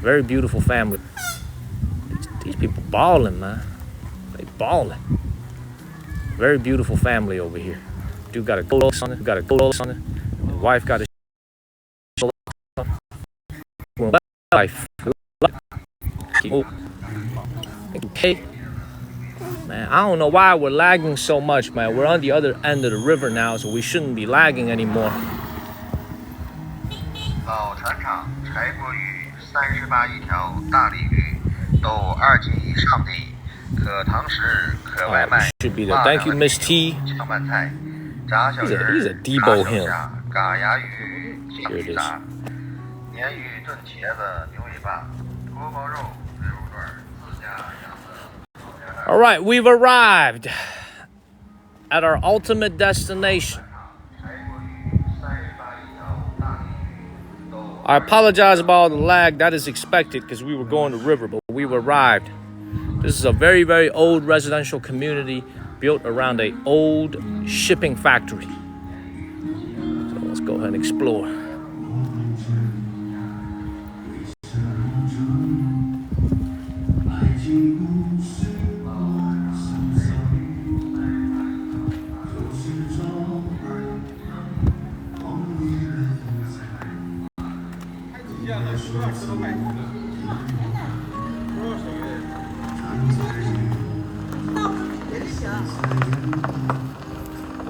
Very beautiful family. These people balling, man. They balling. Very beautiful family over here. Dude got a gold on it. Got a gold on it. His wife got a life. Okay. Man, I don't know why we're lagging so much, man. We're on the other end of the river now, so we shouldn't be lagging anymore. 老船长，柴国鱼38一条，大鲤鱼都2斤以上的，可堂食，可外卖。 Should be there. Thank you, Miss T. 酱拌菜，炸小鱼， He's a Debo him. 嘎牙鱼，酱 Here it 皮 is. 炸，鲶鱼炖茄子，牛尾巴，锅包肉，水肉段，自家养的。 All right, we've arrived at our ultimate destination. I apologize about all the lag. That is expected because we were going to river, but we've arrived. This is a very, very old residential community built around an old shipping factory. So let's go ahead and explore.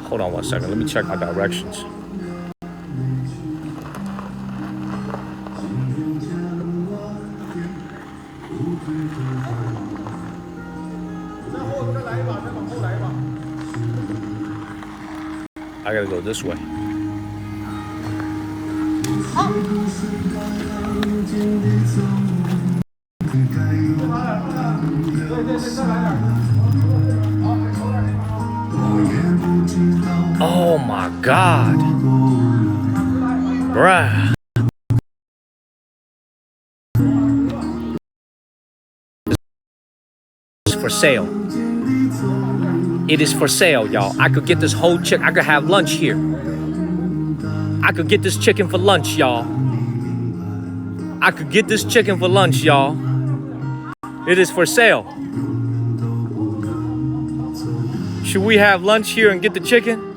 Hold on one second. Let me check my directions. I gotta go this way. Oh my God. Bruh. It's for sale. It is for sale, y'all. I could get this whole chicken. I could have lunch here. I could get this chicken for lunch, y'all. I could get this chicken for lunch, y'all. It is for sale. Should we have lunch here and get the chicken?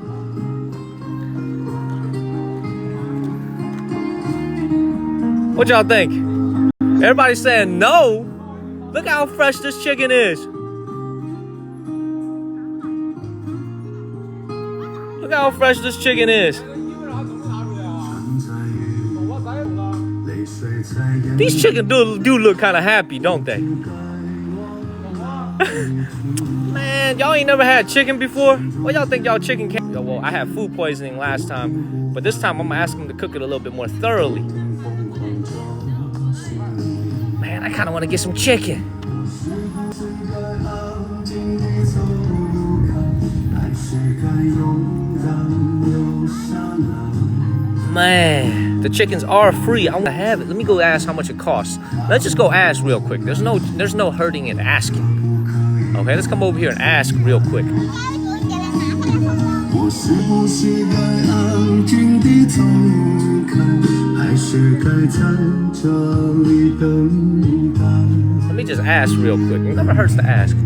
What y'all think? Everybody's saying no. Look how fresh this chicken is. Look how fresh this chicken is. These chickens do look kind of happy, don't they? Man, y'all ain't never had chicken before? What y'all think y'all chicken came? Well, I had food poisoning last time, but this time I'm gonna ask them to cook it a little bit more thoroughly. Man, I kind of want to get some chicken. Man, the chickens are free. I want to have it. Let me go ask how much it costs. Let's just go ask real quick. There's no hurting in asking. Okay, let's come over here and ask real quick. Let me just ask real quick. It never hurts to ask.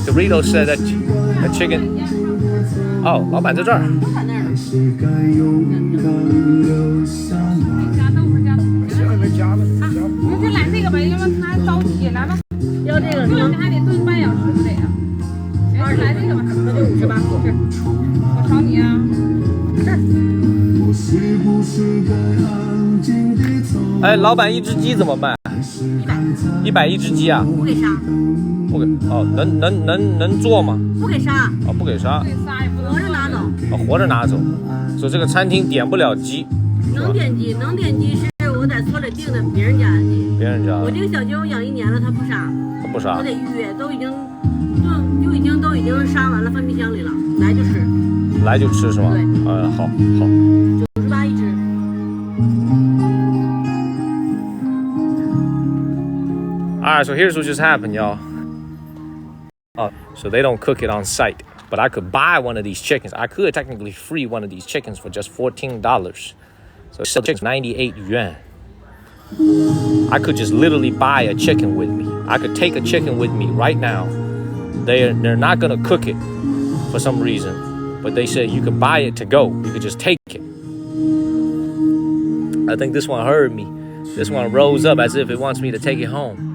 Dorito said that chicken. Oh, 老板在这儿。那就来这个吧，因为他着急，来吧。要这个是吗？还得炖半小时不得呀？哎，来这个吧，那就58，是。我炒你啊。哎，老板，一只鸡怎么卖？100一只鸡啊？不给杀。不给哦，能做吗？不给杀。哦，不给杀。活着拿走。哦，活着拿走。所以这个餐厅点不了鸡。能点鸡是我在村里订的别人家的鸡。别人家的。我这个小鸡我养1年了，它不杀。它不杀。我得预约，都已经杀完了，放冰箱里了，来就吃。来就吃是吗？对。好。98一只。All right, so here's what just happened, y'all. So they don't cook it on site, but I could buy one of these chickens. I could technically free one of these chickens for just $14. So it's still 98 yuan. I could just literally buy a chicken with me. I could take a chicken with me right now. They're not gonna cook it for some reason, but they said you could buy it to go. You could just take it. I think this one heard me. This one rose up as if it wants me to take it home.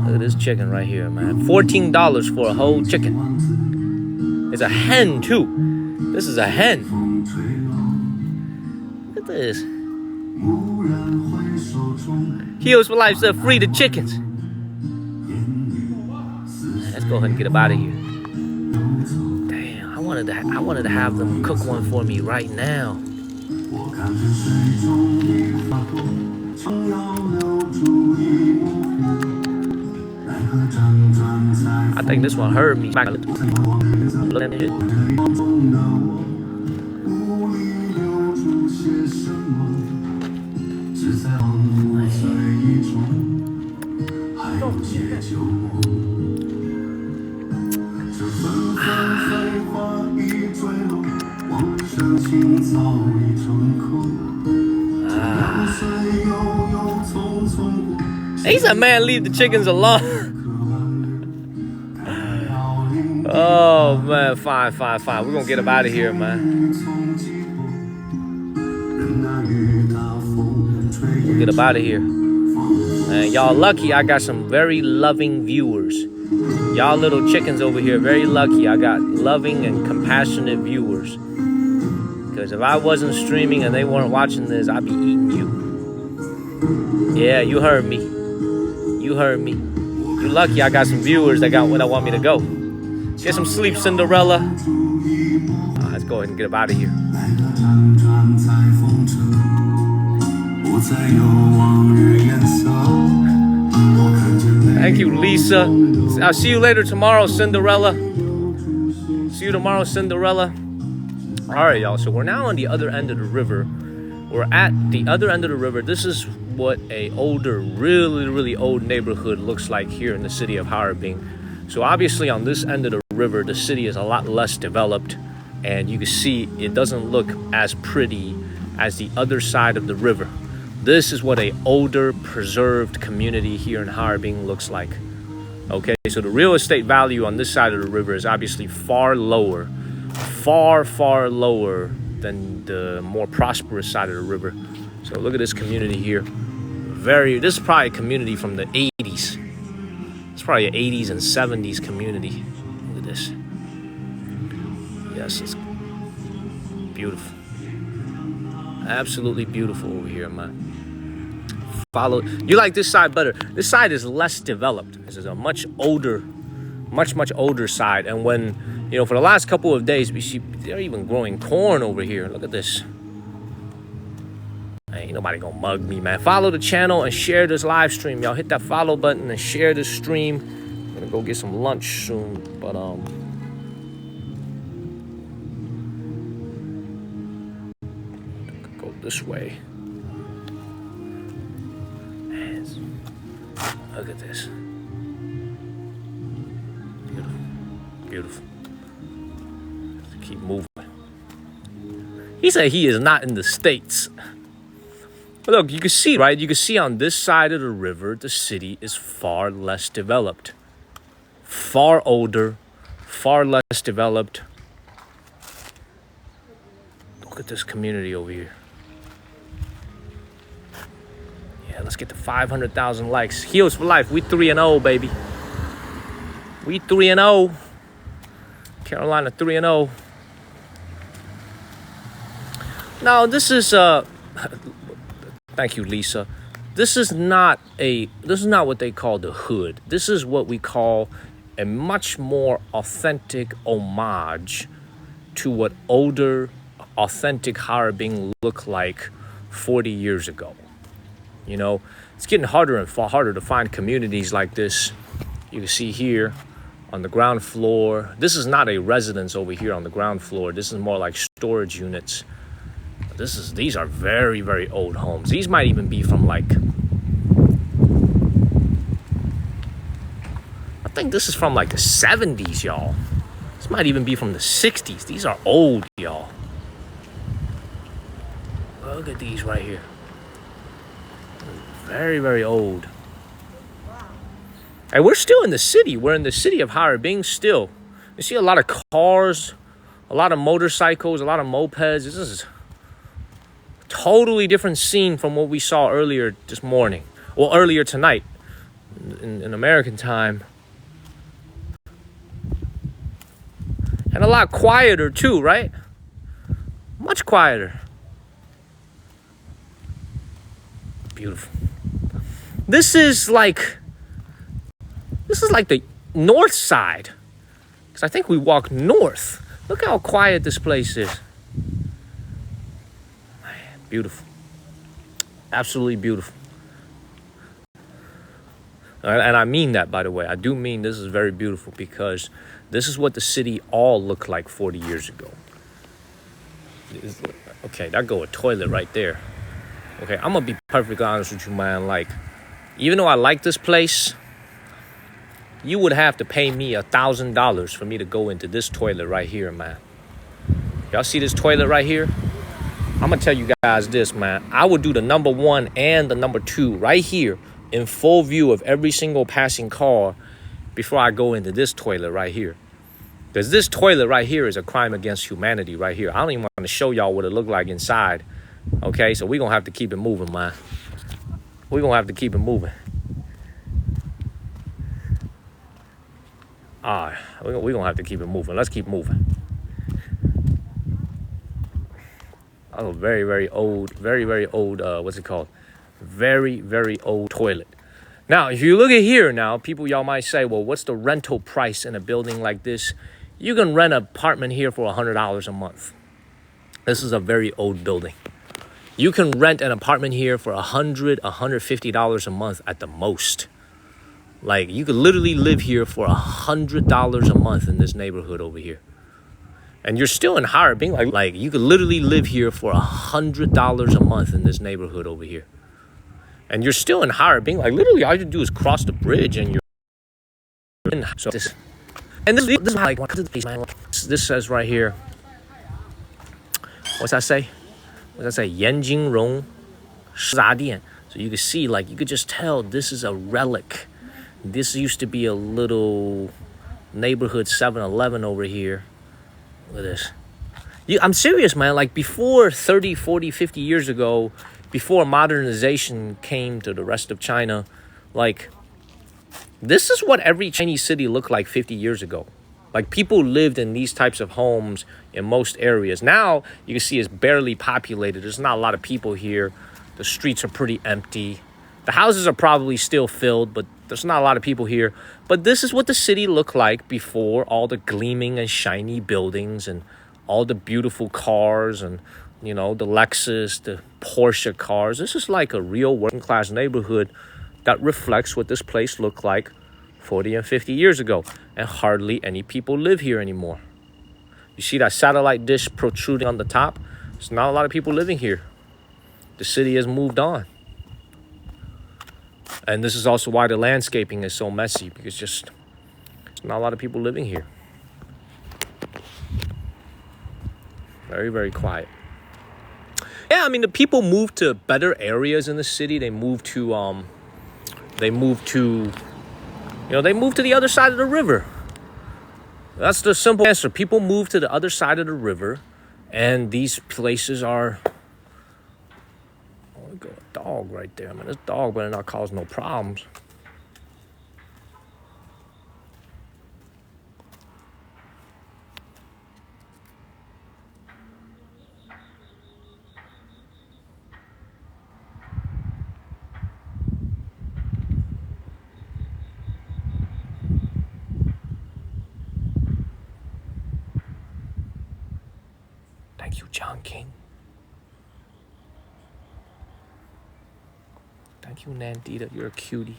Look at this chicken right here, man. $14 for a whole chicken. It's a hen, too. This is a hen. Look at this. Heals for Life said, free the chickens. Let's go ahead and get up out of here. Damn, I wanted to have them cook one for me right now. I think this one heard me. He said, man, leave the chickens alone. Oh, man, fine. We're going to get up out of here, man. We'll get up out of here. Man, y'all lucky I got some very loving viewers. Y'all little chickens over here, very lucky I got loving and compassionate viewers. Because if I wasn't streaming and they weren't watching this, I'd be eating you. Yeah, you heard me. You heard me. You're lucky I got some viewers that got where I want me to go. Get some sleep, Cinderella. Let's go ahead and get up out of here. Thank you, Lisa. I'll see you later tomorrow, Cinderella. See you tomorrow, Cinderella. All right, y'all. So we're now on the other end of the river. We're at the other end of the river. This is what a older, really old neighborhood looks like here in the city of Harbin. So obviously on this end of the river, the city is a lot less developed, and you can see it doesn't look as pretty as the other side of the river. This is what a older, preserved community here in Harbin looks like. Okay, so the real estate value on this side of the river is obviously far lower than the more prosperous side of the river. So look at this community here. This is probably a community from the 80s. It's probably an 80s and 70s community. Look at this. Yes, it's beautiful. Absolutely beautiful over here, man. You like this side better. This side is less developed. This is a much older side. And when, for the last couple of days, we see they're even growing corn over here. Look at this. Ain't nobody gonna mug me, man. Follow the channel and share this live stream. Y'all hit that follow button and share this stream. I'm gonna go get some lunch soon, but go this way. Man, look at this. Beautiful. Let's keep moving. He said he is not in the States. But look, you can see, right? You can see on this side of the river, the city is far less developed. Far older, far less developed. Look at this community over here. Yeah, let's get to 500,000 likes. Heals for Life. We 3-0, baby. We 3-0. Carolina 3-0. Now, this is thank you, Lisa. This is not what they call the hood. This is what we call a much more authentic homage to what older, authentic Harbin looked like 40 years ago. It's getting harder and harder to find communities like this. You can see here on the ground floor. This is not a residence over here on the ground floor. This is more like storage units. These are very, very old homes. These might even be from I think this is from the 70s, y'all. This might even be from the 60s. These are old, y'all. Look at these right here. Very, very old. And we're still in the city. We're in the city of Harbin still. You see a lot of cars, a lot of motorcycles, a lot of mopeds. This is Totally different scene from what we saw earlier this morning. Well, earlier tonight in American time. And a lot quieter too, right? Much quieter. Beautiful. This is like the north side. Because I think we walked north. Look how quiet this place is. Man, beautiful. Absolutely beautiful. And I mean that, by the way. I do mean this is very beautiful because this is what the city all looked like 40 years ago. Okay, that go a toilet right there. Okay, I'm going to be perfectly honest with you, man. Like, even though I like this place, you would have to pay me $1,000 for me to go into this toilet right here, man. Y'all see this toilet right here? I'm going to tell you guys this, man. I would do the number 1 and the number 2 right here in full view of every single passing car before I go into this toilet right here. Because this toilet right here is a crime against humanity right here. I don't even want to show y'all what it looked like inside. Okay, so we're going to have to keep it moving, man. We're going to have to keep it moving. All right, we're going to have to keep it moving. Let's keep moving. Oh, very, very old, what's it called? Very, very old toilet. Now, if you look at here now, people, y'all might say, well, what's the rental price in a building like this? You can rent an apartment here for $100 a month. This is a very old building. You can rent an apartment here for $100, $150 a month at the most. Like, you could literally live here for $100 a month in this neighborhood over here. And you're still in Harbin. Like you could literally live here for $100 a month in this neighborhood over here. And you're still in Harbin. Like, literally, all you do is cross the bridge and you're in. So this, and this is like, this says right here, what's that say? What's that say? 延金荣食杂店. So you can see, like, you could just tell this is a relic. This used to be a little neighborhood 7-Eleven over here. Look at this. I'm serious, man. Like, before 30, 40, 50 years ago, before modernization came to the rest of China, like, this is what every Chinese city looked like 50 years ago. Like, people lived in these types of homes in most areas. Now, you can see it's barely populated. There's not a lot of people here. The streets are pretty empty. The houses are probably still filled, but there's not a lot of people here. But this is what the city looked like before all the gleaming and shiny buildings and all the beautiful cars and, you know, the Lexus, the Porsche cars. This is like a real working class neighborhood that reflects what this place looked like 40 and 50 years ago. And hardly any people live here anymore. You see that satellite dish protruding on the top? There's not a lot of people living here. The city has moved on. And this is also why the landscaping is so messy, because just there's not a lot of people living here. Very, very quiet. Yeah, I mean, the people moved to better areas in the city. They moved to the other side of the river. That's the simple answer. People moved to the other side of the river, and these places are. Oh, got a dog right there, man. This dog better not cause no problems. Thank you, John King. Thank you, Nandita. You're a cutie.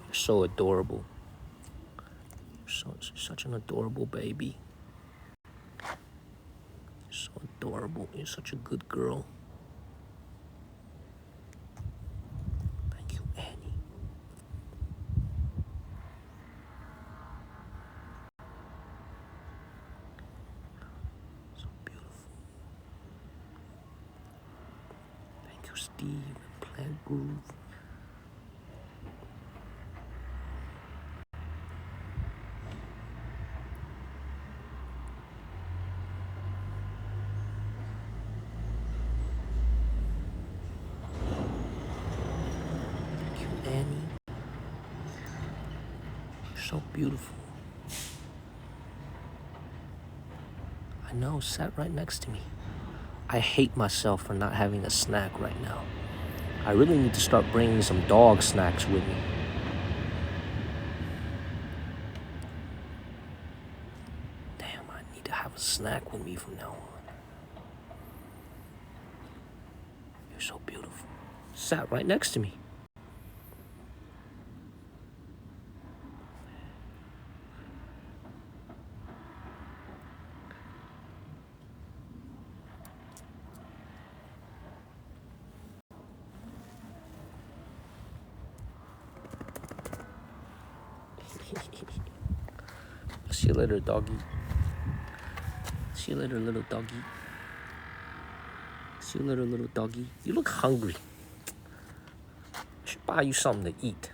You're so adorable. You're such an adorable baby. You're so adorable. You're such a good girl. Thank you, Annie. So beautiful. Steve and Plant Groove. Thank you, Annie. You're so beautiful. I know, sat right next to me. I hate myself for not having a snack right now. I really need to start bringing some dog snacks with me. Damn, I need to have a snack with me from now on. You're so beautiful. Sat right next to me. See you later, doggy. See you later, little doggy. See you later, little doggy. You look hungry. I should buy you something to eat.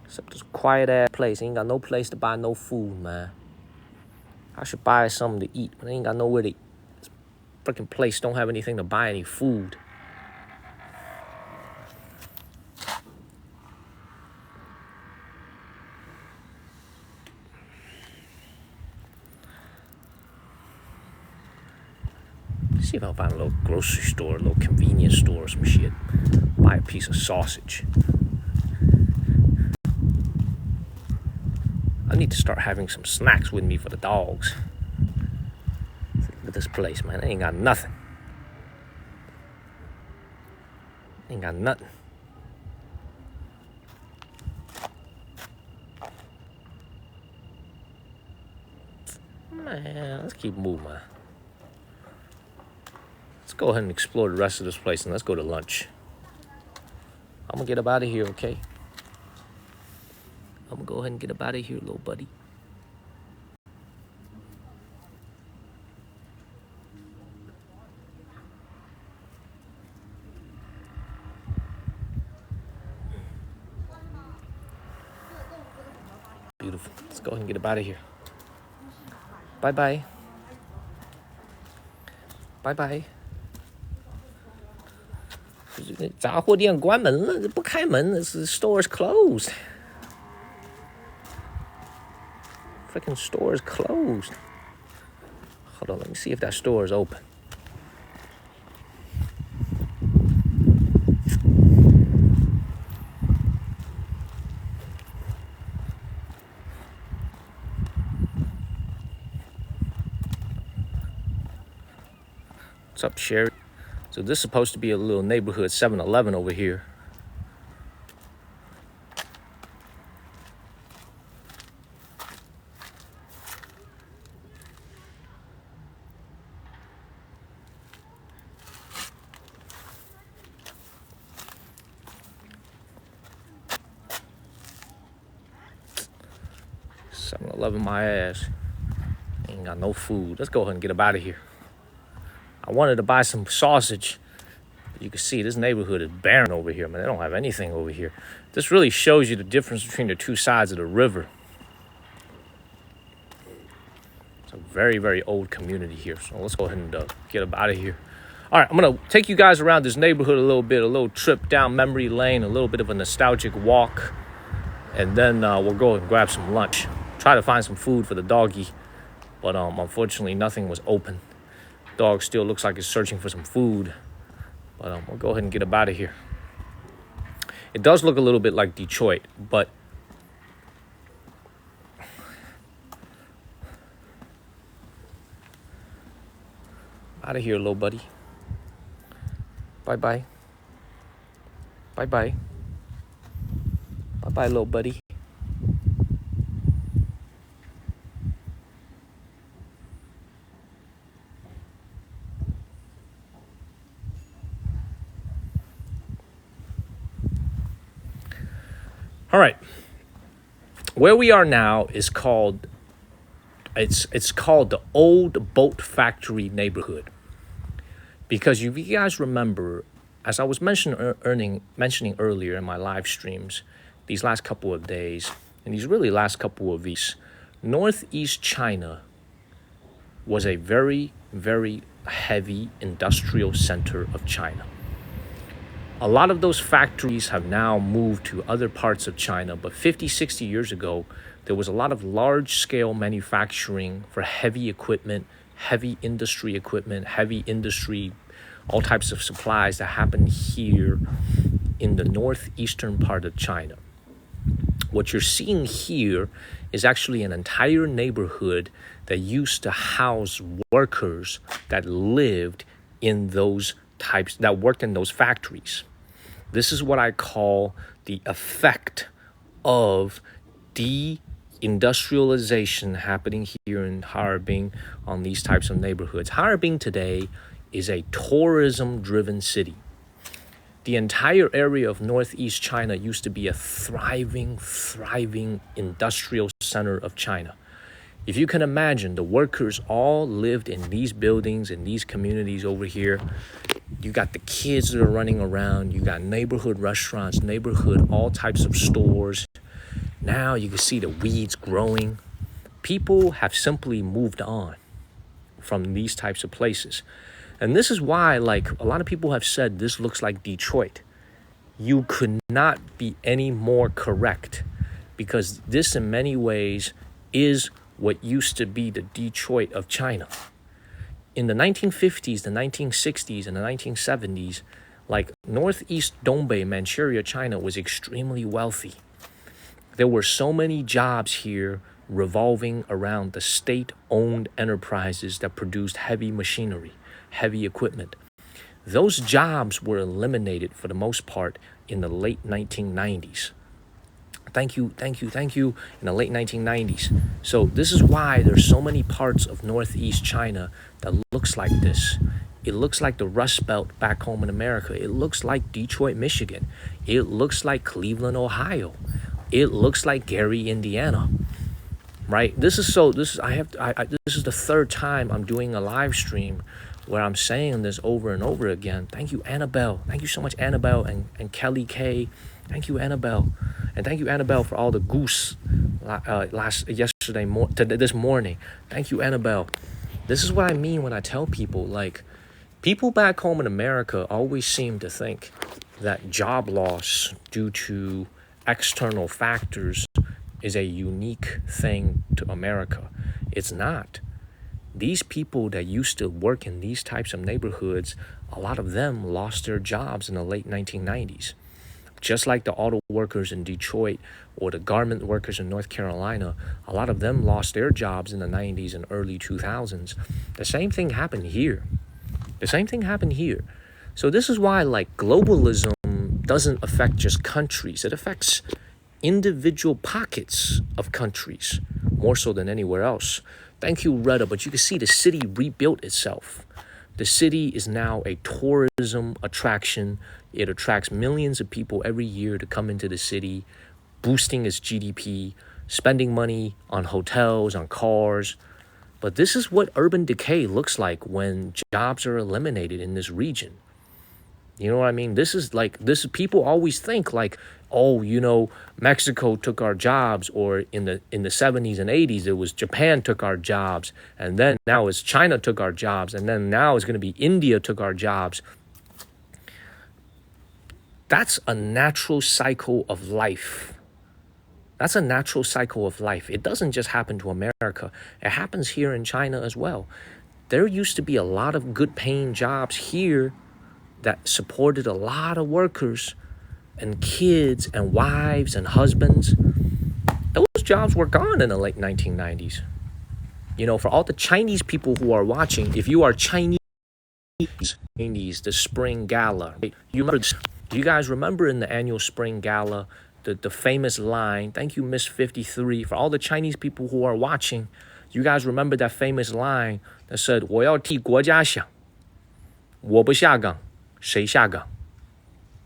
Except this quiet ass place. Ain't got no place to buy no food, man. I should buy something to eat, but I ain't got nowhere to eat. This freaking place don't have anything to buy any food. See if I can find a little grocery store, a little convenience store or some shit. Buy a piece of sausage. I need to start having some snacks with me for the dogs. Look at this place, man. They ain't got nothing. Ain't got nothing. Man, let's keep moving, man. Let's go ahead and explore the rest of this place and let's go to lunch. I'm gonna get up out of here, okay? I'm gonna go ahead and get up out of here, little buddy. Beautiful. Let's go ahead and get up out of here. Bye-bye. Bye-bye. 杂货店关门了，不开门了， the store is closed. Freaking store is closed. Hold on, let me see if that store is open. What's up, Sherry? So this is supposed to be a little neighborhood 7-Eleven over here. My ass. Ain't got no food. Let's go ahead and get up out of here. I wanted to buy some sausage. But you can see this neighborhood is barren over here, man. They don't have anything over here. This really shows you the difference between the two sides of the river. It's a very, very old community here. So let's go ahead and get up out of here. All right, I'm going to take you guys around this neighborhood a little bit, a little trip down memory lane, a little bit of a nostalgic walk. And then we'll go and grab some lunch. Try to find some food for the doggy, but unfortunately nothing was open. Dog still looks like it's searching for some food, but we'll go ahead and get up out of here. It does look a little bit like Detroit, but out of here, little buddy. Bye-bye. Bye-bye. Bye-bye, little buddy. All right, where we are now is called, It's called the Old Boat Factory neighborhood. Because if you guys remember, as I was mentioning earlier in my live streams, these last couple of days, and these really last couple of weeks, Northeast China was a very, very heavy industrial center of China. A lot of those factories have now moved to other parts of China, but 50, 60 years ago, there was a lot of large-scale manufacturing for heavy equipment, heavy industry, all types of supplies that happened here in the northeastern part of China. What you're seeing here is actually an entire neighborhood that used to house workers that lived in those types, that worked in those factories. This is what I call the effect of deindustrialization happening here in Harbin on these types of neighborhoods. Harbin today is a tourism-driven city. The entire area of Northeast China used to be a thriving industrial center of China. If you can imagine, the workers all lived in these buildings, in these communities over here. You got the kids that are running around. You got neighborhood restaurants, all types of stores. Now you can see the weeds growing. People have simply moved on from these types of places. And this is why, like, a lot of people have said this looks like Detroit. You could not be any more correct, because this in many ways is what used to be the Detroit of China. In the 1950s, the 1960s, and the 1970s, like Northeast Dongbei, Manchuria, China was extremely wealthy. There were so many jobs here revolving around the state-owned enterprises that produced heavy machinery, heavy equipment. Those jobs were eliminated for the most part in the late 1990s. Thank you, in the late 1990s. So this is why there's so many parts of Northeast China that looks like this. It looks like the Rust Belt back home in America. It looks like Detroit, Michigan. It looks like Cleveland, Ohio. It looks like Gary, Indiana. Right? This is the third time I'm doing a live stream where I'm saying this over and over again. Thank you, Annabelle. Thank you so much, Annabelle and Kelly K. Thank you, Annabelle. And thank you, Annabelle, for all the goose this morning. Thank you, Annabelle. This is what I mean when I tell people, like, people back home in America always seem to think that job loss due to external factors is a unique thing to America. It's not. These people that used to work in these types of neighborhoods, a lot of them lost their jobs in the late 1990s. Just like the auto workers in Detroit or the garment workers in North Carolina, a lot of them lost their jobs in the 90s and early 2000s. The same thing happened here. So this is why, like, globalism doesn't affect just countries. It affects individual pockets of countries more so than anywhere else. Thank you, Retta, but you can see the city rebuilt itself. The city is now a tourism attraction. It attracts millions of people every year to come into the city, boosting its GDP, spending money on hotels, on cars. But this is what urban decay looks like when jobs are eliminated in this region. You know what I mean? People always think like, oh, Mexico took our jobs, or in the 70s and 80s, it was Japan took our jobs, and then now it's China took our jobs, and then now it's going to be India took our jobs. That's a natural cycle of life. It doesn't just happen to America. It happens here in China as well. There used to be a lot of good paying jobs here that supported a lot of workers and kids and wives and husbands. Those jobs were gone in the late 1990s. For all the Chinese people who are watching, if you are Chinese, the spring gala, right? Do you guys remember in the annual spring gala, the famous line? Thank you, Miss 53. For all the Chinese people who are watching, you guys remember that famous line that said, 我要替国家想，我不下岗，谁下岗?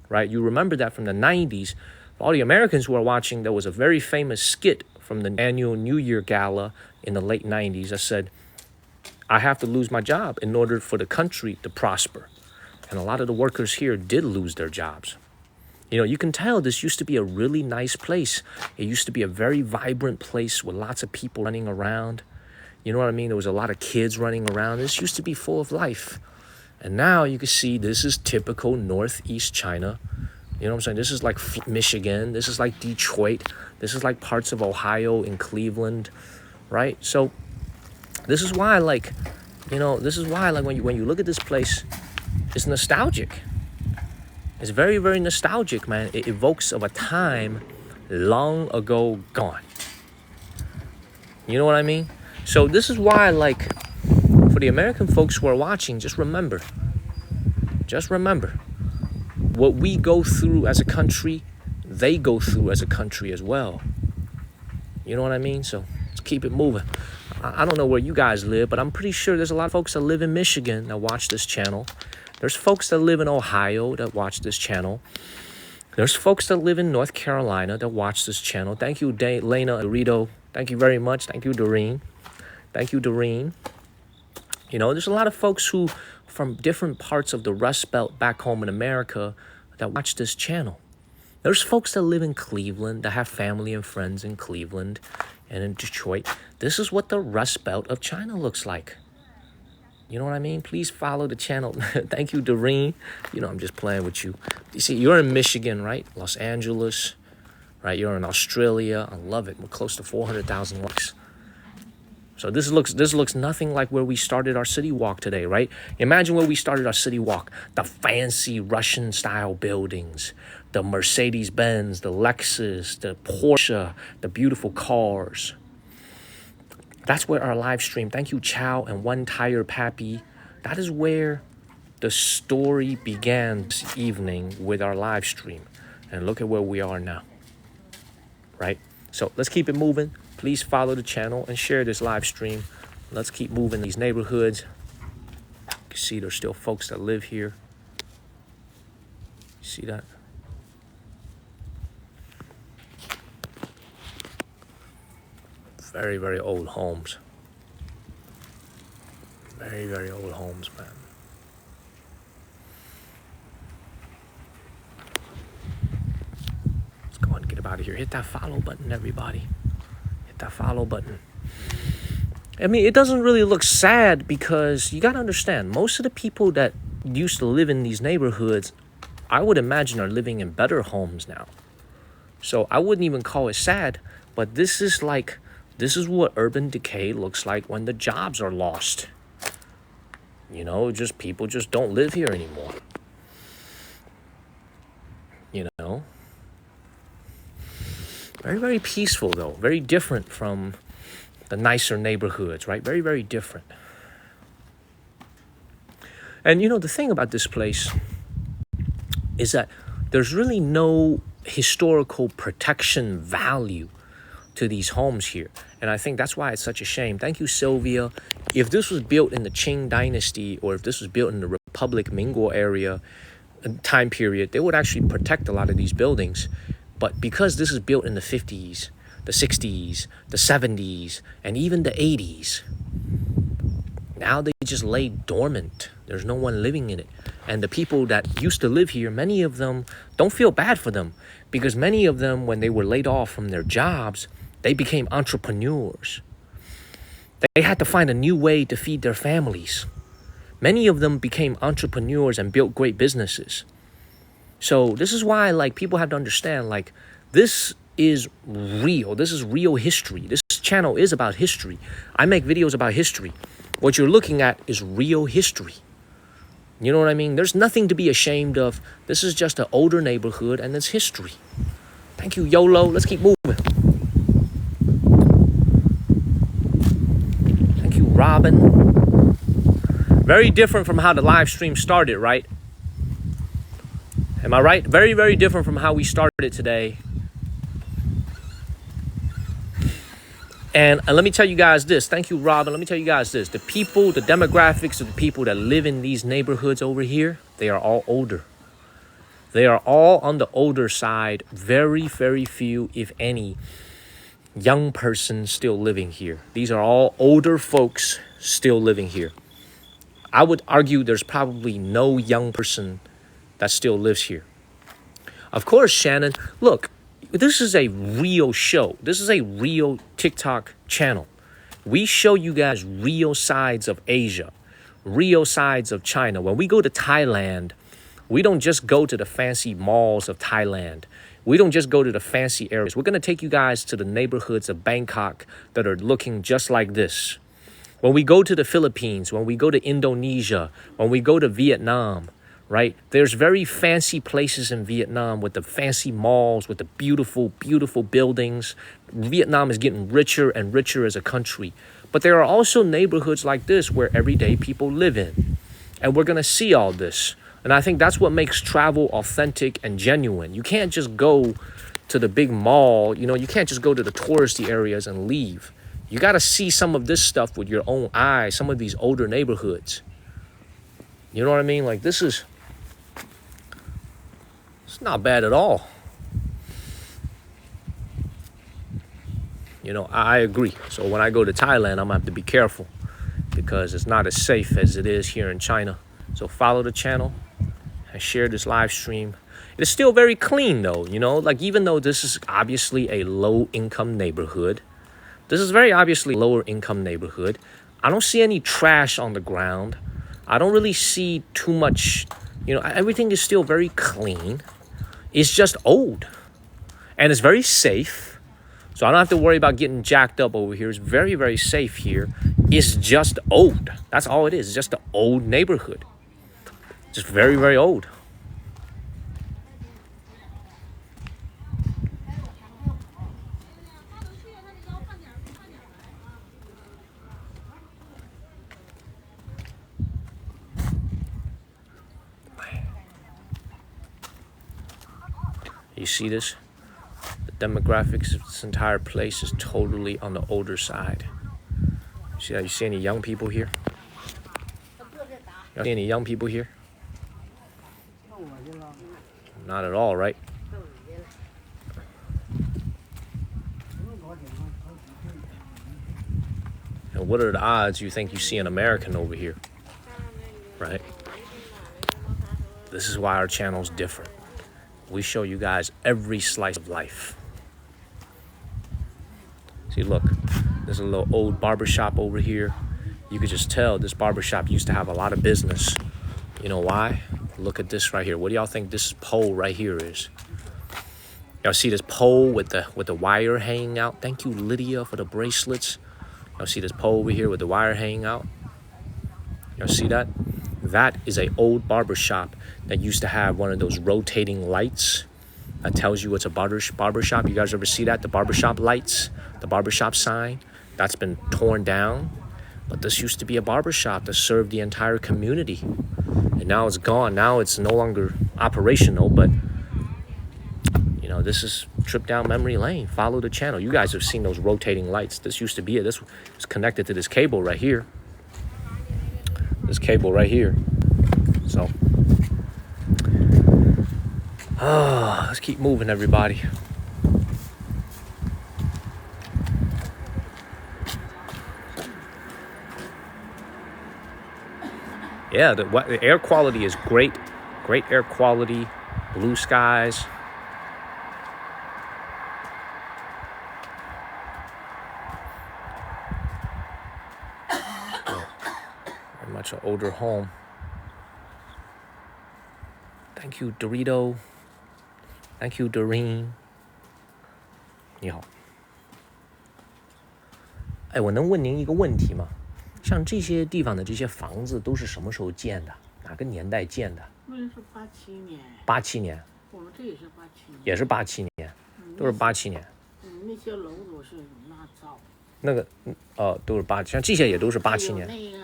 Right? You remember that from the 90s. For all the Americans who are watching, there was a very famous skit from the annual New Year Gala in the late 90s that said, I have to lose my job in order for the country to prosper. And a lot of the workers here did lose their jobs. You know, you can tell this used to be a really nice place. It used to be a very vibrant place with lots of people running around. You know what I mean? There was a lot of kids running around. This used to be full of life. And now you can see this is typical Northeast China. You know what I'm saying? This is like Michigan. This is like Detroit. This is like parts of Ohio and Cleveland, right? So this is why, like, you know, this is why, like, when you look at this place, it's nostalgic. It's very, very nostalgic, man. It evokes of a time long ago gone. You know what I mean? So this is why, like, for the American folks who are watching, just remember, what we go through as a country, they go through as a country as well. You know what I mean? So let's keep it moving. I don't know where you guys live, but I'm pretty sure there's a lot of folks that live in Michigan that watch this channel. There's folks that live in Ohio that watch this channel. There's folks that live in North Carolina that watch this channel. Thank you, Lena Dorito. Thank you very much. Thank you, Doreen. Thank you, Doreen. You know, there's a lot of folks who, from different parts of the Rust Belt back home in America, that watch this channel. There's folks that live in Cleveland, that have family and friends in Cleveland and in Detroit. This is what the Rust Belt of China looks like. You know what I mean? Please follow the channel. Thank you, Doreen. You know, I'm just playing with you. You see, you're in Michigan, right? Los Angeles, right? You're in Australia. I love it. We're close to 400,000 likes. So this looks nothing like where we started our city walk today, right? Imagine where we started our city walk. The fancy Russian-style buildings, the Mercedes-Benz, the Lexus, the Porsche, the beautiful cars. That's where our live stream, thank you, Chow and One Tire Pappy. That is where the story began this evening with our live stream. And look at where we are now, right? So let's keep it moving. Please follow the channel and share this live stream. Let's keep moving these neighborhoods. You can see there's still folks that live here. See that? Very, very old homes. Very, very old homes, man. Let's go ahead and get up out of here. Hit that follow button, everybody. Hit that follow button. I mean, it doesn't really look sad because you got to understand, most of the people that used to live in these neighborhoods, I would imagine are living in better homes now. So I wouldn't even call it sad, but this is what urban decay looks like when the jobs are lost. You know, just people just don't live here anymore. You know? Very, very peaceful, though. Very different from the nicer neighborhoods, right? Very, very different. And, you know, the thing about this place is that there's really no historical protection value to these homes here. And I think that's why it's such a shame. Thank you, Sylvia. If this was built in the Qing Dynasty or if this was built in the Republic Mingguo area time period, they would actually protect a lot of these buildings. But because this is built in the 50s, the 60s, the 70s, and even the 80s, now they just lay dormant. There's no one living in it. And the people that used to live here, many of them, don't feel bad for them because many of them, when they were laid off from their jobs, they became entrepreneurs. They had to find a new way to feed their families. Many of them became entrepreneurs and built great businesses. So this is why, like, people have to understand, like, this is real. This is real history. This channel is about history. I make videos about history. What you're looking at is real history. You know what I mean? There's nothing to be ashamed of. This is just an older neighborhood and it's history. Thank you, YOLO. Let's keep moving. Thank you, Robin. Very different from how the live stream started, right? Am I right? Very, very different from how we started today. And let me tell you guys this. Thank you, Robin. Let me tell you guys this. The people, the demographics of the people that live in these neighborhoods over here, they are all older. They are all on the older side. Very, very few, if any, young person still living here. These are all older folks still living here. I would argue there's probably no young person that still lives here. Of course, Shannon, look, this is a real show. This is a real TikTok channel. We show you guys real sides of Asia, real sides of China. When we go to Thailand, we don't just go to the fancy malls of Thailand. We don't just go to the fancy areas. We're going to take you guys to the neighborhoods of Bangkok that are looking just like this. When we go to the Philippines, when we go to Indonesia, when we go to Vietnam, right? There's very fancy places in Vietnam with the fancy malls, with the beautiful, beautiful buildings. Vietnam is getting richer and richer as a country. But there are also neighborhoods like this where everyday people live in. And we're going to see all this. And I think that's what makes travel authentic and genuine. You can't just go to the big mall. You know, you can't just go to the touristy areas and leave. You got to see some of this stuff with your own eyes, some of these older neighborhoods. You know what I mean? Like, it's not bad at all. You know, I agree. So when I go to Thailand, I'm going to have to be careful because it's not as safe as it is here in China. So follow the channel and share this live stream. It's still very clean though, you know, like even though this is obviously a low income neighborhood, this is very obviously lower income neighborhood. I don't see any trash on the ground. I don't really see too much, you know, everything is still very clean. It's just old and it's very safe. So I don't have to worry about getting jacked up over here. It's very, very safe here. It's just old. That's all it is. It's just an old neighborhood. Just very, very old. You see this? The demographics of this entire place is totally on the older side. See that? You see any young people here? You see any young people here? Not at all, right? And what are the odds you think you see an American over here? Right? This is why our channel's different. We show you guys every slice of life. See, look, there's a little old barbershop over here. You could just tell this barbershop used to have a lot of business. You know why? Look at this right here. What do y'all think this pole right here is? Y'all see this pole with the wire hanging out? Thank you, Lydia, for the bracelets. Y'all see this pole over here with the wire hanging out? Y'all see that? That is an old barbershop that used to have one of those rotating lights that tells you it's a barbershop. You guys ever see that? The barbershop lights, the barbershop sign, that's been torn down. But this used to be a barbershop that served the entire community. And now it's gone. Now it's no longer operational, but you know, this is trip down memory lane. Follow the channel. You guys have seen those rotating lights. This used to be it. This is connected to this cable right here. This cable right here. So, let's keep moving, everybody. Yeah, the air quality is great. Great air quality, blue skies. Very much an older home. Thank you, Dorito. Thank you, Doreen. 你好。哎，我能问您一个问题吗？像这些地方的这些房子都是什么时候建的？哪个年代建的？那是87年。87年。我们这也是87年。也是87年，都是87年。那些楼都是那造。那个，都是87，像这些也都是87年。那个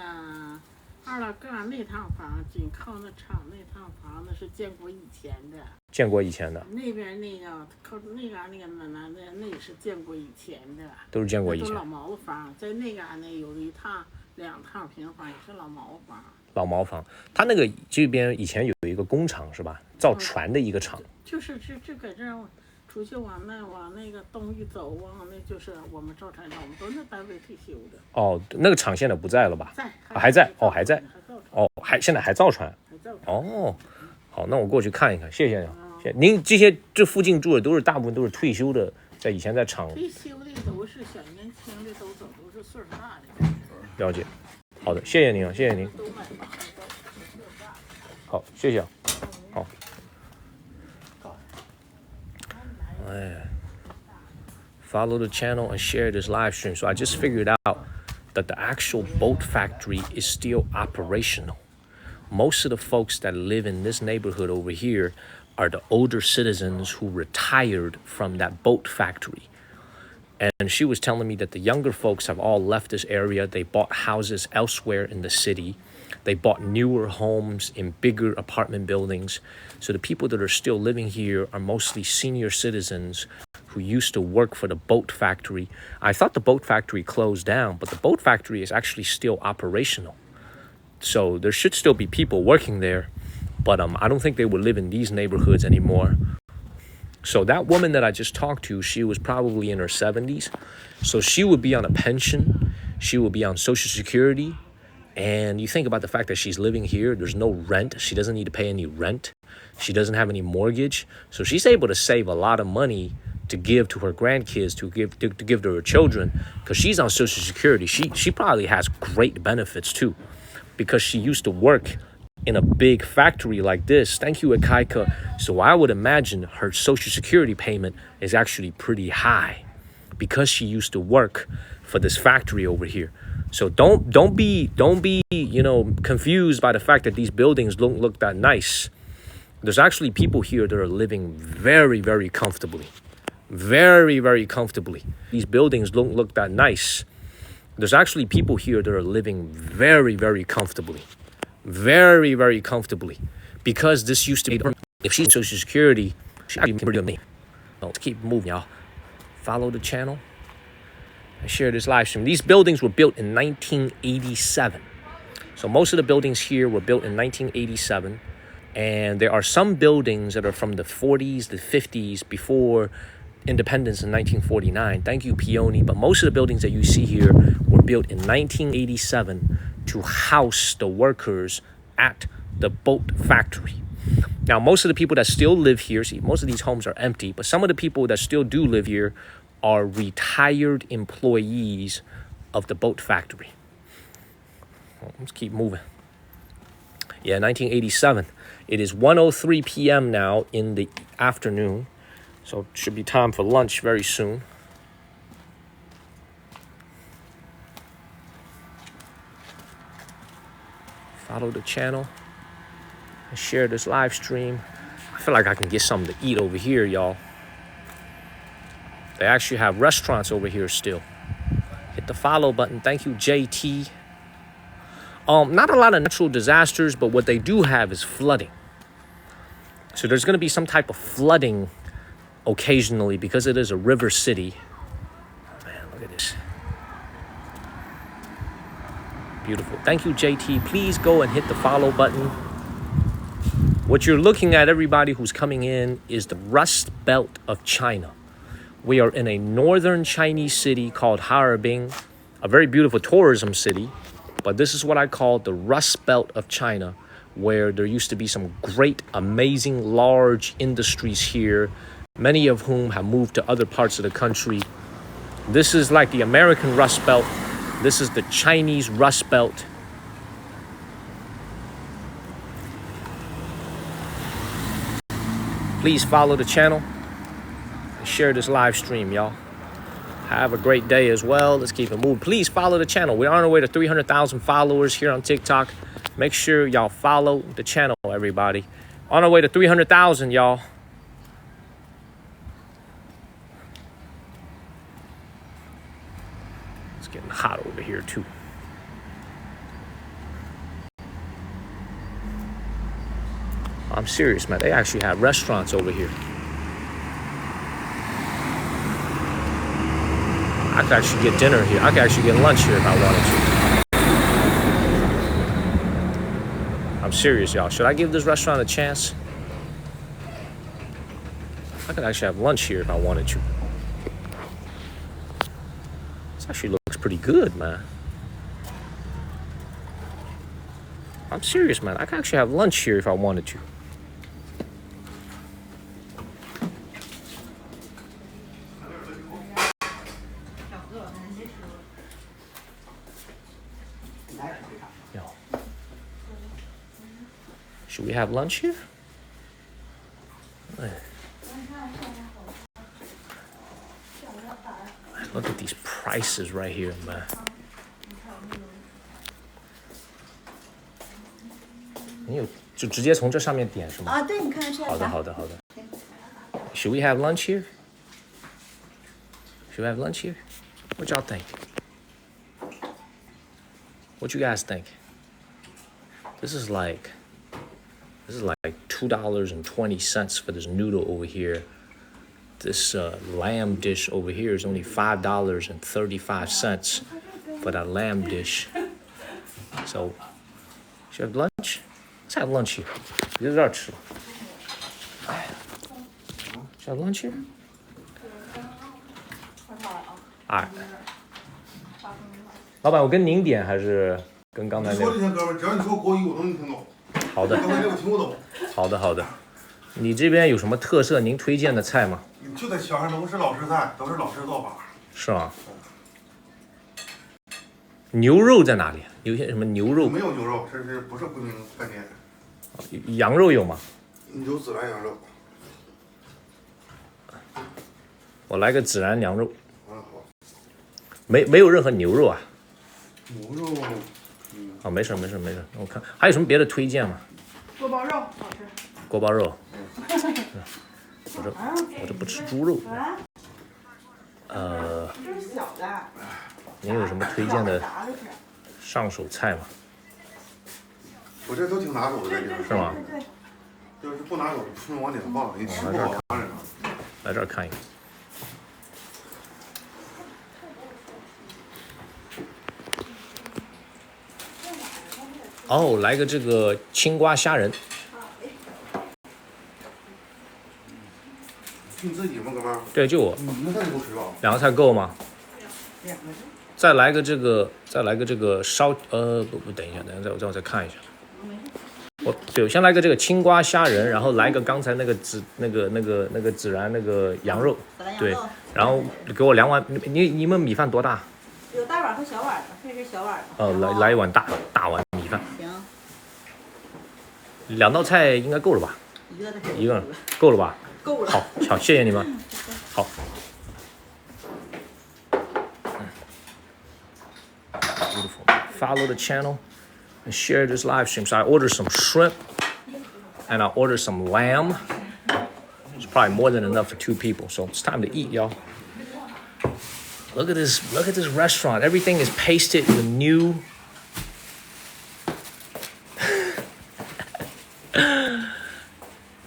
二老哥那套房，紧靠那厂那套房，那是建国以前的。建国以前的。那边那个靠那个那也是建国以前的。都是建国以前。都老毛房，在那个有一套2套平房，也是老毛房。老毛房，他那个这边以前有一个工厂是吧？造船的一个厂。就是这搁这儿，出去往那个东一走，那就是我们赵厂长，我们都那单位退休的。哦，那个厂现在不在了吧？在，还在哦，还在。还造船。哦，现在还造船。还造船。哦，好，那我过去看一看，谢谢您。谢谢您。这附近住的都是大部分都是退休的，在以前在厂。退休的都是小年轻的都走，都是岁数大的。了解。好的，谢谢您啊，谢谢您。都买房子，岁数大。好，谢谢啊。好。Follow the channel and share this live stream. So I just figured out that the actual boat factory is still operational. Most of the folks that live in this neighborhood over here are the older citizens who retired from that boat factory. And she was telling me that the younger folks have all left this area. They bought houses elsewhere in the city. They bought newer homes in bigger apartment buildings. So the people that are still living here are mostly senior citizens who used to work for the boat factory. I thought the boat factory closed down, but the boat factory is actually still operational. So there should still be people working there, but I don't think they would live in these neighborhoods anymore. So that woman that I just talked to, she was probably in her 70s. So she would be on a pension. She would be on Social Security. And you think about the fact that she's living here. There's no rent. She doesn't need to pay any rent. She doesn't have any mortgage. So she's able to save a lot of money to give to her grandkids, to give to her children, because she's on Social Security. She probably has great benefits too, because she used to work in a big factory like this. Thank you, Akaika. So I would imagine her Social Security payment is actually pretty high because she used to work for this factory over here. So don't be confused by the fact that these buildings don't look that nice. There's actually people here that are living very, very comfortably. Very, very comfortably. These buildings don't look that nice. There's actually people here that are living very, very comfortably. Very, very comfortably. Because this used to be, if she's Social Security, she actually can me. Let's keep moving, y'all. Follow the channel and share this live stream. These buildings were built in 1987. So most of the buildings here were built in 1987. And there are some buildings that are from the 40s, the 50s, before independence in 1949. Thank you, Peony. But most of the buildings that you see here were built in 1987 to house the workers at the boat factory. Now, most of the people that still live here, see, most of these homes are empty, but some of the people that still do live here are retired employees of the boat factory. Let's keep moving. Yeah, 1987. It is 1:03 p.m. now in the afternoon. So it should be time for lunch very soon. Follow the channel and share this live stream. I feel like I can get something to eat over here, y'all. They actually have restaurants over here still. Hit the follow button. Thank you, JT. Not a lot of natural disasters, but what they do have is flooding. So there's going to be some type of flooding occasionally because it is a river city. Oh, man, look at this. Beautiful. Thank you, JT. Please go and hit the follow button. What you're looking at, everybody who's coming in, is the Rust Belt of China. We are in a northern Chinese city called Harbin, a very beautiful tourism city. But this is what I call the Rust Belt of China, where there used to be some great, amazing, large industries here, many of whom have moved to other parts of the country. This is like the American Rust Belt. This is the Chinese Rust Belt. Please follow the channel and share this live stream, y'all. Have a great day as well. Let's keep it moving. Please follow the channel. We're on our way to 300,000 followers here on TikTok. Make sure y'all follow the channel, everybody. On our way to 300,000, y'all. It's getting hot over here, too. I'm serious, man. They actually have restaurants over here. I could actually get dinner here. I could actually get lunch here if I wanted to. I'm serious, y'all. Should I give this restaurant a chance? I could actually have lunch here if I wanted to. This actually looks pretty good, man. I'm serious, man. I could actually have lunch here if I wanted to. Yo. Should we have lunch here? Look at these prices right here, man. 你有就直接从这上面点是吗？啊，对，你看是好的，好的，好的。Should we have lunch here? Should we have lunch here? What y'all think? What you guys think? This is like $2.20 for this noodle over here. This lamb dish over here is only $5.35 for that lamb dish. So, should we have lunch? Let's have lunch here. 别在这儿吃。Should I have lunch here? Alright. 老板，我跟您点还是跟刚才那个？你说这些哥们儿，只要你说国语，我都能听懂。好的。刚才那我听不懂。好的，好的。你这边有什么特色？您推荐的菜吗？就在墙上都是老式菜，都是老式做法。是吗？牛肉在哪里？有些什么牛肉？没有牛肉，这是不是回民饭店？羊肉有吗？有孜然羊肉。我来个孜然羊肉。好。没有任何牛肉啊？牛肉。啊，没事。我看还有什么别的推荐吗？锅包肉好吃。锅包肉。我这不吃猪肉。这是小的。您有什么推荐的上手菜吗？我这都挺拿手的，这地方。是吗？对。要是不拿手，不能往脸上放，你吃不好看着呢。来这儿看一个。哦，来个这个青瓜虾仁。你自己吗，哥们儿？对，就我。那菜你够吃吧？两个菜够吗？2个。再来个这个烧不，等一下，我再看一下。我先来个这个青瓜虾仁，然后来个刚才那个孜然那个羊肉，对，然后给我2碗。你们米饭多大？有大碗和小碗的，这是小碗的。来一碗大碗米饭。行。2道菜应该够了吧？一个够了吧？够了。好，谢谢你们。好。Beautiful. Follow the channel and share this live stream. So I ordered some shrimp and I ordered some lamb. It's probably more than enough for 2 people. So it's time to eat, y'all. Look at this restaurant. Everything is pasted with new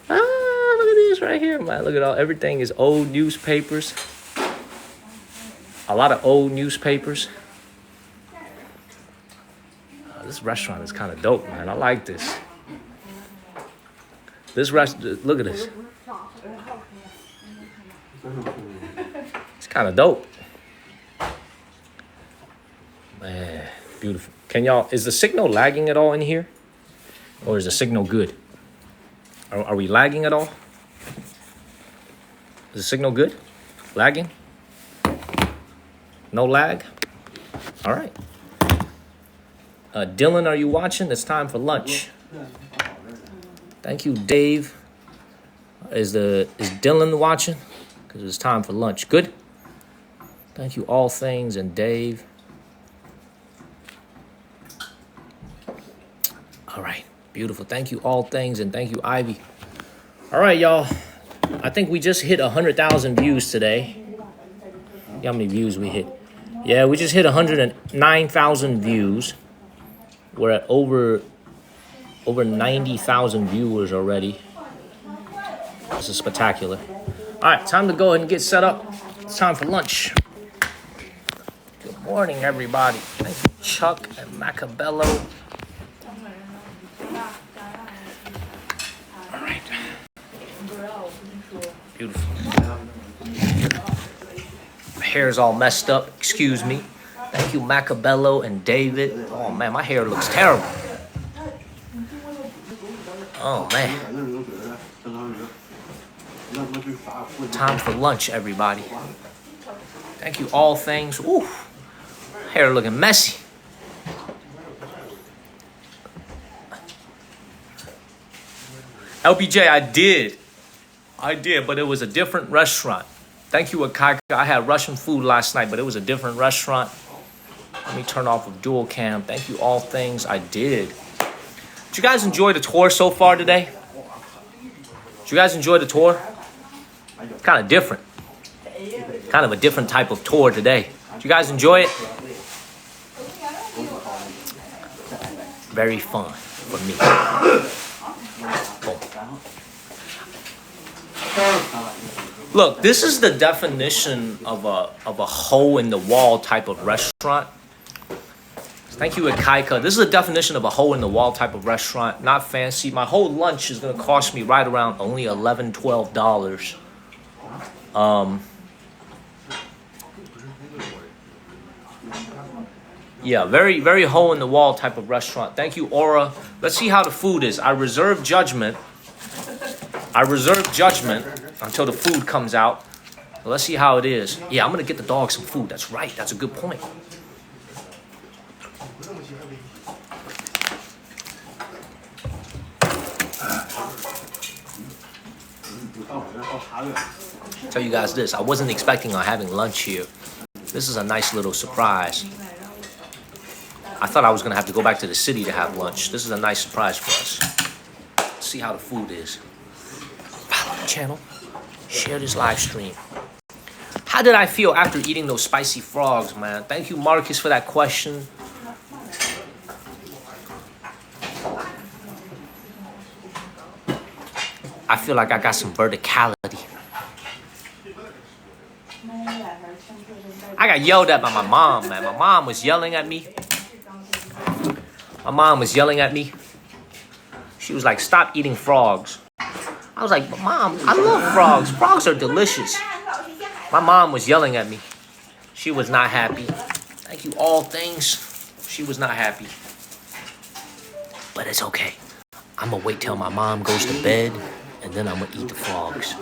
look at this right here, man. Look at everything is old newspapers. A lot of old newspapers. This restaurant is kind of dope, man. I like this. Look at this. It's kind of dope. Man, beautiful. Is the signal lagging at all in here? Or is the signal good? Are we lagging at all? Is the signal good? Lagging? No lag? All right. Dylan, are you watching? It's time for lunch. Thank you, Dave. Is Dylan watching? Because it's time for lunch. Good? Thank you, All Things and Dave. All right. Beautiful. Thank you, All Things, and thank you, Ivy. All right, y'all. I think we just hit 100,000 views today. How many views we hit? Yeah, we just hit 109,000 views. We're at over 90,000 viewers already. This is spectacular. All right, time to go ahead and get set up. It's time for lunch. Good morning, everybody. Thank you, Chuck and Macabello. All right. Beautiful. My hair is all messed up. Excuse me. Thank you, Macabello and David. Oh man, my hair looks terrible. Oh man. Time for lunch, everybody. Thank you, all things. Ooh, hair looking messy. LBJ, I did, but it was a different restaurant. Thank you, Akaika. I had Russian food last night, but it was a different restaurant. Let me turn off with dual cam. Thank you, all things. I did. Did you guys enjoy the tour so far today? Did you guys enjoy the tour? Kind of different. Kind of a different type of tour today. Did you guys enjoy it? Very fun for me. Boom. Look, this is the definition of a hole in the wall type of restaurant. Thank you, Akaika. This is the definition of a hole in the wall type of restaurant. Not fancy. My whole lunch is gonna cost me right around only $11, $12. Yeah, very, very hole in the wall type of restaurant. Thank you, Aura. Let's see how the food is. I reserve judgment until the food comes out. Let's see how it is. Yeah, I'm gonna get the dog some food. That's right. That's a good point. Tell you guys this. I wasn't expecting on having lunch here. This is a nice little surprise. I thought I was gonna have to go back to the city to have lunch. This is a nice surprise for us. Let's see how the food is. Follow the channel. Share this live stream. How did I feel after eating those spicy frogs, man? Thank you, Marcus, for that question. I feel like I got some verticality. I got yelled at by my mom, man. My mom was yelling at me. She was like, stop eating frogs. I was like, Mom, I love frogs. Frogs are delicious. My mom was yelling at me. She was not happy. Thank you, all things. She was not happy. But it's okay. I'm gonna wait till my mom goes to bed, and then I'm gonna eat the frogs.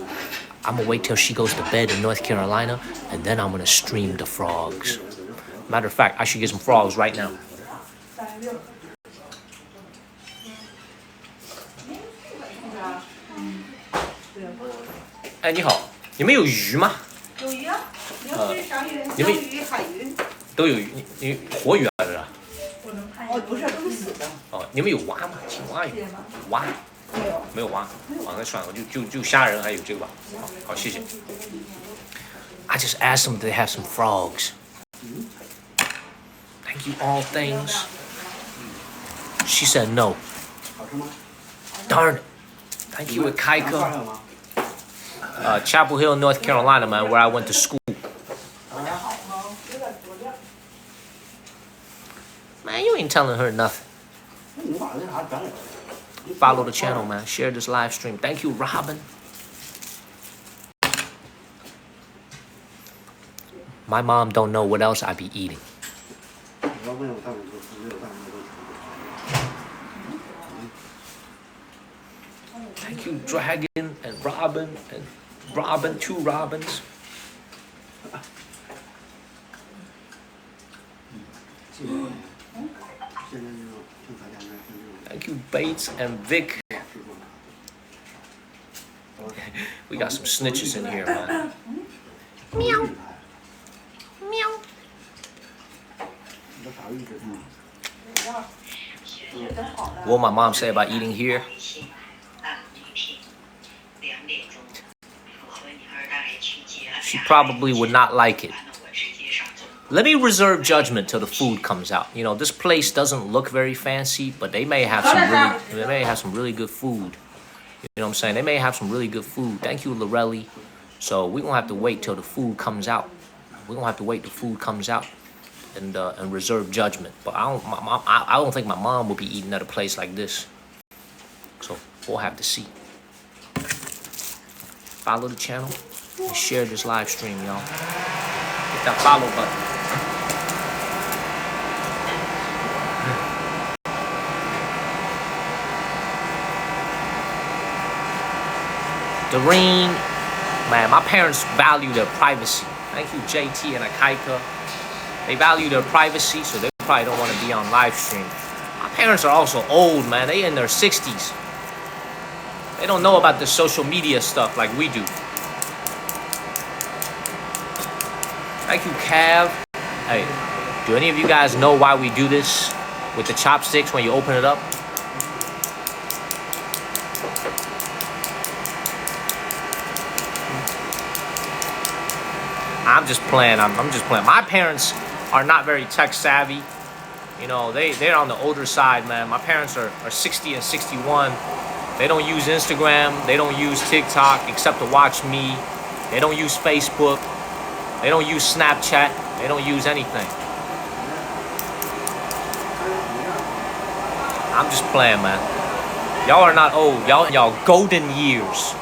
I'm gonna wait till she goes to bed in North Carolina, and then I'm gonna stream the frogs. Matter of fact, I should get some frogs right now. 哎，你好，你们有鱼吗？有鱼啊，你要吃啥鱼？你们章鱼、海鱼。都有鱼，你活鱼还是啥？哦，不是，都是死的。哦，你们有蛙吗？青蛙有蛙？没有，没有蛙。好，那算了，就虾仁还有这个吧。好，谢谢。I just asked them if they have some frogs. Thank you, all things. She said no. Darn it. Thank you, Akaika. Chapel Hill, North Carolina, man, where I went to school. Man, you ain't telling her nothing. Follow the channel, man. Share this live stream. Thank you, Robin. My mom don't know what else I be eating. Thank you, Dragon and Robin, two Robins. Thank you, Bates and Vic. We got some snitches in here, man. Meow. Meow. What will my mom say about eating here? She probably would not like it. Let me reserve judgment till the food comes out. You know, this place doesn't look very fancy, but they may have some really good food. You know what I'm saying? They may have some really good food. Thank you, Lorelli. So we're gonna have to wait till the food comes out. We're gonna have to wait till food comes out and reserve judgment. But I don't think my mom will be eating at a place like this. So we'll have to see. follow the channel and share this live stream, y'all. Hit that follow button. Doreen, man, my parents value their privacy. Thank you, JT and Akaika. They value their privacy, so they probably don't want to be on live stream. My parents are also old, man. They in their 60s. They don't know about the social media stuff like we do. Thank you, Cav. Hey, do any of you guys know why we do this with the chopsticks when you open it up? I'm just playing. I'm just playing. My parents are not very tech savvy. You know, they're on the older side, man. My parents are 60 and 61. They don't use Instagram. They don't use TikTok except to watch me. They don't use Facebook. They don't use Snapchat. They don't use anything. I'm just playing, man. Y'all are not old. Y'all in y'all golden years.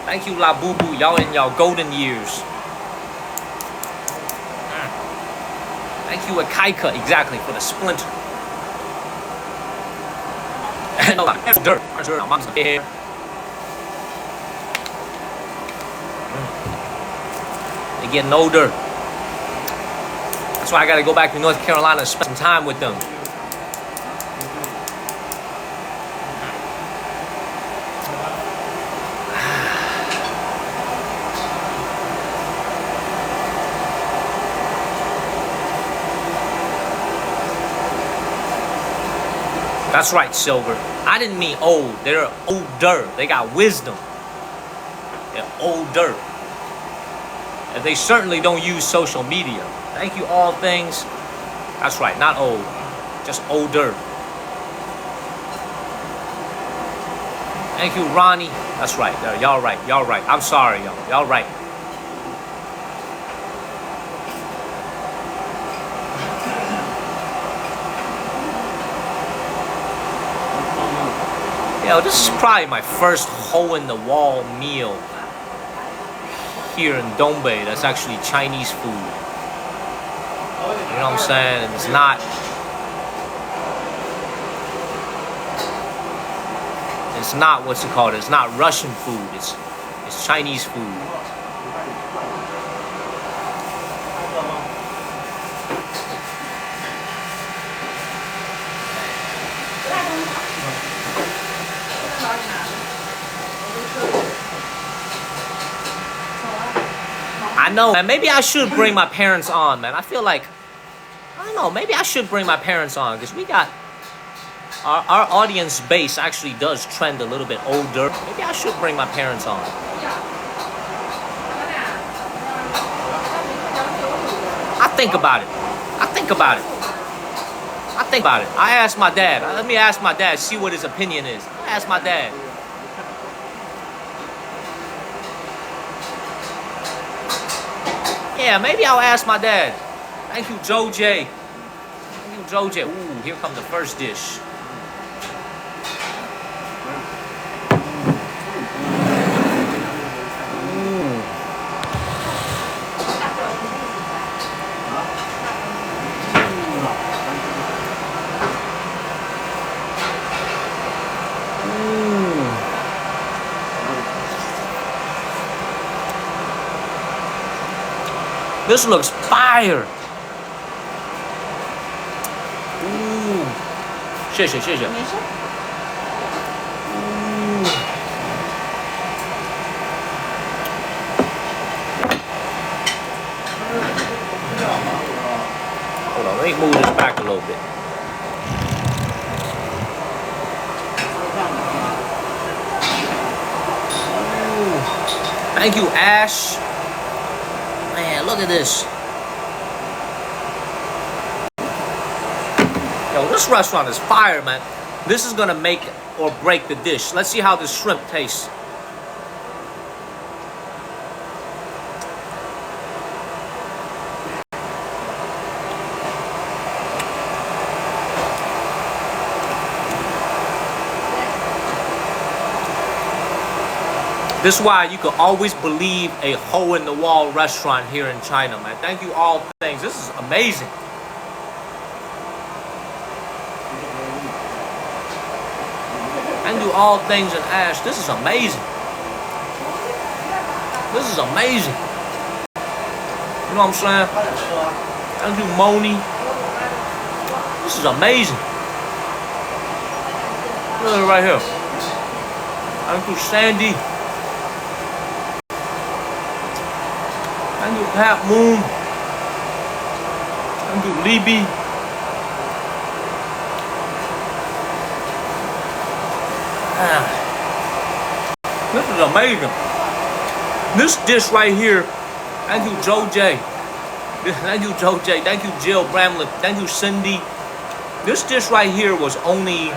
Thank you, La Boo Boo. Y'all in y'all golden years. Thank you, Akaika, exactly, for the splinter. No, dirt. Mom's here. They're getting older. That's why I gotta go back to North Carolina and spend some time with them. That's right, Silver. I didn't mean old. They're older. They got wisdom. They're older. And they certainly don't use social media. Thank you, all things. That's right, not old. Just older. Thank you, Ronnie. That's right. Y'all right. Y'all right. I'm sorry, y'all. Y'all right. Yo, this is probably my first hole-in-the-wall meal here in Dongbei that's actually Chinese food. You know what I'm saying? And it's not what's it called? It's not Russian food. It's Chinese food. I know, man. Maybe I should bring my parents on, man. I feel like, I don't know, maybe I should bring my parents on because we got, our audience base actually does trend a little bit older. Maybe I should bring my parents on. I think about it. I asked my dad. Let me ask my dad, see what his opinion is. I asked my dad. Yeah, maybe I'll ask my dad. Thank you, Joe J. Thank you, Joe J. Ooh, here comes the first dish. This looks fire. Ooh. 谢谢。Hold on, let me move this back a little bit. Ooh. Thank you, Ash. Man, look at this. Yo, this restaurant is fire, man. This is gonna make or break the dish. Let's see how this shrimp tastes. This is why you can always believe a hole-in-the-wall restaurant here in China, man. Thank you, all things. This is amazing. Thank you, all things in ash. This is amazing. This is amazing. You know what I'm saying? Thank you, Moni. This is amazing. Look at it right here. Thank you, Sandy. Thank you, Pat Moon. Thank you, Libby. This is amazing. This dish right here, thank you, Joe J. Thank you, Joe J. Thank you, Jill Bramlett. Thank you, Cindy. This dish right here was only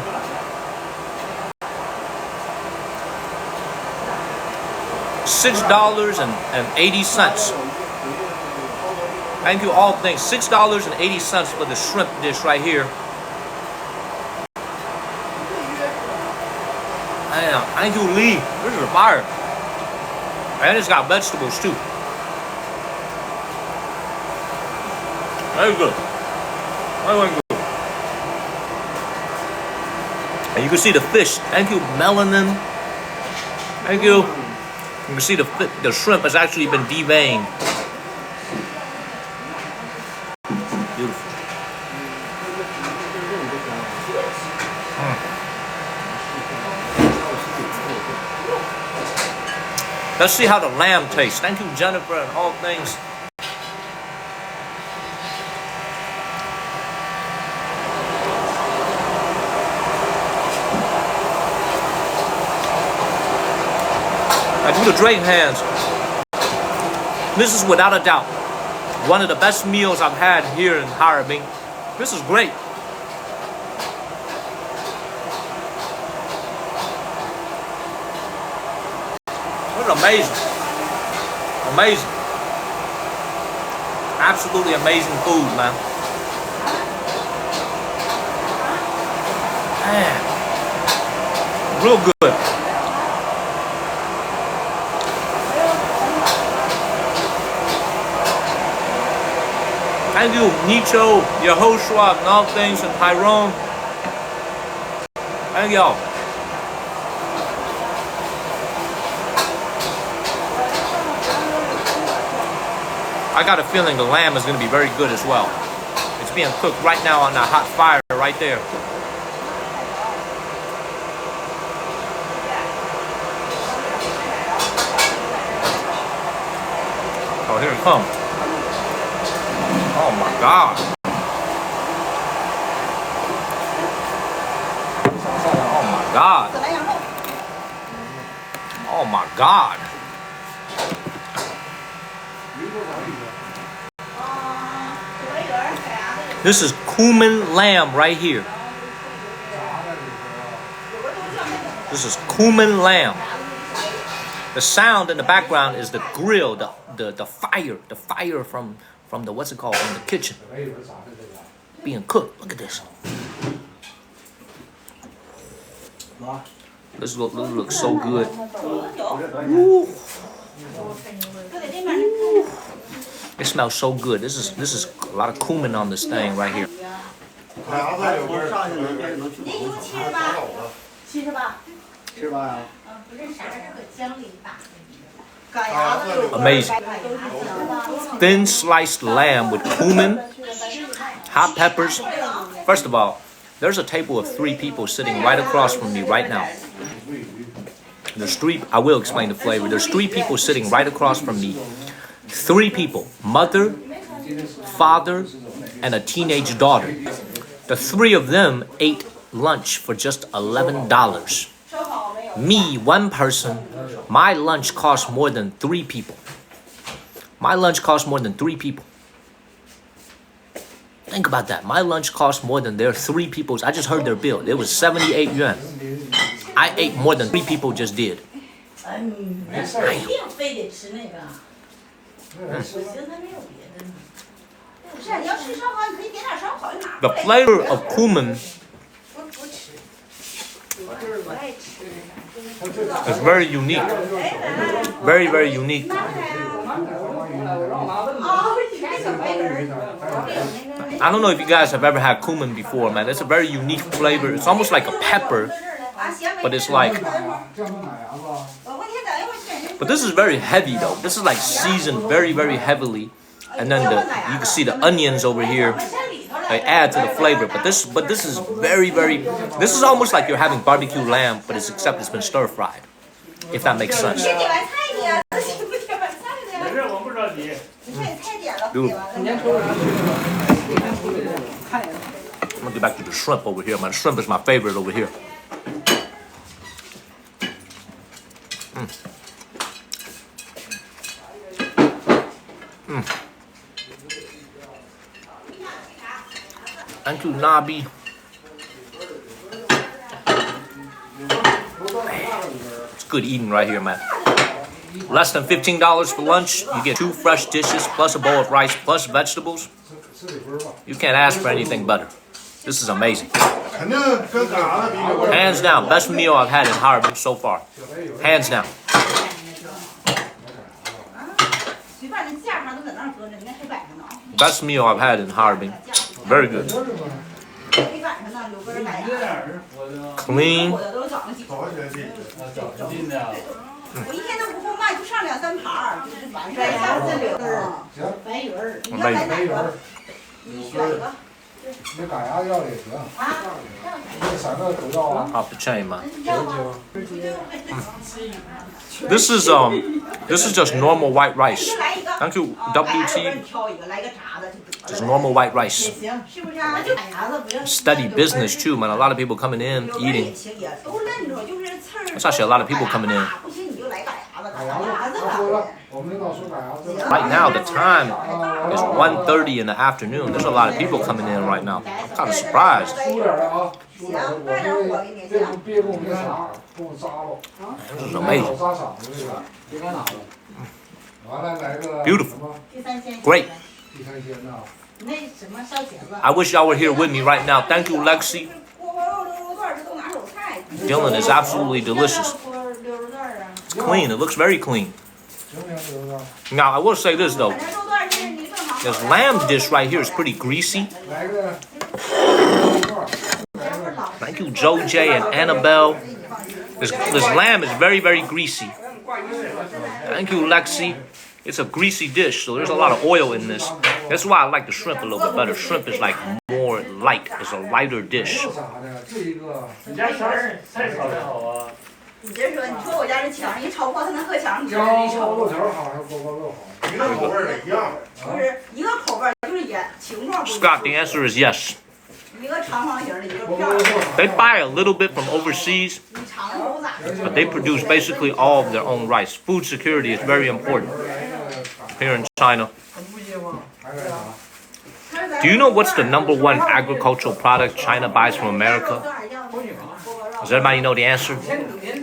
$6.80. Thank you, all things. $6.80 for the shrimp dish right here. Damn, thank you, Lee. This is fire. And it's got vegetables too. Very good. Very good. And you can see the fish. Thank you, Melanin. Thank you. You can see the shrimp has actually been deveined. Beautiful. Let's see how the lamb tastes. Thank you, Jennifer, and all things. I do the Drake hands. This is without a doubt one of the best meals I've had here in Harbin. This is great. This is amazing. Amazing. Absolutely amazing food, man. Man. Real good. Thank you, Nicho, Yehoshua, and all things, and Tyrone. Thank y'all. I got a feeling the lamb is going to be very good as well. It's being cooked right now on that hot fire right there. Oh, here it comes. Oh my God. Oh my God. Oh my God. This is cumin lamb right here. This is cumin lamb. The sound in the background is the grill, the fire from the what's it called, from the kitchen being cooked. Look at this. This looks so good. Ooh. It smells so good. This is a lot of cumin on this thing right here. Amazing. Thin sliced lamb with cumin, hot peppers. First of all, there's a table of 3 people sitting right across from me right now. There's 3, I will explain the flavor. There's 3 people sitting right across from me. 3 people, mother, father, and a teenage daughter. The 3 of them ate lunch for just $11. Me, one person, my lunch cost more than 3 people. My lunch cost more than 3 people. Think about that. My lunch cost more than their 3 people's. I just heard their bill. It was 78 yuan. I ate more than 3 people just did. The flavor of cumin It's very unique. Very, very unique. I don't know if you guys have ever had cumin before, man. It's a very unique flavor. It's almost like a pepper, but it's like... But this is very heavy though. This is like seasoned very, very heavily. And then you can see the onions over here. They add to the flavor. But this is very, very... This is almost like you're having barbecue lamb, but except it's been stir fried. If that makes sense. Dude. I'm gonna get back to the shrimp over here, man. Shrimp is my favorite over here. Thank you, Nabi. It's good eating right here, man. Less than $15 for lunch. You get 2 fresh dishes, plus a bowl of rice, plus vegetables. You can't ask for anything better. This is amazing. Hands down, best meal I've had in Harbin so far. Hands down. Best meal I've had in Harbin. Very good. Clean. Off the chain, man. This is just normal white rice. Thank you, WT. Just normal white rice. Steady business too, man. A lot of people coming in, eating. There's actually a lot of people coming in. Right now, the time is 1:30 in the afternoon. There's a lot of people coming in right now. I'm kind of surprised. This is amazing. Beautiful. Great. I wish y'all were here with me right now. Thank you, Lexi. Dylan is absolutely delicious. It's clean. It looks very clean. Now, I will say this, though. This lamb dish right here is pretty greasy. Thank you, Joe J and Annabelle. This lamb is very, very greasy. Thank you, Lexi. It's a greasy dish, so there's a lot of oil in this. That's why I like the shrimp a little bit better. Shrimp is like more light. It's a lighter dish. Scott, the answer is yes. They buy a little bit from overseas, but they produce basically all of their own rice. Food security is very important here in China. Do you know what's the #1 agricultural product China buys from America? Does everybody know the answer?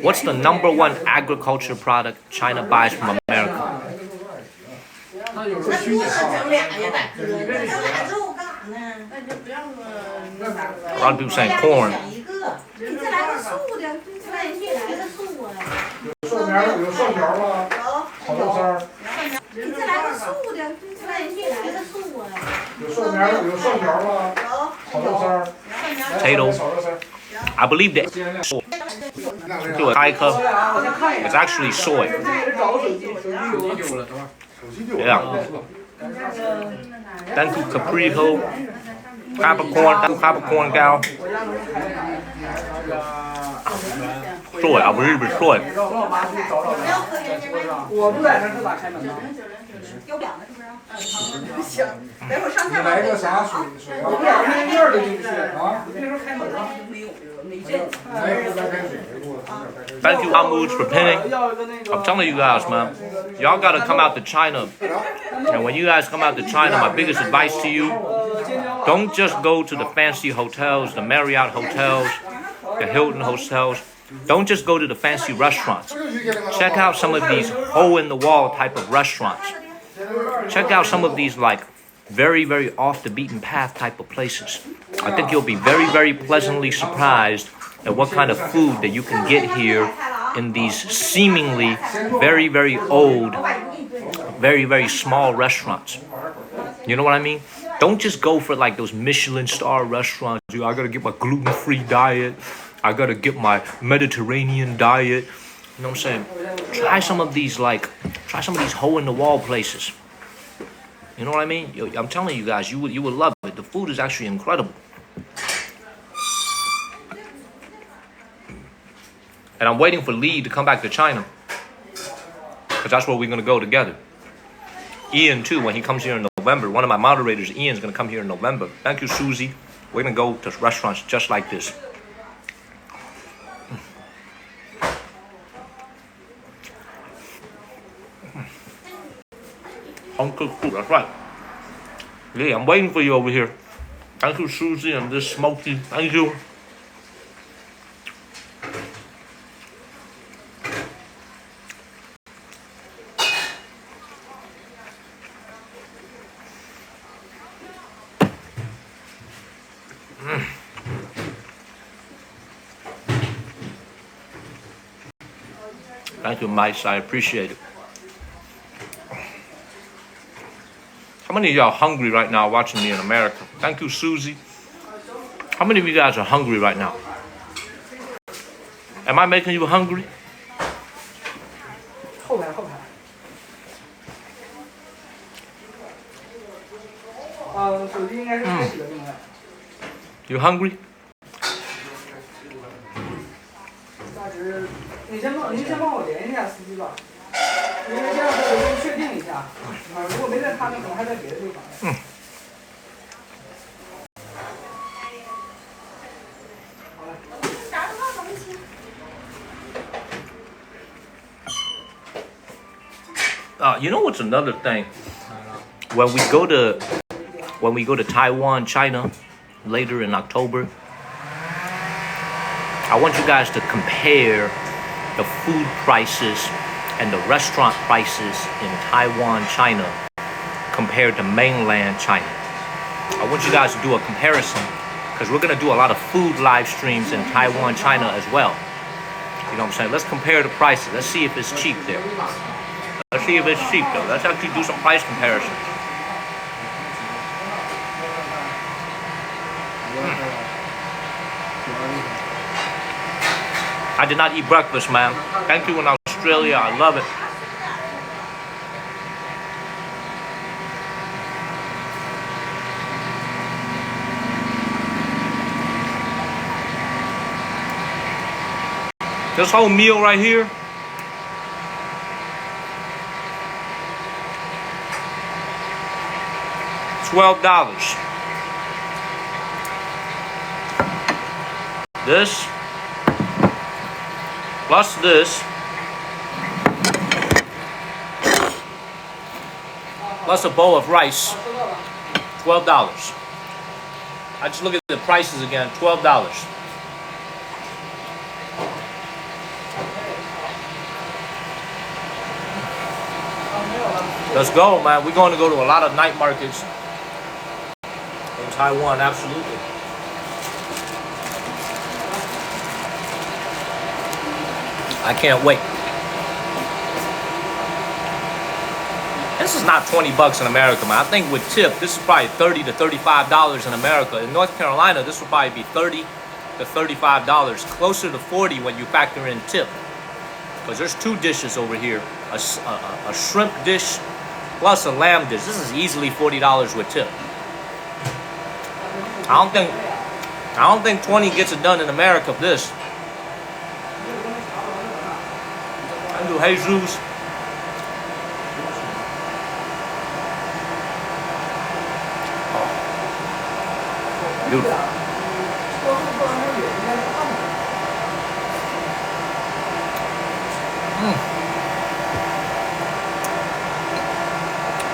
What's the #1 agriculture product China buys from America? A lot of people saying corn. Potato. I believe that it's actually soy. Yeah. Thank you, Caprico. Capricorn gal. Soy, I believe it's soy. Thank you, Amoods, for pinning. I'm telling you guys, man, y'all gotta come out to China. And when you guys come out to China, my biggest advice to you, don't just go to the fancy hotels, the Marriott hotels, the Hilton hotels. Don't just go to the fancy restaurants. Check out some of these hole-in-the-wall type of restaurants. Check out some of these like very, very off the beaten path type of places. I think you'll be very, very pleasantly surprised and what kind of food that you can get here in these seemingly very, very old, very, very small restaurants. You know what I mean? Don't just go for like those Michelin star restaurants. I gotta get my gluten-free diet. I gotta get my Mediterranean diet. You know what I'm saying? Try some of these hole-in-the-wall places. You know what I mean? I'm telling you guys, you would love it. The food is actually incredible. And I'm waiting for Lee to come back to China, because that's where we're gonna go together. Ian too, when he comes here in November. One of my moderators, Ian's gonna come here in November. Thank you, Susie. We're gonna go to restaurants just like this. Uncle food, that's right. Yeah, I'm waiting for you over here. Thank you, Susie, and this Smokey. Thank you. Thank you, Mice. I appreciate it. How many of y'all hungry right now watching me in America? Thank you, Susie. How many of you guys are hungry right now? Am I making you hungry? You hungry? 您先帮我联系一下司机吧，因为这样子我先确定一下，如果没在他那，可能还在别的地方。You know what's another thing? When we go to Taiwan, China, later in October, I want you guys to compare the food prices and the restaurant prices in Taiwan, China, compared to mainland China. I want you guys to do a comparison, because we're going to do a lot of food live streams in Taiwan, China as well. You know what I'm saying? Let's compare the prices. Let's see if it's cheap there. Let's see if it's cheap though. Let's actually do some price comparisons. I did not eat breakfast, man. Thank you in Australia. I love it. This whole meal right here, $12. This plus this plus a bowl of rice, $12. I just look at the prices again, $12. Let's go, man. We're going to go to a lot of night markets in Taiwan, absolutely. I can't wait. This is not 20 bucks in America, man. I think with tip, this is probably $30 to $35 in America. In North Carolina, this will probably be $30 to $35, closer to 40 when you factor in tip. Because there's two dishes over here, a shrimp dish plus a lamb dish. This is easily $40 with tip. I don't think 20 gets it done in America for this. I do Jesus. Oh. Beautiful.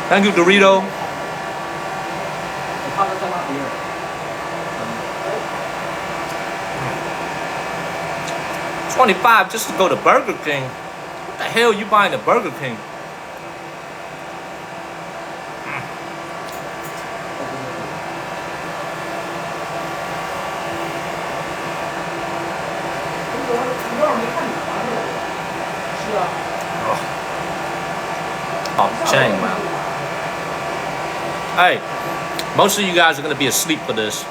Thank you, Dorito. 25 just to go to Burger King. What the hell you buying at Burger King? 知道没看你拿出来。是啊。Oh, dang, man. Hey, most of you guys are going to be asleep for this,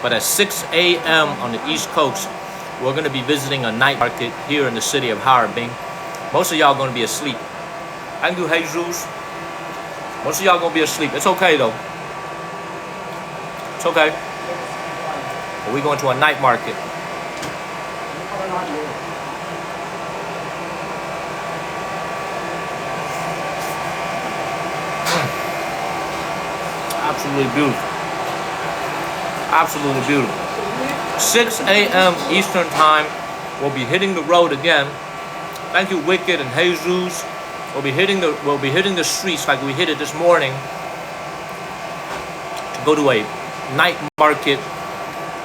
but at 6 a.m. on the East Coast, we're going to be visiting a night market here in the city of Harbin. Most of y'all are going to be asleep. Thank you, Jesus. Most of y'all going to be asleep. It's okay, though. It's okay. But we're going to a night market. Absolutely beautiful. Absolutely beautiful. 6 a.m. Eastern time, we'll be hitting the road again. Thank you, Wicked and Jesus. We'll be hitting the streets like we hit it this morning to go to a night market.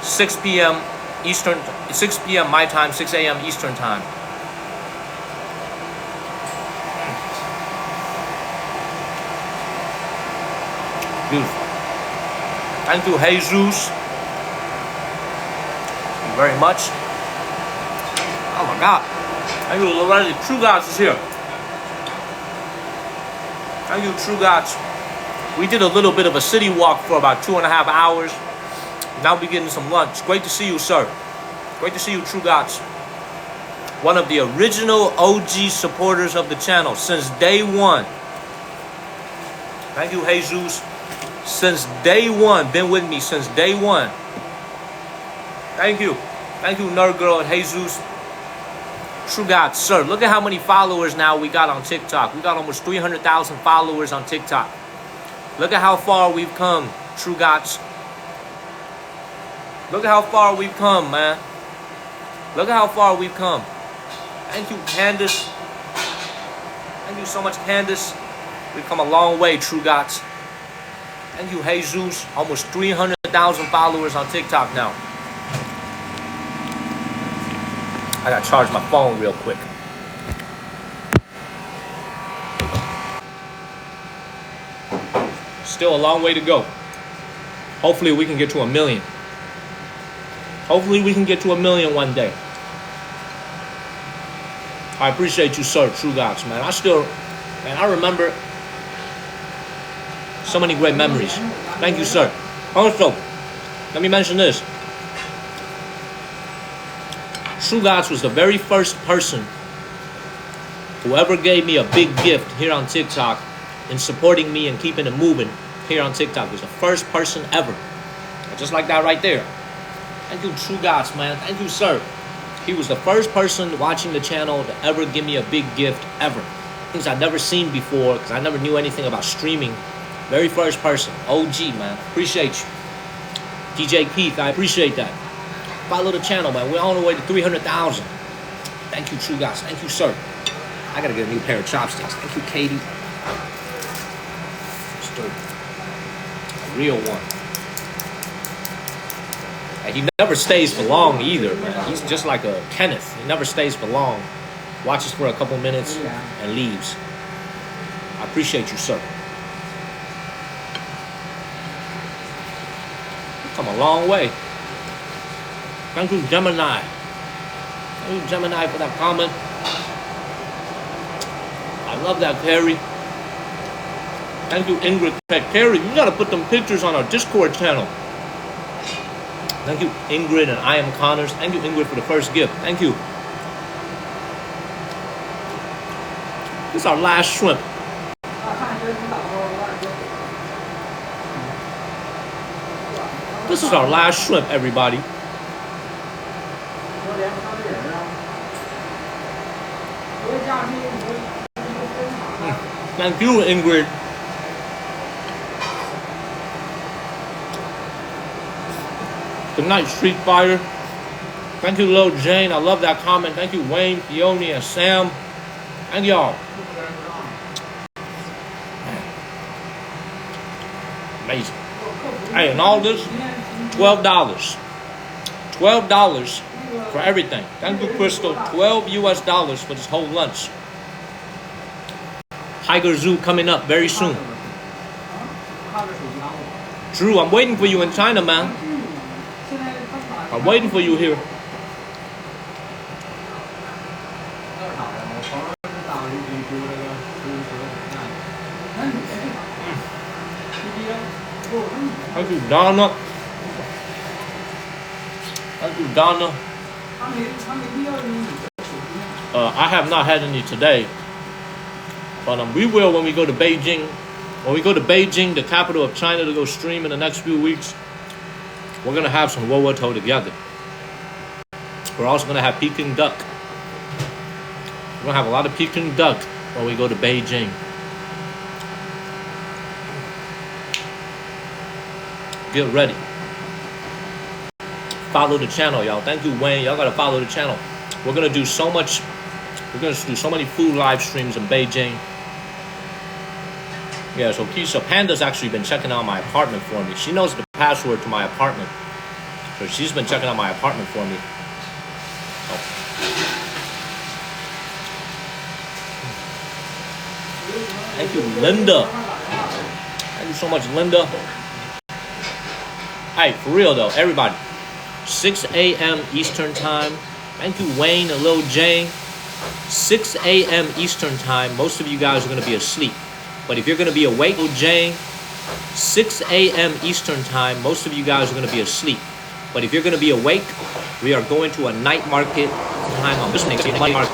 6 p.m. Eastern, 6 p.m. my time, 6 a.m. Eastern time. Beautiful. Thank you, Jesus. Thank you very much. Oh my God. Thank you, Loretta. True Gods is here. Thank you, True Gods. We did a little bit of a city walk for about 2.5 hours. Now we're getting some lunch. Great to see you, sir. Great to see you, True Gods. One of the original OG supporters of the channel since day one. Thank you, Jesus. Since day one, been with me since day one. Thank you. Thank you, Nerd Girl and Jesus. True God, sir. Look at how many followers now we got on TikTok. We got almost 300,000 followers on TikTok. Look at how far we've come, True Gods. Look at how far we've come, man. Look at how far we've come. Thank you, Candace. Thank you so much, Candace. We've come a long way, True Gods. Thank you, Jesus. Almost 300,000 followers on TikTok now. I gotta charge my phone real quick. Still a long way to go. Hopefully we can get to 1 million. Hopefully we can get to 1 million one day. I appreciate you, sir, True Gods, man. I remember so many great memories. Thank you, sir. Also, let me mention this. True Gods was the very first person who ever gave me a big gift here on TikTok in supporting me and keeping it moving here on TikTok. He was the first person ever. Just like that right there. Thank you, True Gods, man. Thank you, sir. He was the first person watching the channel to ever give me a big gift ever. Things I'd never seen before because I never knew anything about streaming. Very first person. OG, man. Appreciate you. DJ Keith, I appreciate that. Follow the channel, man. We're on the way to 300,000. Thank you, True Gods. Thank you, sir. I gotta get a new pair of chopsticks. Thank you, Katie. Just a real one. And he never stays for long either, man. He's just like a Kenneth. He never stays for long. Watches for a couple minutes and leaves. I appreciate you, sir. You've come a long way. Thank you, Gemini. Thank you, Gemini, for that comment. I love that, Carrie. Thank you, Ingrid. Carrie, you gotta put them pictures on our Discord channel. Thank you, Ingrid and I Am Connors. Thank you, Ingrid, for the first gift. Thank you. This is our last shrimp. This is our last shrimp, everybody. Thank you, Ingrid. Good night, Street Fighter. Thank you, Lil Jane. I love that comment. Thank you, Wayne, Fiona, and Sam. Thank y'all. Amazing. Hey, and all this, $12. $12 for everything. Thank you, Crystal. $12 US for this whole lunch. Tiger Zoo coming up very soon. Drew, I'm waiting for you in China, man. I'm waiting for you here. Thank you, Donna. Thank you, Donna. I have not had any today, but we will when we go to Beijing. When we go to Beijing, the capital of China, to go stream in the next few weeks, we're gonna have some Wowoto together. We're also gonna have Peking duck. We're gonna have a lot of Peking duck when we go to Beijing. Get ready. Follow the channel, y'all. Thank you, Wayne. Y'all gotta follow the channel. We're gonna do so much. We're gonna do so many food live streams in Beijing. Yeah, so Keisha Panda's actually been checking out my apartment for me. She knows the password to my apartment, so she's been checking out my apartment for me. So. Thank you, Linda. Thank you so much, Linda. Hey, for real though, everybody. 6 a.m. Eastern time. Thank you, Wayne and Lil Jane. 6 a.m. Eastern time. Most of you guys are going to be asleep. But if you're going to be awake, Lil Jane, 6 a.m. Eastern time. Most of you guys are going to be asleep. But if you're going to be awake, we are going to a night market time. I'm listening to night market.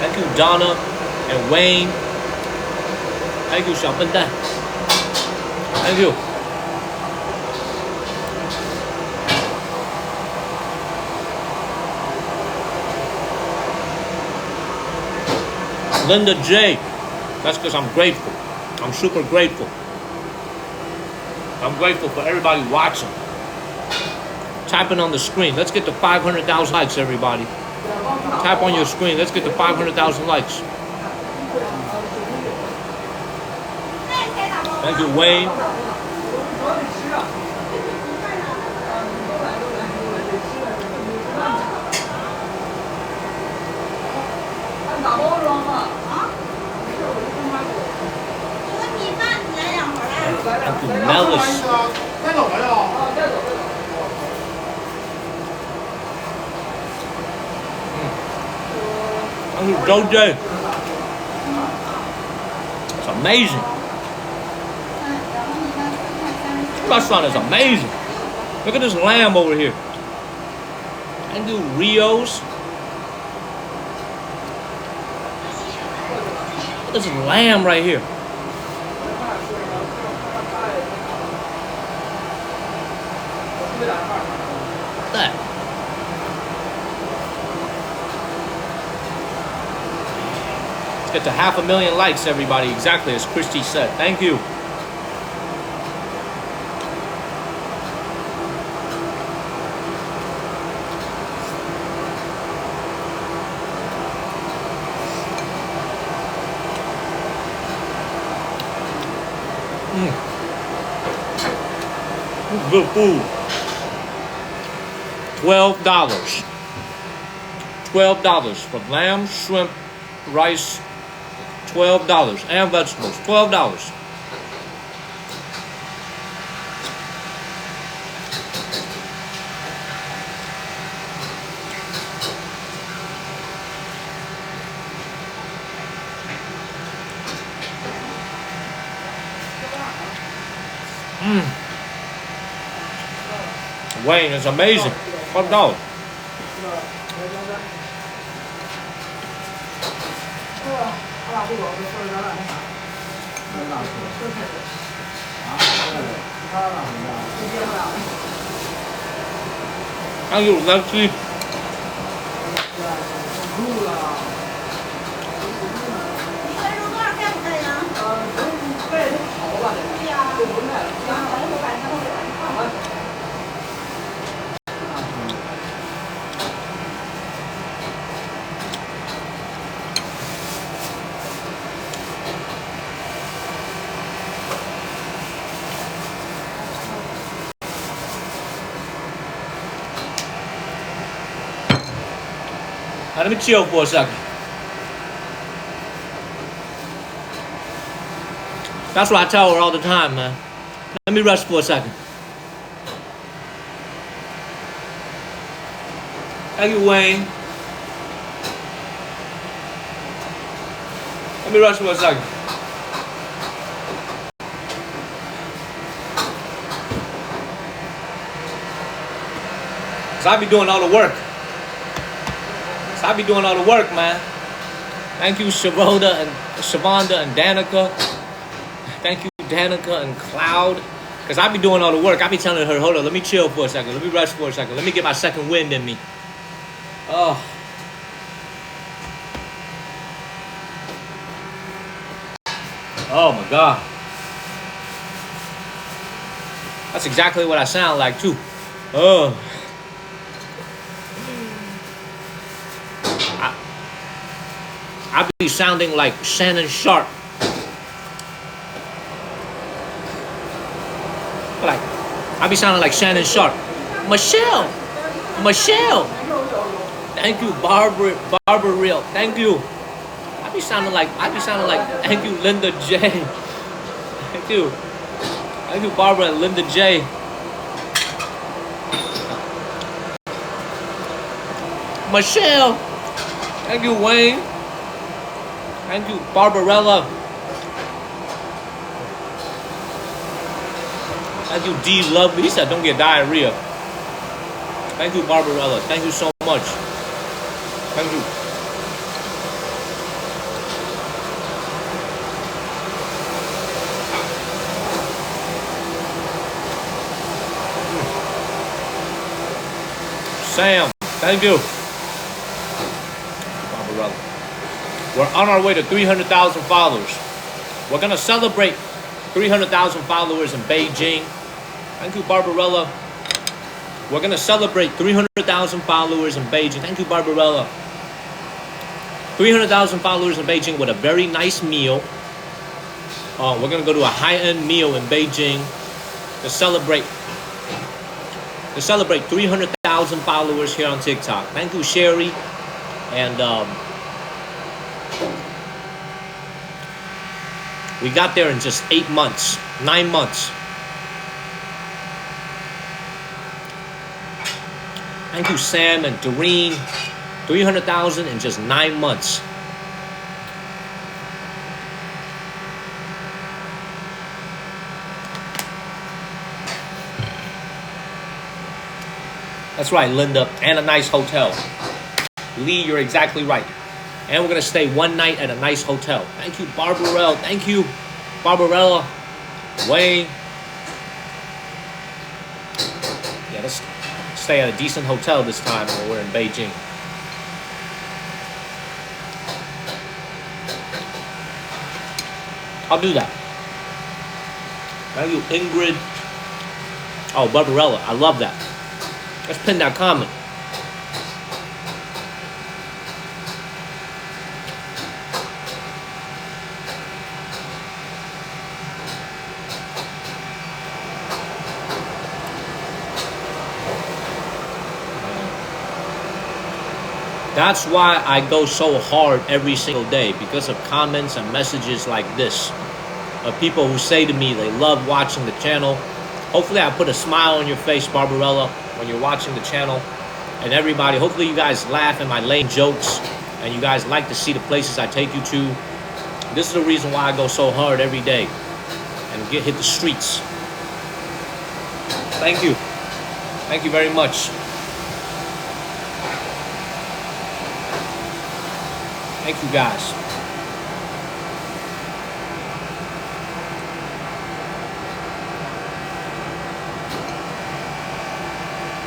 Thank you, Donna and Wayne. Thank you, Xiaopenda. Thank you. Linda J. That's because I'm grateful. I'm super grateful. I'm grateful for everybody watching. Typing on the screen. Let's get to 500,000 likes, everybody. Tap on your screen. Let's get to 500,000 likes. Thank you, Wayne. Thank you, Melis. Thank you, Doja. It's amazing. This restaurant is amazing. Look at this lamb over here. Thank you, Rios. Look at this lamb right here. That. Let's get to 500,000 likes, everybody. Exactly as Christy said. Thank you. Good food. $12. $12 for lamb, shrimp, rice. $12 and vegetables. $12. Wayne is amazing. $12. Thank you, Lexi. Let me chill for a second. That's what I tell her all the time, man. Let me rest for a second. Thank you, Wayne. Let me rush for a second. So I be doing all the work. Man. Thank you, Shavonda and Danica. Thank you, Danica and Cloud. Because I be doing all the work. I be telling her, hold on, let me chill for a second. Let me rest for a second. Let me get my second wind in me. Oh. Oh my God. That's exactly what I sound like too. Oh. I be sounding like Shannon Sharp. Like, I be sounding like Shannon Sharp. Michelle. Thank you, Barbara Real. Thank you. I be sounding like, thank you, Linda J. Thank you, Barbara and Linda J. Michelle. Thank you, Wayne. Thank you, Barbarella. Thank you, D Lovely. He said, don't get diarrhea. Thank you, Barbarella. Thank you so much. Thank you. Sam, thank you. Barbarella. We're on our way to 300,000 followers. We're going to celebrate 300,000 followers in Beijing. Thank you, Barbarella. We're going to celebrate 300,000 followers in Beijing. Thank you, Barbarella. 300,000 followers in Beijing with a very nice meal. We're going to go to a high-end meal in Beijing to celebrate 300,000 followers here on TikTok. Thank you, Sherry. And we got there in just 9 months. Thank you, Sam and Doreen. 300,000 in just 9 months. That's right, Linda. And a nice hotel. Lee, you're exactly right. And we're going to stay one night at a nice hotel. Thank you, Barbarella. Thank you, Barbarella. Wayne. Yeah, let's stay at a decent hotel this time when we're in Beijing. I'll do that. Thank you, Ingrid. Oh, Barbarella. I love that. Let's pin that comment. That's why I go so hard every single day, because of comments and messages like this of people who say to me they love watching the channel. Hopefully I put a smile on your face, Barbarella, when you're watching the channel. And everybody, hopefully you guys laugh at my lame jokes and you guys like to see the places I take you to. This is the reason why I go so hard every day and hit the streets. Thank you. Thank you very much. Thank you, guys.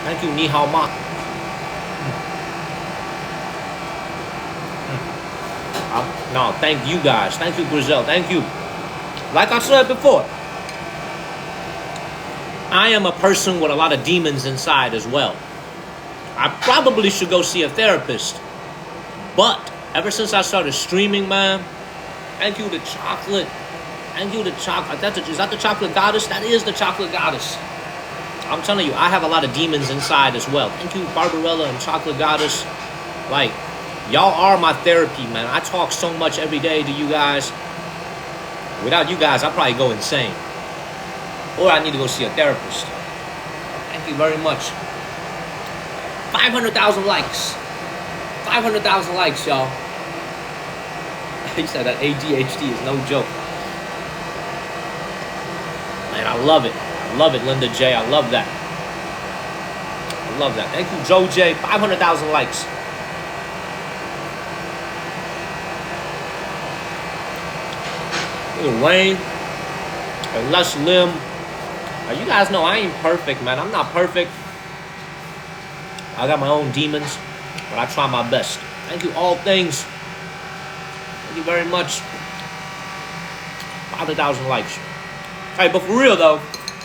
Thank you, Ni Hao Ma. No, thank you, guys. Thank you, Grizel. Thank you. Like I said before, I am a person with a lot of demons inside as well. I probably should go see a therapist. But ever since I started streaming, man, thank you, the chocolate. Thank you, the chocolate. Is that the chocolate goddess? That is the chocolate goddess. I'm telling you, I have a lot of demons inside as well. Thank you, Barbarella and Chocolate Goddess. Like, y'all are my therapy, man. I talk so much every day to you guys. Without you guys, I'd probably go insane. Or I need to go see a therapist. Thank you very much. 500,000 likes. 500,000 likes, y'all. He said that ADHD is no joke. Man, I love it. I love it, Linda J. I love that. I love that. Thank you, Joe J. 500,000 likes. Wayne and Les Lim. You guys know I ain't perfect, man. I'm not perfect. I got my own demons, but I try my best. Thank you, all things. Thank you very much. 500,000 likes. Hey, but for real though,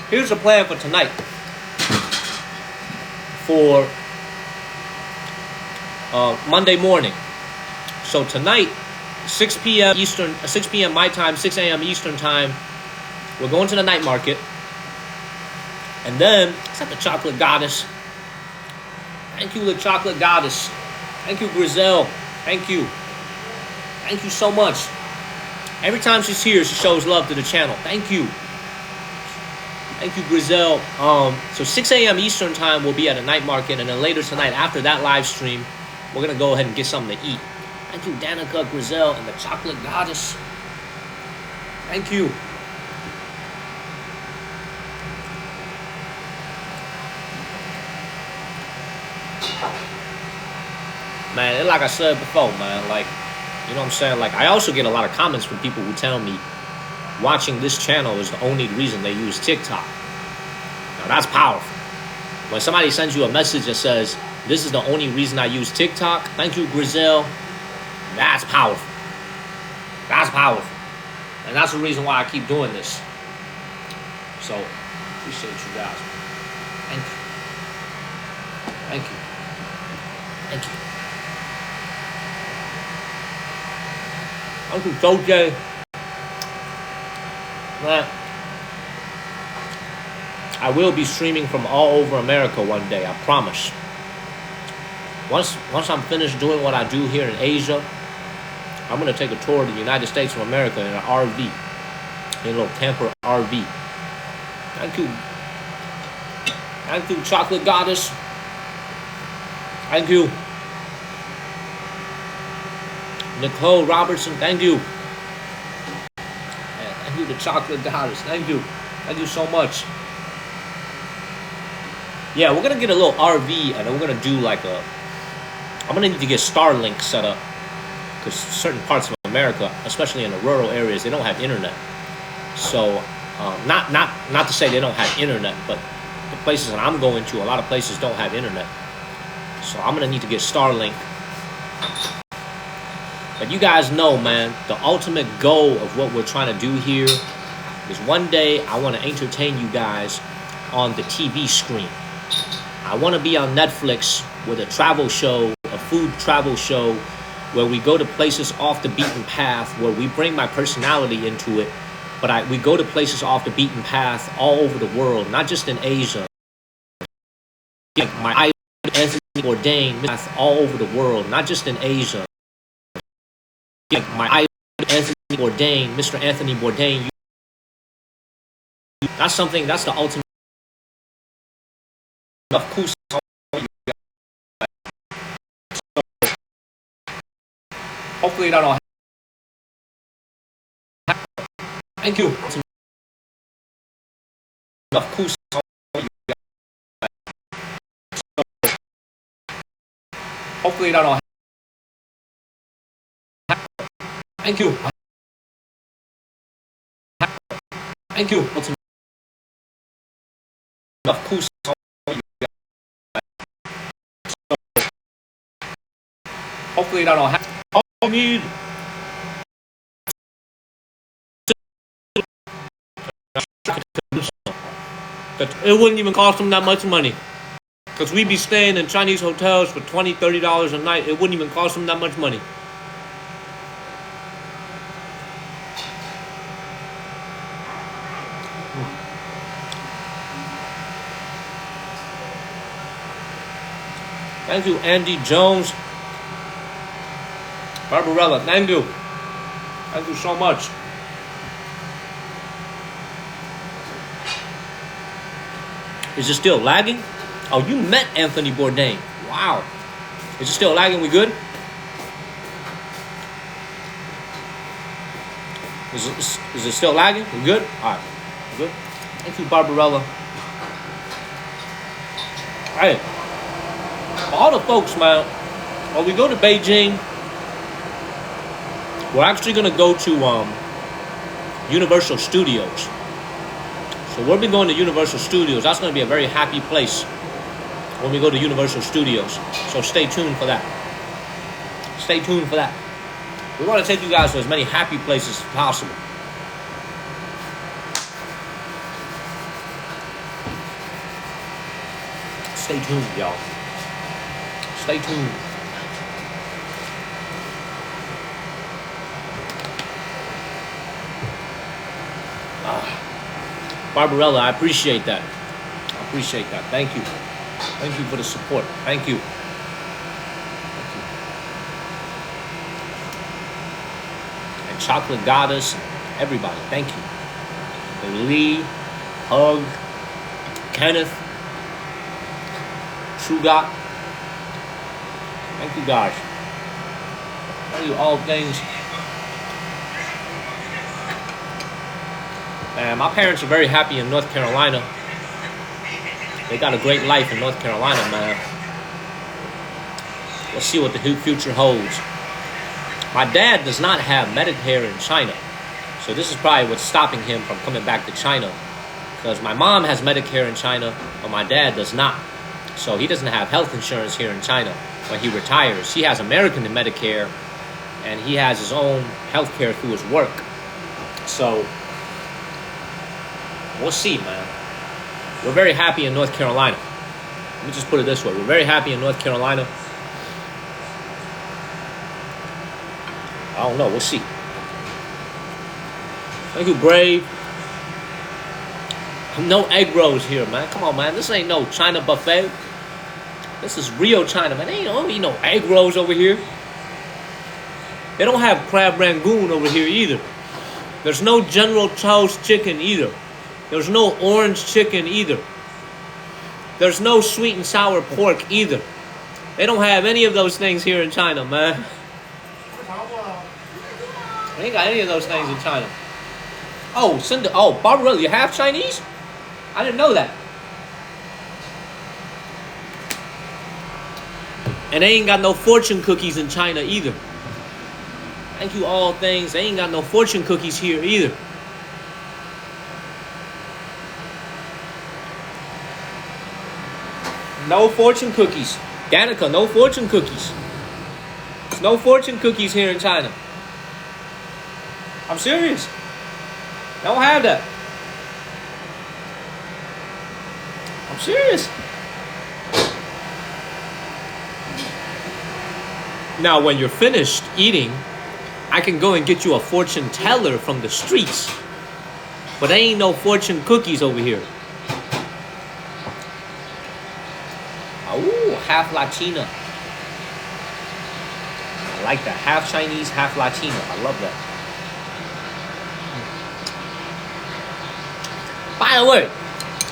here's the plan for tonight. For Monday morning. So tonight, 6 p.m. Eastern, 6 p.m. my time, 6 a.m. Eastern time, we're going to the night market. And then, it's at the Chocolate Goddess. Thank you, the Chocolate Goddess. Thank you, Grizel. Thank you. Thank you so much. Every time she's here, she shows love to the channel. Thank you. Thank you, Grizel. So 6 a.m. Eastern time, we'll be at a night market. And then later tonight, after that live stream, we're going to go ahead and get something to eat. Thank you, Danica, Grizel, and the Chocolate Goddess. Thank you. Man, like I said before, man, like, you know what I'm saying? Like, I also get a lot of comments from people who tell me watching this channel is the only reason they use TikTok. Now, that's powerful. When somebody sends you a message that says, this is the only reason I use TikTok, thank you, Grizel, that's powerful. That's powerful. And that's the reason why I keep doing this. So, appreciate you guys. Thank you. Thank you. Thank you. Uncle Doje. Man, I will be streaming from all over America one day, I promise. Once I'm finished doing what I do here in Asia, I'm going to take a tour of the United States of America in an RV. In a little camper RV. Thank you. Thank you, Chocolate Goddess. Thank you. Nicole Robertson, thank you. And thank you to Chocolate Goddess. Thank you. Thank you so much. Yeah, we're going to get a little RV and we're going to do like a... I'm going to need to get Starlink set up. Because certain parts of America, especially in the rural areas, they don't have internet. So, not to say they don't have internet, but the places that I'm going to, a lot of places don't have internet. So I'm going to need to get Starlink. But you guys know, man, the ultimate goal of what we're trying to do here is one day I want to entertain you guys on the TV screen. I want to be on Netflix with a travel show, a food travel show, where we go to places off the beaten path, where we bring my personality into it, but we go to places off the beaten path all over the world, not just in Asia. Like my idol, Anthony Bourdain, all over the world, not just in Asia. Like my idol, Anthony Bourdain, Mr. Anthony Bourdain. That's the ultimate of cool. Hopefully that all happens. Thank you. Of cool. Hopefully that all happens. Thank you. Thank you. Of course. Hopefully that all happens. All I need. It wouldn't even cost them that much money. Because we'd be staying in Chinese hotels for $20, $30 a night. It wouldn't even cost them that much money. Thank you, Andy Jones. Barbarella, thank you. Thank you so much. Is it still lagging? Oh, you met Anthony Bourdain. Wow. Is it still lagging? We good? Is it still lagging? We good? All right. We good? Thank you, Barbarella. Hey, for all the folks, man, when we go to Beijing, we're actually going to go to Universal Studios. So we'll be going to Universal Studios. That's going to be a very happy place when we go to Universal Studios. So stay tuned for that. Stay tuned for that. We want to take you guys to as many happy places as possible. Stay tuned, y'all. Stay tuned. Barbarella, I appreciate that. I appreciate that. Thank you. Thank you for the support. Thank you. And Chocolate Goddess, everybody, thank you. And Lee, Hug, Kenneth, True God. Thank you guys. Thank you all things. And my parents are very happy in North Carolina. They got a great life in North Carolina, man. Let's see what the future holds. My dad does not have Medicare in China. So this is probably what's stopping him from coming back to China. Because my mom has Medicare in China, but my dad does not. So he doesn't have health insurance here in China when he retires. He has American Medicare, and he has his own health care through his work. So we'll see, man. We're very happy in North Carolina. Let me just put it this way. We're very happy in North Carolina. I don't know. We'll see. Thank you, Brave. No egg rolls here, man. Come on, man. This ain't no China buffet. This is real China, man. They don't eat no egg rolls over here. They don't have crab rangoon over here either. There's no General Tso's chicken either. There's no orange chicken either. There's no sweet and sour pork either. They don't have any of those things here in China, man. They ain't got any of those things in China. Oh, Barbarella, you half Chinese? I didn't know that. And they ain't got no fortune cookies in China either. Thank you, all things. They ain't got no fortune cookies here either. No fortune cookies. Danica, no fortune cookies. There's no fortune cookies here in China. I'm serious. Don't have that. I'm serious. Now, when you're finished eating, I can go and get you a fortune teller from the streets. But there ain't no fortune cookies over here. Oh, half Latina. I like that. Half Chinese, half Latina. I love that. By the way,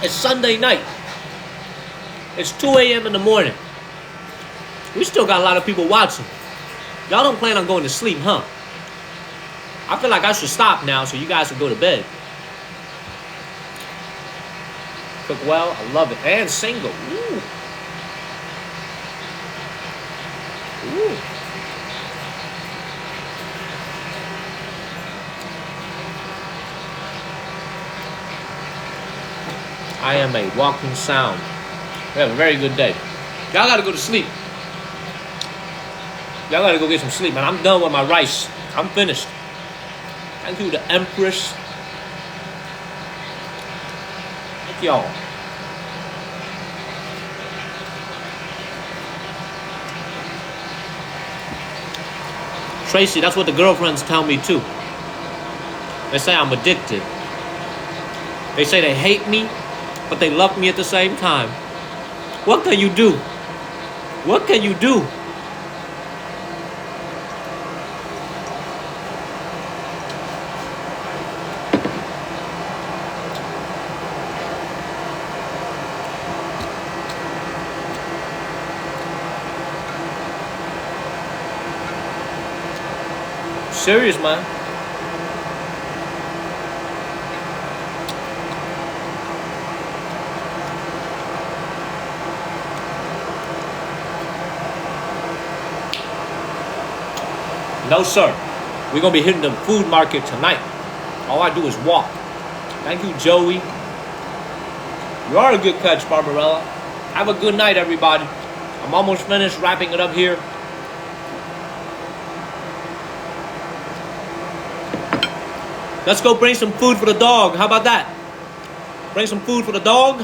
it's Sunday night. It's 2 a.m. in the morning. We still got a lot of people watching. Y'all don't plan on going to sleep, huh? I feel like I should stop now so you guys can go to bed. Cook well, I love it. And single. Ooh. Ooh. I am a walking sound. We have a very good day. Y'all gotta go to sleep. Y'all gotta go get some sleep, man. I'm done with my rice. I'm finished. Thank you, the Empress. Thank y'all. Tracy, that's what the girlfriends tell me too. They say I'm addicted. They say they hate me, but they love me at the same time. What can you do? What can you do? serious, man. No, sir. We're gonna be hitting the food market tonight. All I do is walk. Thank you, Joey. You are a good catch, Barbarella. Have a good night, everybody. I'm almost finished wrapping it up here. Let's go bring some food for the dog. How about that? Bring some food for the dog.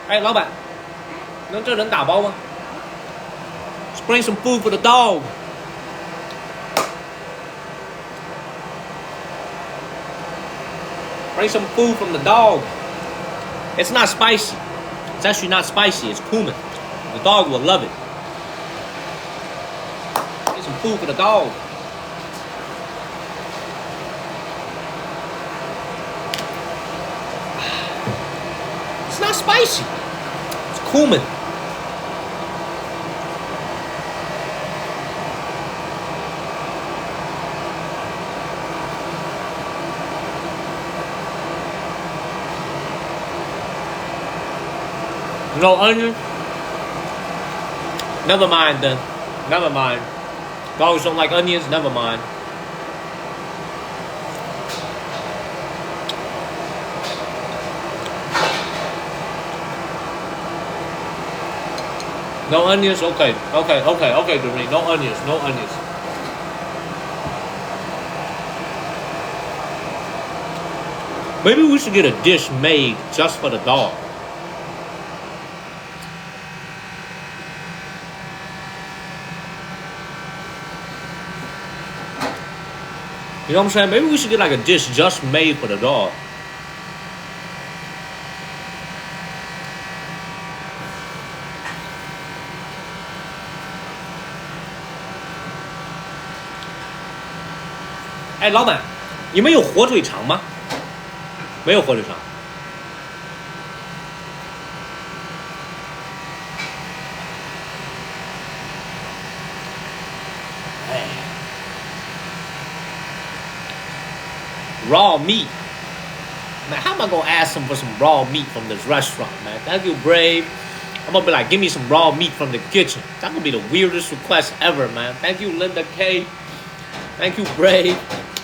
Hey, 老板，能这能打包吗？ Let's bring some food for the dog. Bring some food from the dog. It's not spicy. It's actually not spicy. It's cumin. The dog will love it. Bring some food for the dog. It's not spicy. It's cumin. No onion? Never mind then. Never mind. Dogs don't like onions? Never mind. No onions? Okay, Doreen. No onions, no onions. Maybe we should get a dish made just for the dog. You know what I'm saying? Maybe we should get like a dish just made for the dog. Hey, 老板，你们有火腿肠吗？没有火腿肠。Raw meat. Man, how am I gonna ask them for some raw meat from this restaurant, man? Thank you, Brave. I'm gonna be like, give me some raw meat from the kitchen. That's gonna be the weirdest request ever, man. Thank you, Linda K. Thank you, Brave.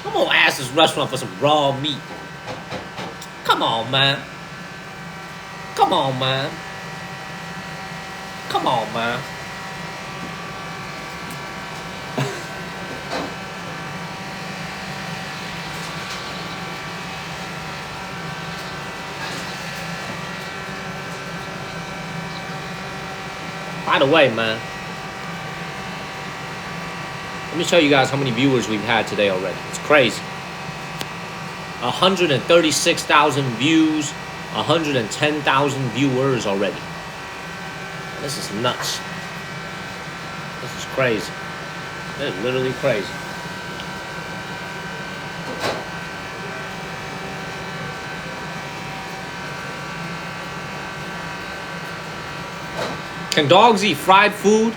I'm gonna ask this restaurant for some raw meat. Come on, man. Come on, man. Come on, man. By the way, man, let me show you guys how many viewers we've had today already. It's crazy. 136,000 views, 110,000 viewers already. This is nuts. This is crazy. This is literally crazy. Can dogs eat fried food?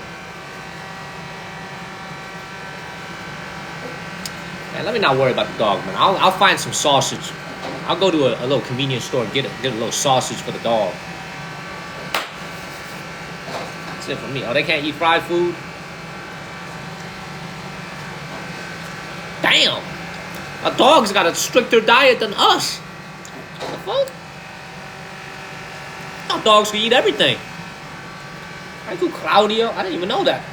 Man, let me not worry about the dog, man. I'll find some sausage. I'll go to a little convenience store and get a little sausage for the dog. That's it for me. Oh, they can't eat fried food? Damn! A dog's got a stricter diet than us. What the fuck? Our dogs can eat everything. Thank you, Claudio. I didn't even know that.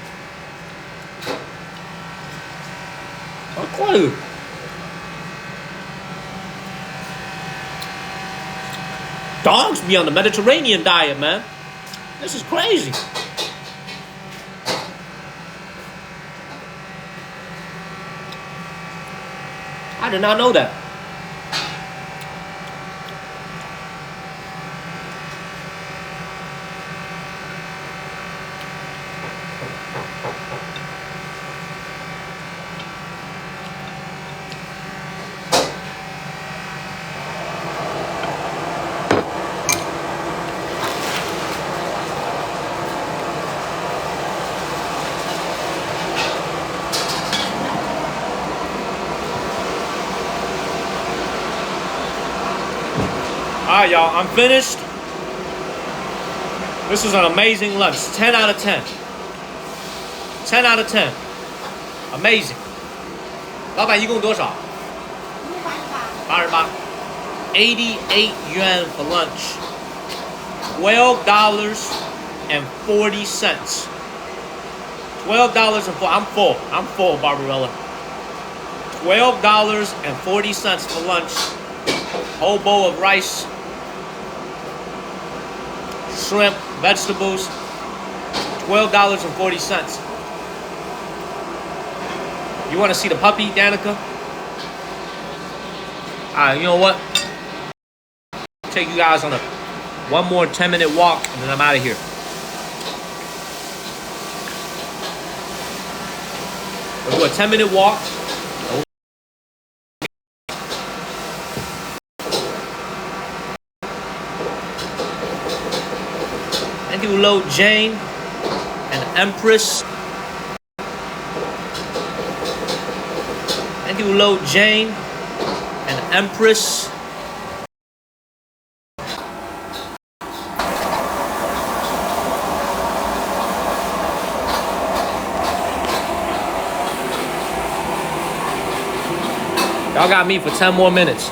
Okay. Dogs be on the Mediterranean diet, man. This is crazy. I did not know that. Alright, y'all, I'm finished. This was an amazing lunch. 10 out of 10. 10 out of 10. Amazing. 老板一共多少？88. 88 yuan for lunch. $12.40. $12.40. I'm full. I'm full, Barbarella. $12.40 for lunch. Whole bowl of rice, shrimp, vegetables. $12.40. You want to see the puppy, Danica? Alright, you know what? Take you guys on one more 10-minute walk, and then I'm out of here. We'll do a 10-minute walk. Thank you, Lo Jane and Empress. Thank you, Lo Jane and Empress. Y'all got me for 10 more minutes.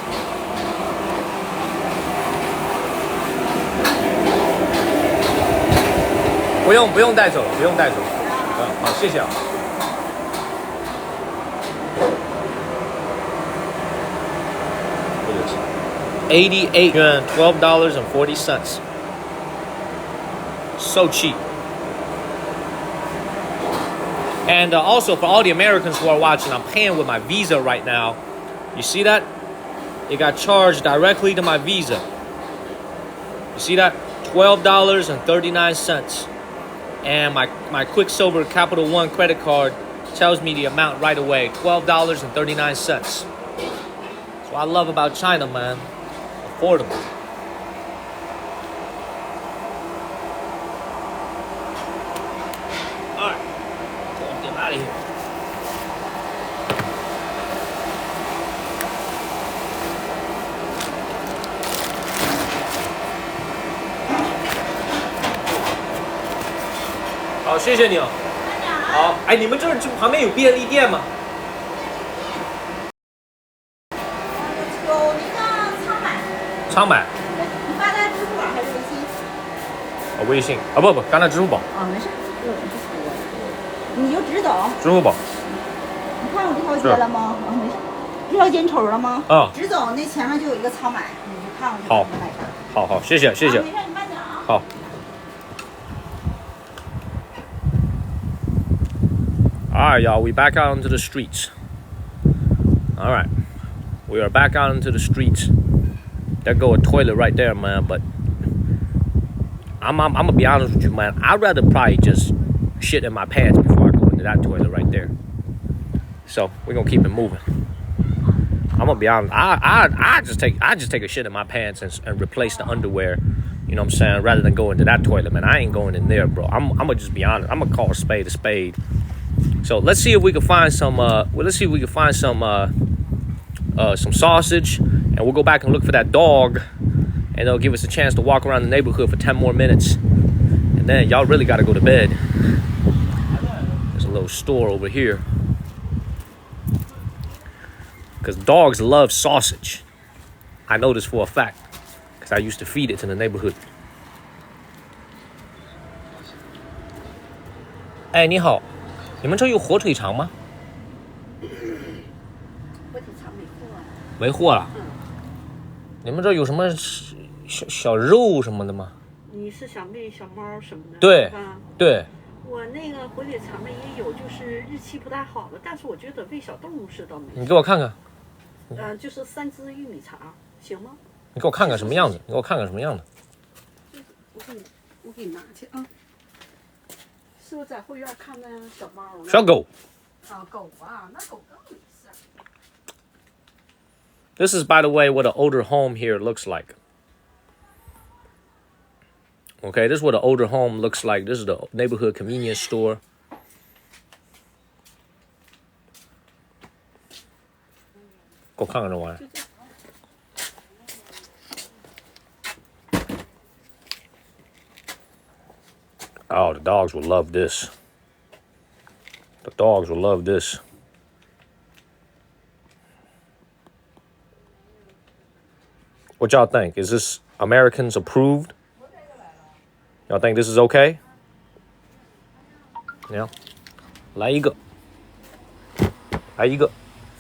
不用带走了，不用带走了。好，谢谢啊。88 yuan, $12.40. So cheap. And also for all the Americans who are watching, I'm paying with my Visa right now. You see that? It got charged directly to my Visa. You see that? $12.39. And my Quicksilver Capital One credit card tells me the amount right away. $12.39. That's what I love about China, man. Affordable. Alright. Get out of here.好，谢谢你哦。好，哎，你们这儿旁边有便利店吗？有那个仓买，仓买。你发的支付宝还是微信？微信啊，不，刚才支付宝。啊，没事，你就直走。支付宝。你看我这条街了吗？啊，没事。这条街你瞅着了吗？啊。直走，那前面就有一个仓买，你就看看去。好，好，谢谢。没事，你慢点啊。好。Alright, y'all, we back out into the streets. Alright, we are back out into the streets. There go a toilet right there, man, but I'm gonna be honest with you, man. I'd rather probably just shit in my pants before I go into that toilet right there. So we're gonna keep it moving. I'm gonna be honest. I just take a shit in my pants and replace the underwear. You know what I'm saying? Rather than go into that toilet, man. I ain't going in there, bro. I'm gonna just be honest. I'm gonna call a spade a spade. So let's see if we can find some. Some sausage, and we'll go back and look for that dog, and it'll give us a chance to walk around the neighborhood for 10 more minutes, and then y'all really gotta go to bed. There's a little store over here, because dogs love sausage. I know this for a fact, because I used to feed it to the neighborhood. 哎，你好，你们这有火腿肠吗？火腿肠没货。没货了。你们这有什么小肉什么的吗？你是想喂小猫什么的？对吧？对。我那个火腿肠呢也有，就是日期不太好的，但是我觉得喂小动物是倒没。你给我看看。就是3只玉米肠，行吗？你给我看看什么样子？你给我看看什么样的？我给你拿去啊。是不是在后院看那小猫呢？小狗。啊，狗啊，那狗更没事。This is, by the way, what an older home here looks like. Okay, this is what an older home looks like. This is the neighborhood convenience store. Go 看看这玩意儿。Oh, the dogs will love this. The dogs will love this. What y'all think? Is this Americans approved? Y'all think this is okay? Yeah. 来一个。来一个。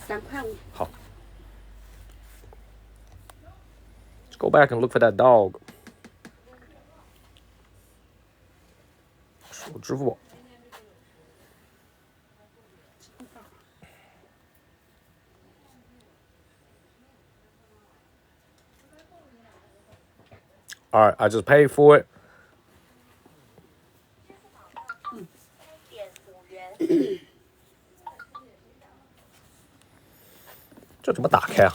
3块5。好。Let's go back and look for that dog. 我支付宝。All right, I just paid for it. 这怎么打开啊？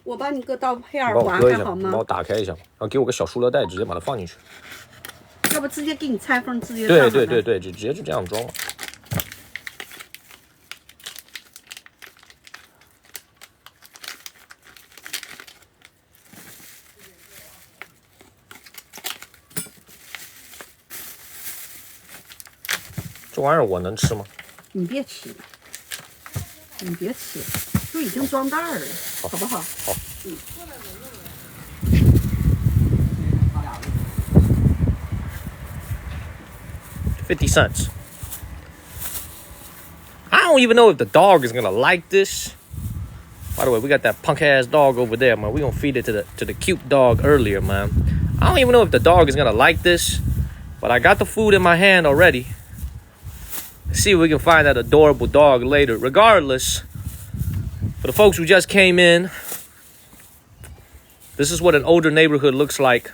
我帮你搁到配耳帮我环搁一下，还好吗帮我？打开一下，然后给我个小塑料袋，直接把它放进去。要不直接给你拆封，直接上好了对，直接就这样装了。这玩意儿我能吃吗？你别吃，你别吃，都已经装袋儿了，好不好？好。50 cents. I don't even know if the dog is gonna like this. By the way, we got that punk ass dog over there, man. We gonna feed it to the cute dog earlier, man. I don't even know if the dog is gonna like this, but I got the food in my hand already. Let's see if we can find that adorable dog later. Regardless, for the folks who just came in, this is what an older neighborhood looks like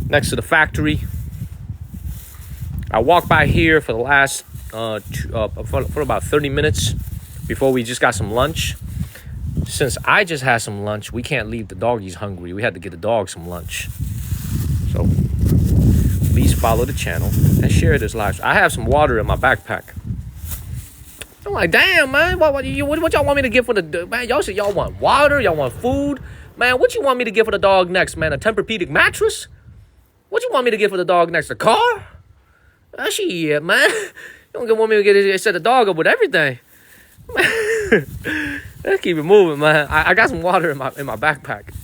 next to the factory. I walked by here for the last for about 30 minutes before we just got some lunch. Since I just had some lunch, we can't leave the doggies hungry. We had to get the dog some lunch. So please follow the channel and share this live. I have some water in my backpack. I'm like, damn, man, what y'all want me to get for the man? Y'all said y'all want water, y'all want food, man. What you want me to get for the dog next, man? A Tempur-Pedic mattress? What you want me to get for the dog next? A car? Shit, man. You don't want me to set the dog up with everything. Let's keep it moving, man. I got some water in my backpack.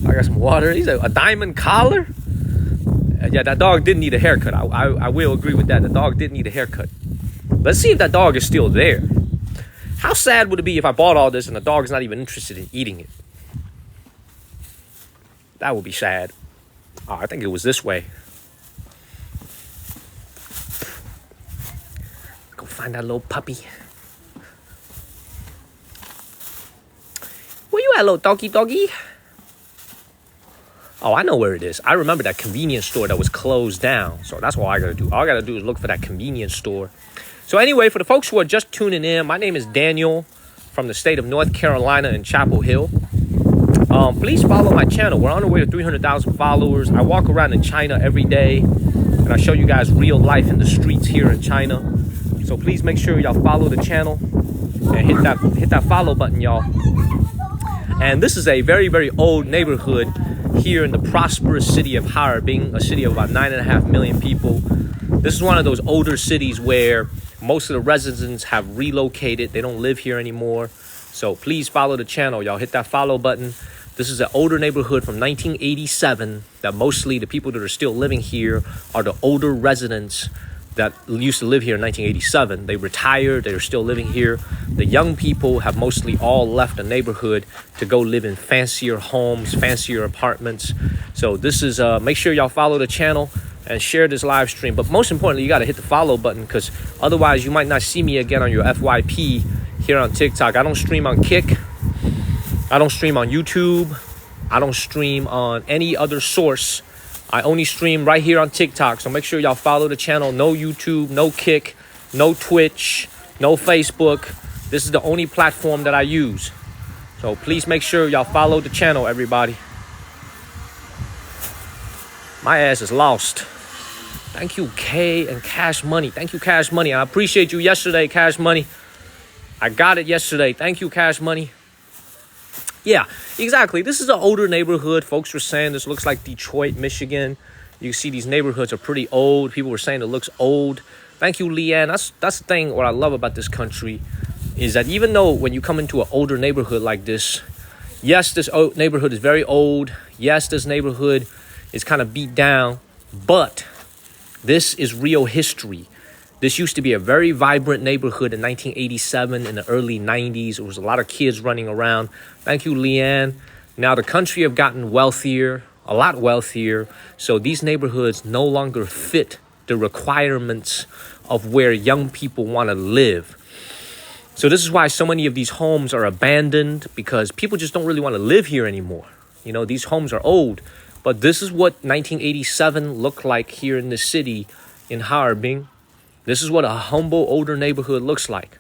I got some water. He's a diamond collar. Yeah, that dog did need a haircut. I will agree with that. The dog did need a haircut. Let's see if that dog is still there. How sad would it be if I bought all this and the dog is not even interested in eating it? That would be sad. Oh, I think it was this way. Go find that little puppy. Where you at, little doggy? Oh, I know where it is. I remember that convenience store that was closed down. So that's what I gotta do. All I gotta do is look for that convenience store. So anyway, for the folks who are just tuning in, my name is Daniel from the state of North Carolina in Chapel Hill. Please follow my channel. We're on our way to 300,000 followers. I walk around in China every day, and I show you guys real life in the streets here in China. So please make sure y'all follow the channel and hit that follow button, y'all. And this is a very, very old neighborhood here in the prosperous city of Harbin, a city of about 9.5 million people. This is one of those older cities where most of the residents have relocated. They don't live here anymore. So please follow the channel, y'all. Hit that follow button. This is an older neighborhood from 1987 that mostly the people that are still living here are the older residents that used to live here in 1987. They retired. They're still living here. The young people have mostly all left the neighborhood to go live in fancier homes, fancier apartments. So this is, make sure y'all follow the channel and share this live stream. But most importantly, you got to hit the follow button because otherwise you might not see me again on your FYP here on TikTok. I don't stream on Kick. I don't stream on YouTube. I don't stream on any other source. I only stream right here on TikTok. So make sure y'all follow the channel. No YouTube, no Kick, no Twitch, no Facebook. This is the only platform that I use. So please make sure y'all follow the channel, everybody. My ass is lost. Thank you, K and Cash Money. Thank you, Cash Money. I appreciate you yesterday, Cash Money. I got it yesterday. Thank you, Cash Money. Yeah, exactly. This is an older neighborhood. Folks were saying this looks like Detroit, Michigan. You see these neighborhoods are pretty old. People were saying it looks old. Thank you, Leanne. That's the thing. What I love about this country is that even though when you come into an older neighborhood like this, yes, this neighborhood is very old. Yes, this neighborhood is kind of beat down, but this is real history. This used to be a very vibrant neighborhood in 1987, in the early 90s. There was a lot of kids running around. Thank you, Leanne. Now the country have gotten wealthier, a lot wealthier. So these neighborhoods no longer fit the requirements of where young people want to live. So this is why so many of these homes are abandoned, because people just don't really want to live here anymore. You know, these homes are old, but this is what 1987 looked like here in the city in Harbin. This is what a humble older neighborhood looks like.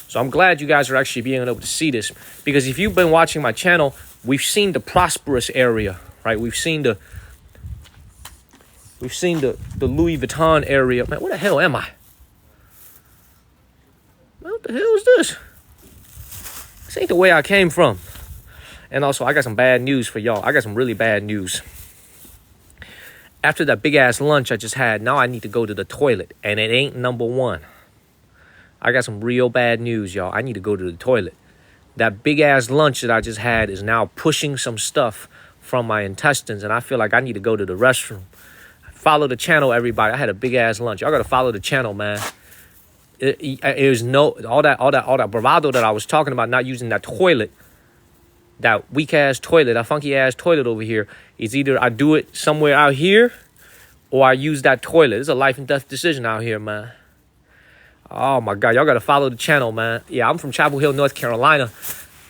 So I'm glad you guys are actually being able to see this, because if you've been watching my channel, we've seen the prosperous area, right? We've seen the Louis Vuitton area. Man, where the hell am I? What the hell is this? This ain't the way I came from. And also, I got some bad news for y'all. I got some really bad news. After that big ass lunch I just had, now I need to go to the toilet, and it ain't number one. I got some real bad news, y'all. I need to go to the toilet. That big ass lunch that I just had is now pushing some stuff from my intestines, and I feel like I need to go to the restroom. Follow the channel, everybody. I had a big ass lunch. Y'all gotta follow the channel, man. There's no all that bravado that I was talking about, not using that toilet, that weak ass toilet, that funky ass toilet over here. Is either I do it somewhere out here, or I use that toilet. It's a life and death decision out here, man. Oh my God, y'all gotta follow the channel, man. Yeah, I'm from Chapel Hill, North Carolina.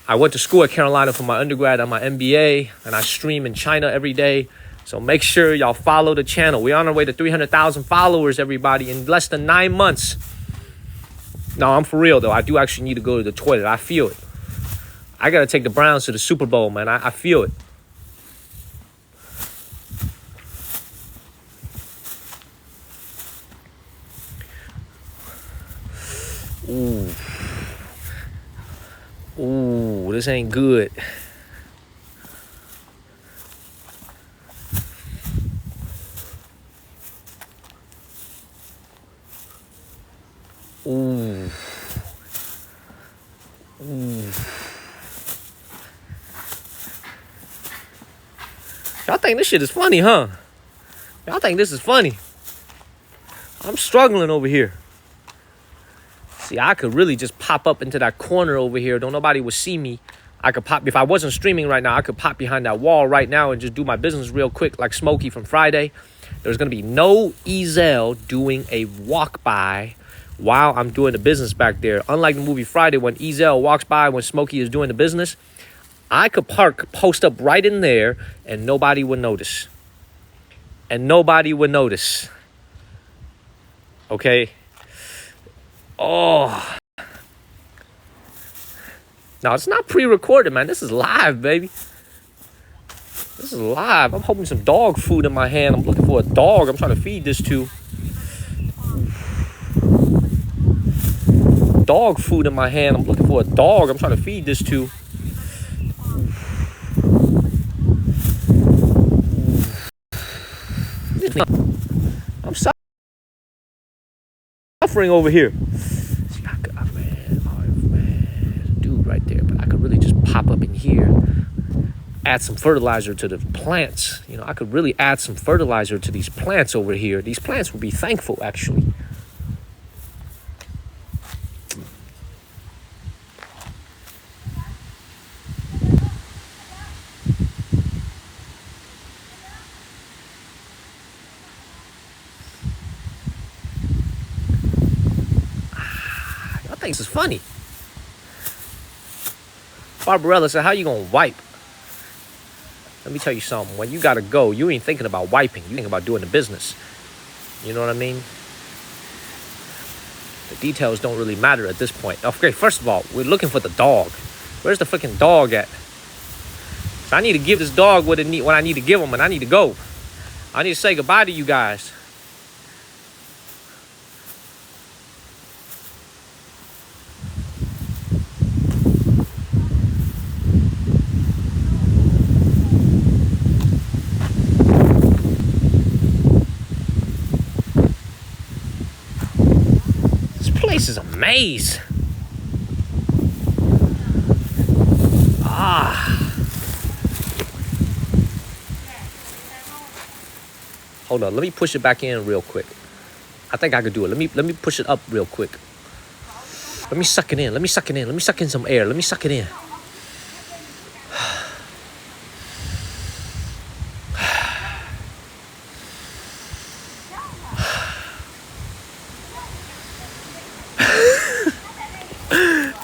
I went to school at Carolina for my undergrad and my MBA, and I stream in China every day. So make sure y'all follow the channel. We're on our way to 300,000 followers, everybody, in less than 9 months. No, I'm for real, though. I do actually need to go to the toilet. I feel it. I got to take the Browns to the Super Bowl, man. I feel it. Ooh, this ain't good. Ooh. Y'all think this shit is funny, huh? Y'all think this is funny? I'm struggling over here. See, I could really just pop up into that corner over here. Don't nobody would see me. I could pop, if I wasn't streaming right now, I could pop behind that wall right now and just do my business real quick like Smokey from Friday. There's going to be no Ezel doing a walk by while I'm doing the business back there. Unlike the movie Friday, when Ezel walks by when Smokey is doing the business, I could post up right in there, and nobody would notice. And nobody would notice. Okay? Oh. Now, it's not pre-recorded, man. This is live, baby. This is live. I'm holding some dog food in my hand. I'm looking for a dog I'm trying to feed this to. Dog food in my hand. I'm looking for a dog I'm trying to feed this to. I'm suffering over here. See, man, dude right there. But I could really just pop up in here, add some fertilizer to the plants. You know, I could really add some fertilizer to these plants over here. These plants would be thankful, actually. This is funny. Barbarella said, how you gonna wipe? Let me tell you something. When you gotta go, you ain't thinking about wiping. You think about doing the business. You know what I mean? The details don't really matter at this point. Okay, first of all, we're looking for the dog. Where's the freaking dog at? So I need to give this dog what I need to give him, and I need to go. I need to say goodbye to you guys. place is a maze. Ah. Hold on, let me push it back in real quick. I think I could do it. Let me push it up real quick. Let me suck it in. Let me suck it in. Let me suck in some air. Let me suck it in.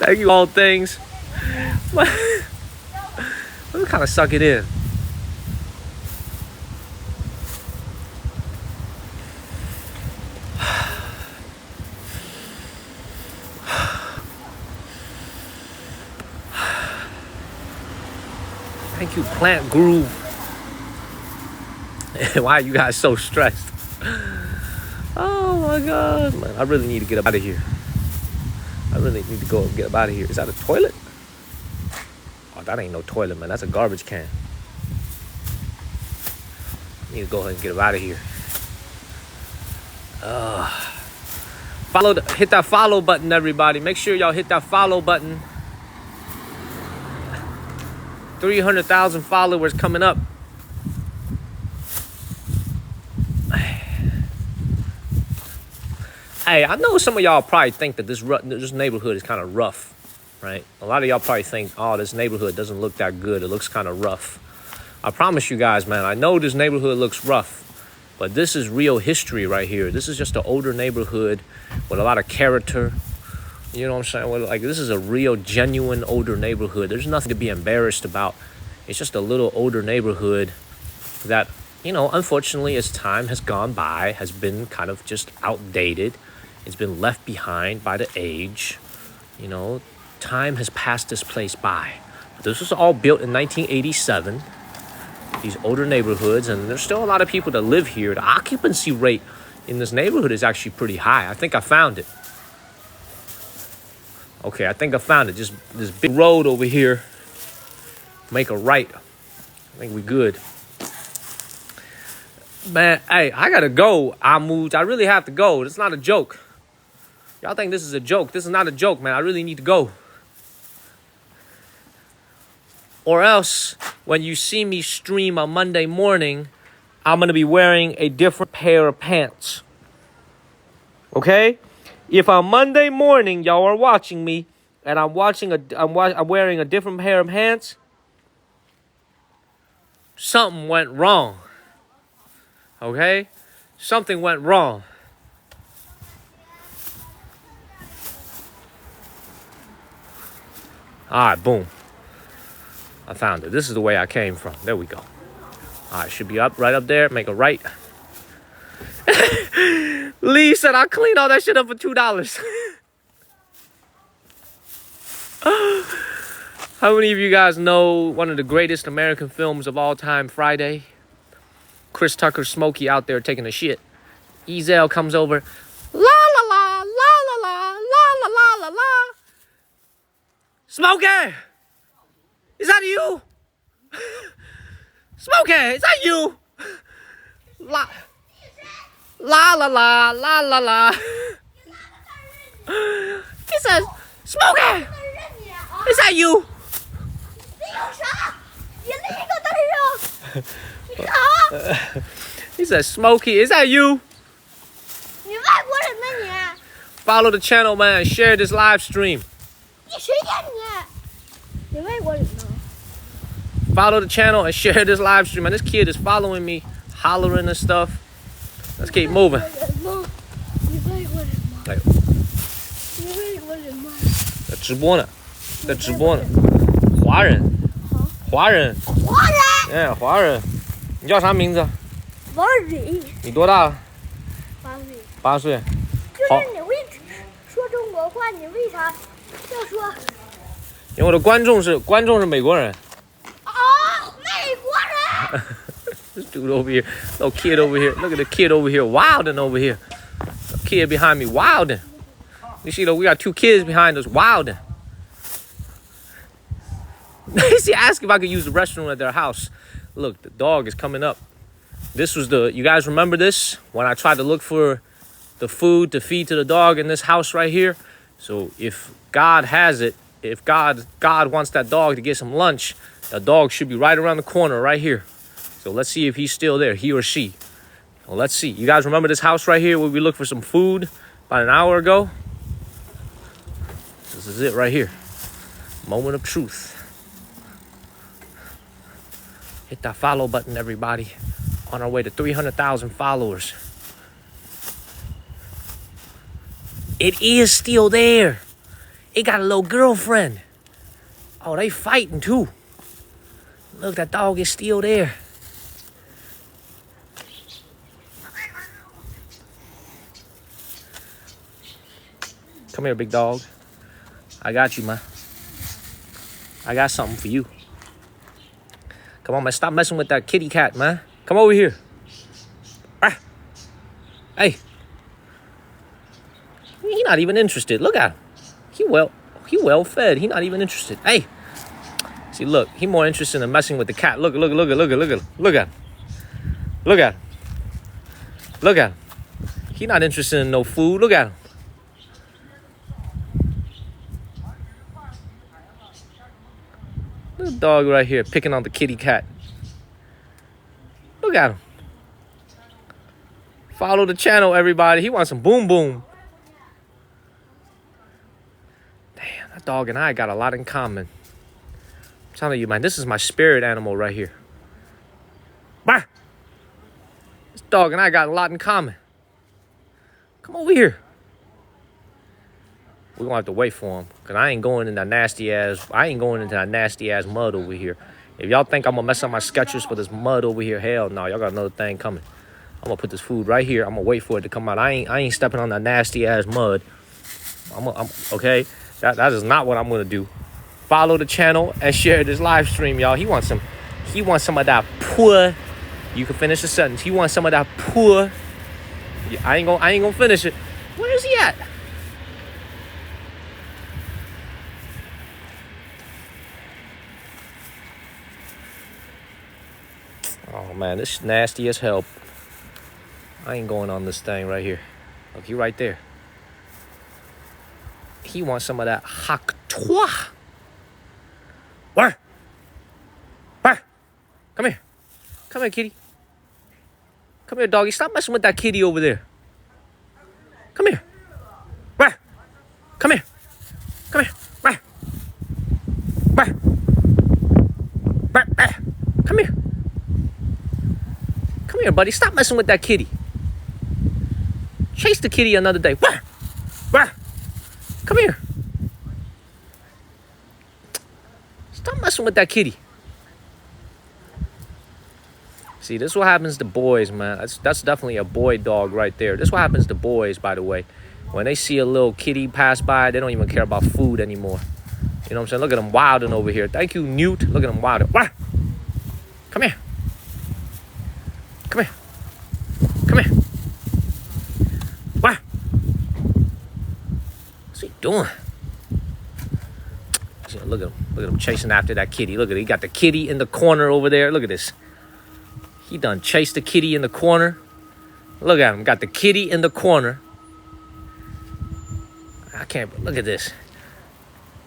Thank you, all things. Let me kind of suck it in. Thank you, Plant Groove. Why are you guys so stressed? Oh my God, man. I really need to get up out of here. I really need to go and get up out of here. Is that a toilet? Oh, that ain't no toilet, man. That's a garbage can. I need to go ahead and get up out of here. Hit that follow button, everybody. Make sure y'all hit that follow button. 300,000 followers coming up. Hey, I know some of y'all probably think that this neighborhood is kind of rough, right? A lot of y'all probably think, oh, this neighborhood doesn't look that good. It looks kind of rough. I promise you guys, man, I know this neighborhood looks rough, but this is real history right here. This is just an older neighborhood with a lot of character. You know what I'm saying? Well, like, this is a real, genuine, older neighborhood. There's nothing to be embarrassed about. It's just a little older neighborhood that, you know, unfortunately, as time has gone by, has been kind of just outdated. It's been left behind by the age. You know, time has passed this place by. But this was all built in 1987. These older neighborhoods, and there's still a lot of people that live here. The occupancy rate in this neighborhood is actually pretty high. I think I found it. Okay, I think I found it. Just this big road over here. Make a right. I think we good. Man, hey, I gotta go. I really have to go. It's not a joke. Y'all think this is a joke. This is not a joke, man. I really need to go. Or else, when you see me stream on Monday morning, I'm gonna be wearing a different pair of pants. Okay? If on Monday morning y'all are watching me and I'm wearing a different pair of pants, something went wrong. Okay? Something went wrong. All right, boom. I found it. This is the way I came from. There we go. All right, should be up right up there. Make a right. Lee said I'll clean all that shit up for $2. How many of you guys know one of the greatest American films of all time, Friday? Chris Tucker, Smokey out there taking a shit. Ezel comes over. La la la, la la la, la la la la la. Smokey! Is that you? Smokey, is that you? La la la la la la la. He says, Smokey, is that you? He says, Smokey, is that you? Follow the channel, man. Share this live stream. Follow the channel and share this live stream. And this kid is following me, hollering and stuff. Let's keep moving. Like, 在直播呢，在直播呢。华人，华人，哎，华人。你叫啥名字？王蕊。你多大了？8岁。就是你为说中国话，你为啥要说？因为我的观众是美国人。美国人。This dude over here, little kid over here. Look at the kid over here, wilding over here. The kid behind me, wilding. You see, we got 2 kids behind us, wilding. They asked if I could use the restroom at their house. Look, the dog is coming up. This was you guys remember this? When I tried to look for the food to feed to the dog in this house right here. So if God has it, if God wants that dog to get some lunch, the dog should be right around the corner right here. So let's see if he's still there, he or she. Well, let's see. You guys remember this house right here where we looked for some food about an hour ago? This is it right here. Moment of truth. Hit that follow button, everybody. On our way to 300,000 followers. It is still there. It got a little girlfriend. Oh, they fighting too. Look, that dog is still there. Come here, big dog. I got you, man. I got something for you. Come on, man. Stop messing with that kitty cat, man. Come over here. Ah. Hey. He not even interested. Look at him. He well fed. He not even interested. Hey. See, look. He more interested in messing with the cat. Look at him. Look at him. Look at him. Look at him. He not interested in no food. Look at him. Little dog right here picking on the kitty cat. Look at him. Follow the channel, everybody. He wants some boom boom. Damn, that dog and I got a lot in common. I'm telling you, man, this is my spirit animal right here. Bah! This dog and I got a lot in common. Come over here. We're gonna have to wait for him, because I ain't going into that nasty ass mud over here. If y'all think I'm gonna mess up my sketches for this mud over here, hell no, y'all got another thing coming. I'm gonna put this food right here. I'm gonna wait for it to come out. I ain't stepping on that nasty ass mud. I'm okay. That is not what I'm gonna do. Follow the channel and share this live stream, y'all. He wants some of that poor. You can finish the sentence. He wants some of that poor. Yeah, I ain't gonna finish it. Where is he at? Oh man, this is nasty as hell. I ain't going on this thing right here. Look, he right there. He wants some of that hak toi. Where? Where? Come here. Come here, kitty. Come here, doggy. Stop messing with that kitty over there. Come here. Where? Come here. Come here. Where? Where? Where? Come here. Come here, buddy. Stop messing with that kitty. Chase the kitty another day. Where? Where? Come here. Stop messing with that kitty. See, this is what happens to boys, man. That's definitely a boy dog right there. This is what happens to boys, by the way. When they see a little kitty pass by, they don't even care about food anymore. You know what I'm saying? Look at them wilding over here. Thank you, Newt. Look at them wilding. Where? Come here. Come here. Come here. Where? What's he doing? Look at him. Look at him chasing after that kitty. Look at it. He got the kitty in the corner over there. Look at this. He done chased the kitty in the corner. Look at him. Got the kitty in the corner. I can't. Look at this.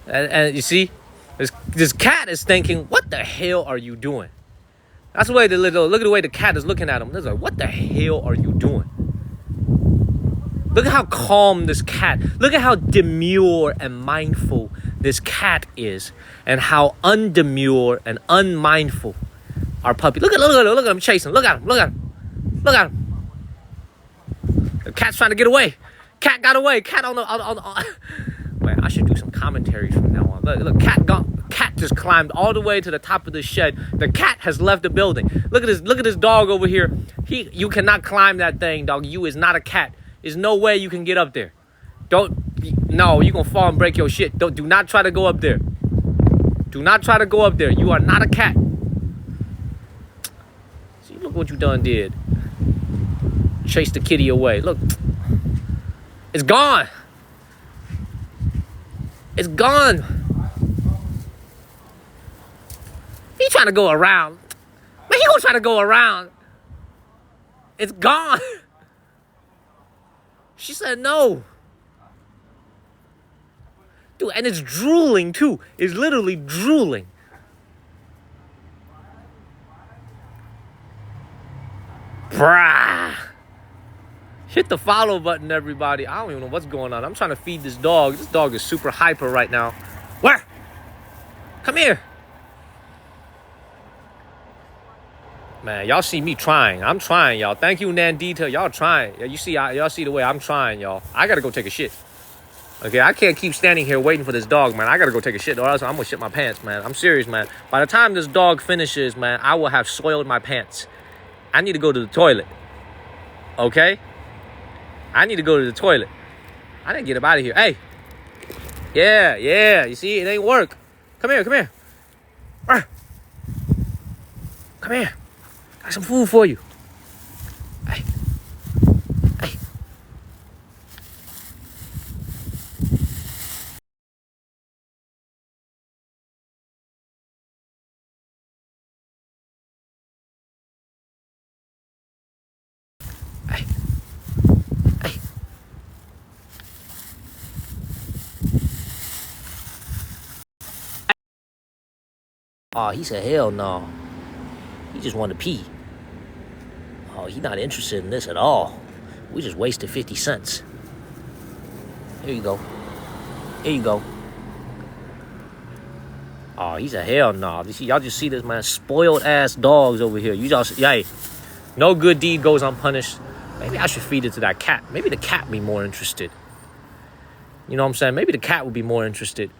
And you see, this cat is thinking, what the hell are you doing? That's the way look at the way the cat is looking at him. It's like, what the hell are you doing? Look at how calm this cat. Look at how demure and mindful this cat is, and how undemure and unmindful our puppy. Look at him chasing. Look at him. Look at him. Look at him. The cat's trying to get away. Cat got away. Cat on the. Man, I should do some commentaries from now on. Look, cat just climbed all the way to the top of the shed. The cat has left the building. Look at this dog over here. You cannot climb that thing, dog. You is not a cat. There's no way you can get up there. No, you're gonna fall and break your shit. Do not try to go up there. Do not try to go up there. You are not a cat. See, look what you done did. Chase the kitty away. Look. It's gone. It's gone. He trying to go around. Man, he gonna try to go around. It's gone. She said no. Dude, and it's drooling too. It's literally drooling. Brah. Hit the follow button, everybody. I don't even know what's going on. I'm trying to feed this dog. This dog is super hyper right now. Where? Come here. Man, y'all see me trying. I'm trying, y'all. Thank you, Nandita. Y'all trying. Y'all see the way I'm trying, y'all. I gotta go take a shit. Okay, I can't keep standing here waiting for this dog, man. I gotta go take a shit, or else I'm gonna shit my pants, man. I'm serious, man. By the time this dog finishes, man, I will have soiled my pants. I need to go to the toilet. Okay? I need to go to the toilet. I didn't get up out of here. Hey. Yeah. You see, it ain't work. Come here. Come here. Got some food for you. Hey. Oh, he said, hell no. He just wanted to pee. Oh, he's not interested in this at all. We just wasted 50 cents. Here you go. Oh, he said, hell no. Y'all just see this, man. Spoiled ass dogs over here. Hey, no good deed goes unpunished. Maybe I should feed it to that cat. Maybe the cat be more interested. You know what I'm saying? Maybe the cat would be more interested.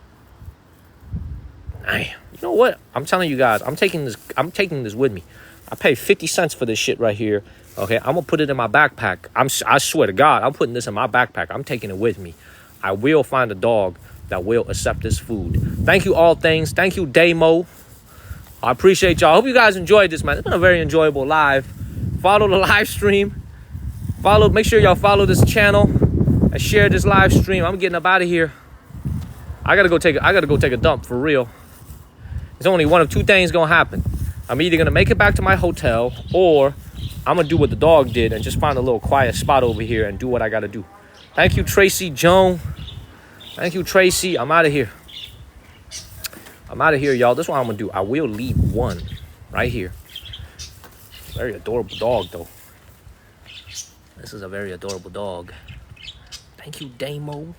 Hey, you know what? I'm telling you guys, I'm taking this with me. I paid 50 cents for this shit right here. Okay, I'm gonna put it in my backpack. I swear to God, I'm putting this in my backpack. I'm taking it with me. I will find a dog that will accept this food. Thank you, all things. Thank you, Damo. I appreciate y'all. I hope you guys enjoyed this, man. It's been a very enjoyable live. Follow the live stream. Make sure y'all follow this channel and share this live stream. I'm getting up out of here. I gotta go take a dump for real. There's only one of two things gonna happen. I'm either gonna make it back to my hotel, or I'm gonna do what the dog did and just find a little quiet spot over here and do what I gotta do. Thank you, Tracy Joan. Thank you, Tracy. I'm out of here. Y'all. This is what I'm gonna do. I will leave one right here. Very adorable dog, though. This is a very adorable dog. Thank you, Damo.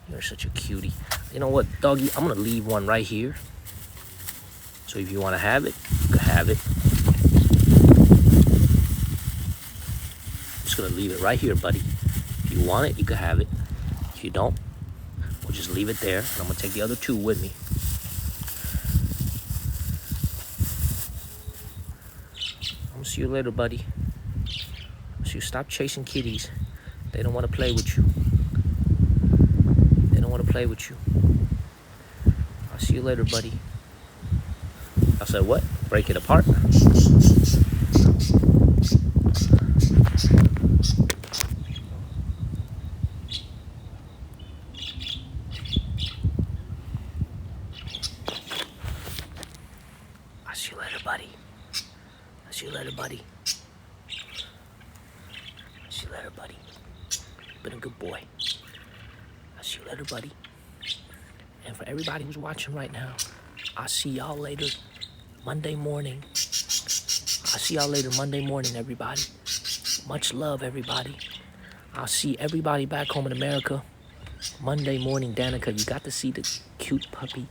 You're such a cutie. You know what, doggy? I'm gonna leave one right here. So if you want to have it, you can have it. I'm just gonna leave it right here, buddy. If you want it, you can have it. If you don't, we'll just leave it there. And I'm gonna take the other two with me. I'm gonna see you later, buddy. So you stop chasing kitties. They don't want to play with you. I'll see you later, buddy. I said what? Break it apart. I'll see you later, buddy. You've been a good boy. I'll see you later, buddy. And for everybody who's watching right now, I'll see y'all later Monday morning. Everybody. Much love, everybody. I'll see everybody back home in America Monday morning. Danica, you got to see the cute puppy.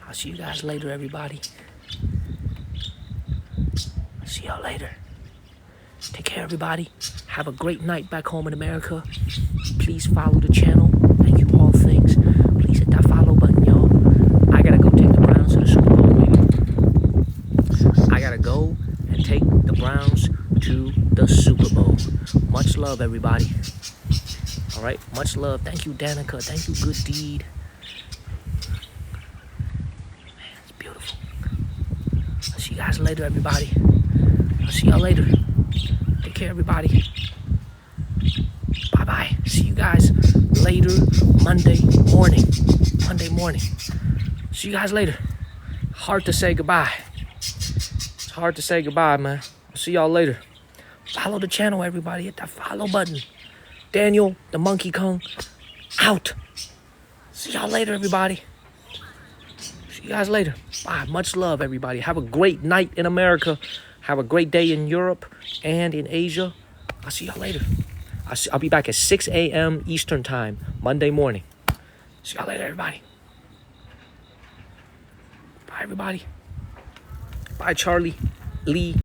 I'll see you guys later, everybody. I'll see y'all later. Take care, everybody. Have a great night back home in America. Please follow the channel. Thank you, all things. Please hit that follow button, y'all. I gotta go take the Browns to the Super Bowl, baby. I gotta go and take the Browns to the Super Bowl. Much love, everybody. All right, much love. Thank you, Danica. Thank you, Good Deed. Man, it's beautiful. I'll see you guys later, everybody. I'll see y'all later. Take care, everybody. Bye-bye. See you guys later Monday morning. See you guys later. Hard to say goodbye. It's hard to say goodbye, man. I'll see y'all later. Follow the channel, everybody. Hit that follow button. Daniel, the Monkey Kang, out. See y'all later, everybody. See you guys later. Bye. Much love, everybody. Have a great night in America. Have a great day in Europe and in Asia. I'll see y'all later. I'll be back at 6 a.m. Eastern Time, Monday morning. See y'all later, everybody. Bye, everybody. Bye, Charlie, Lee.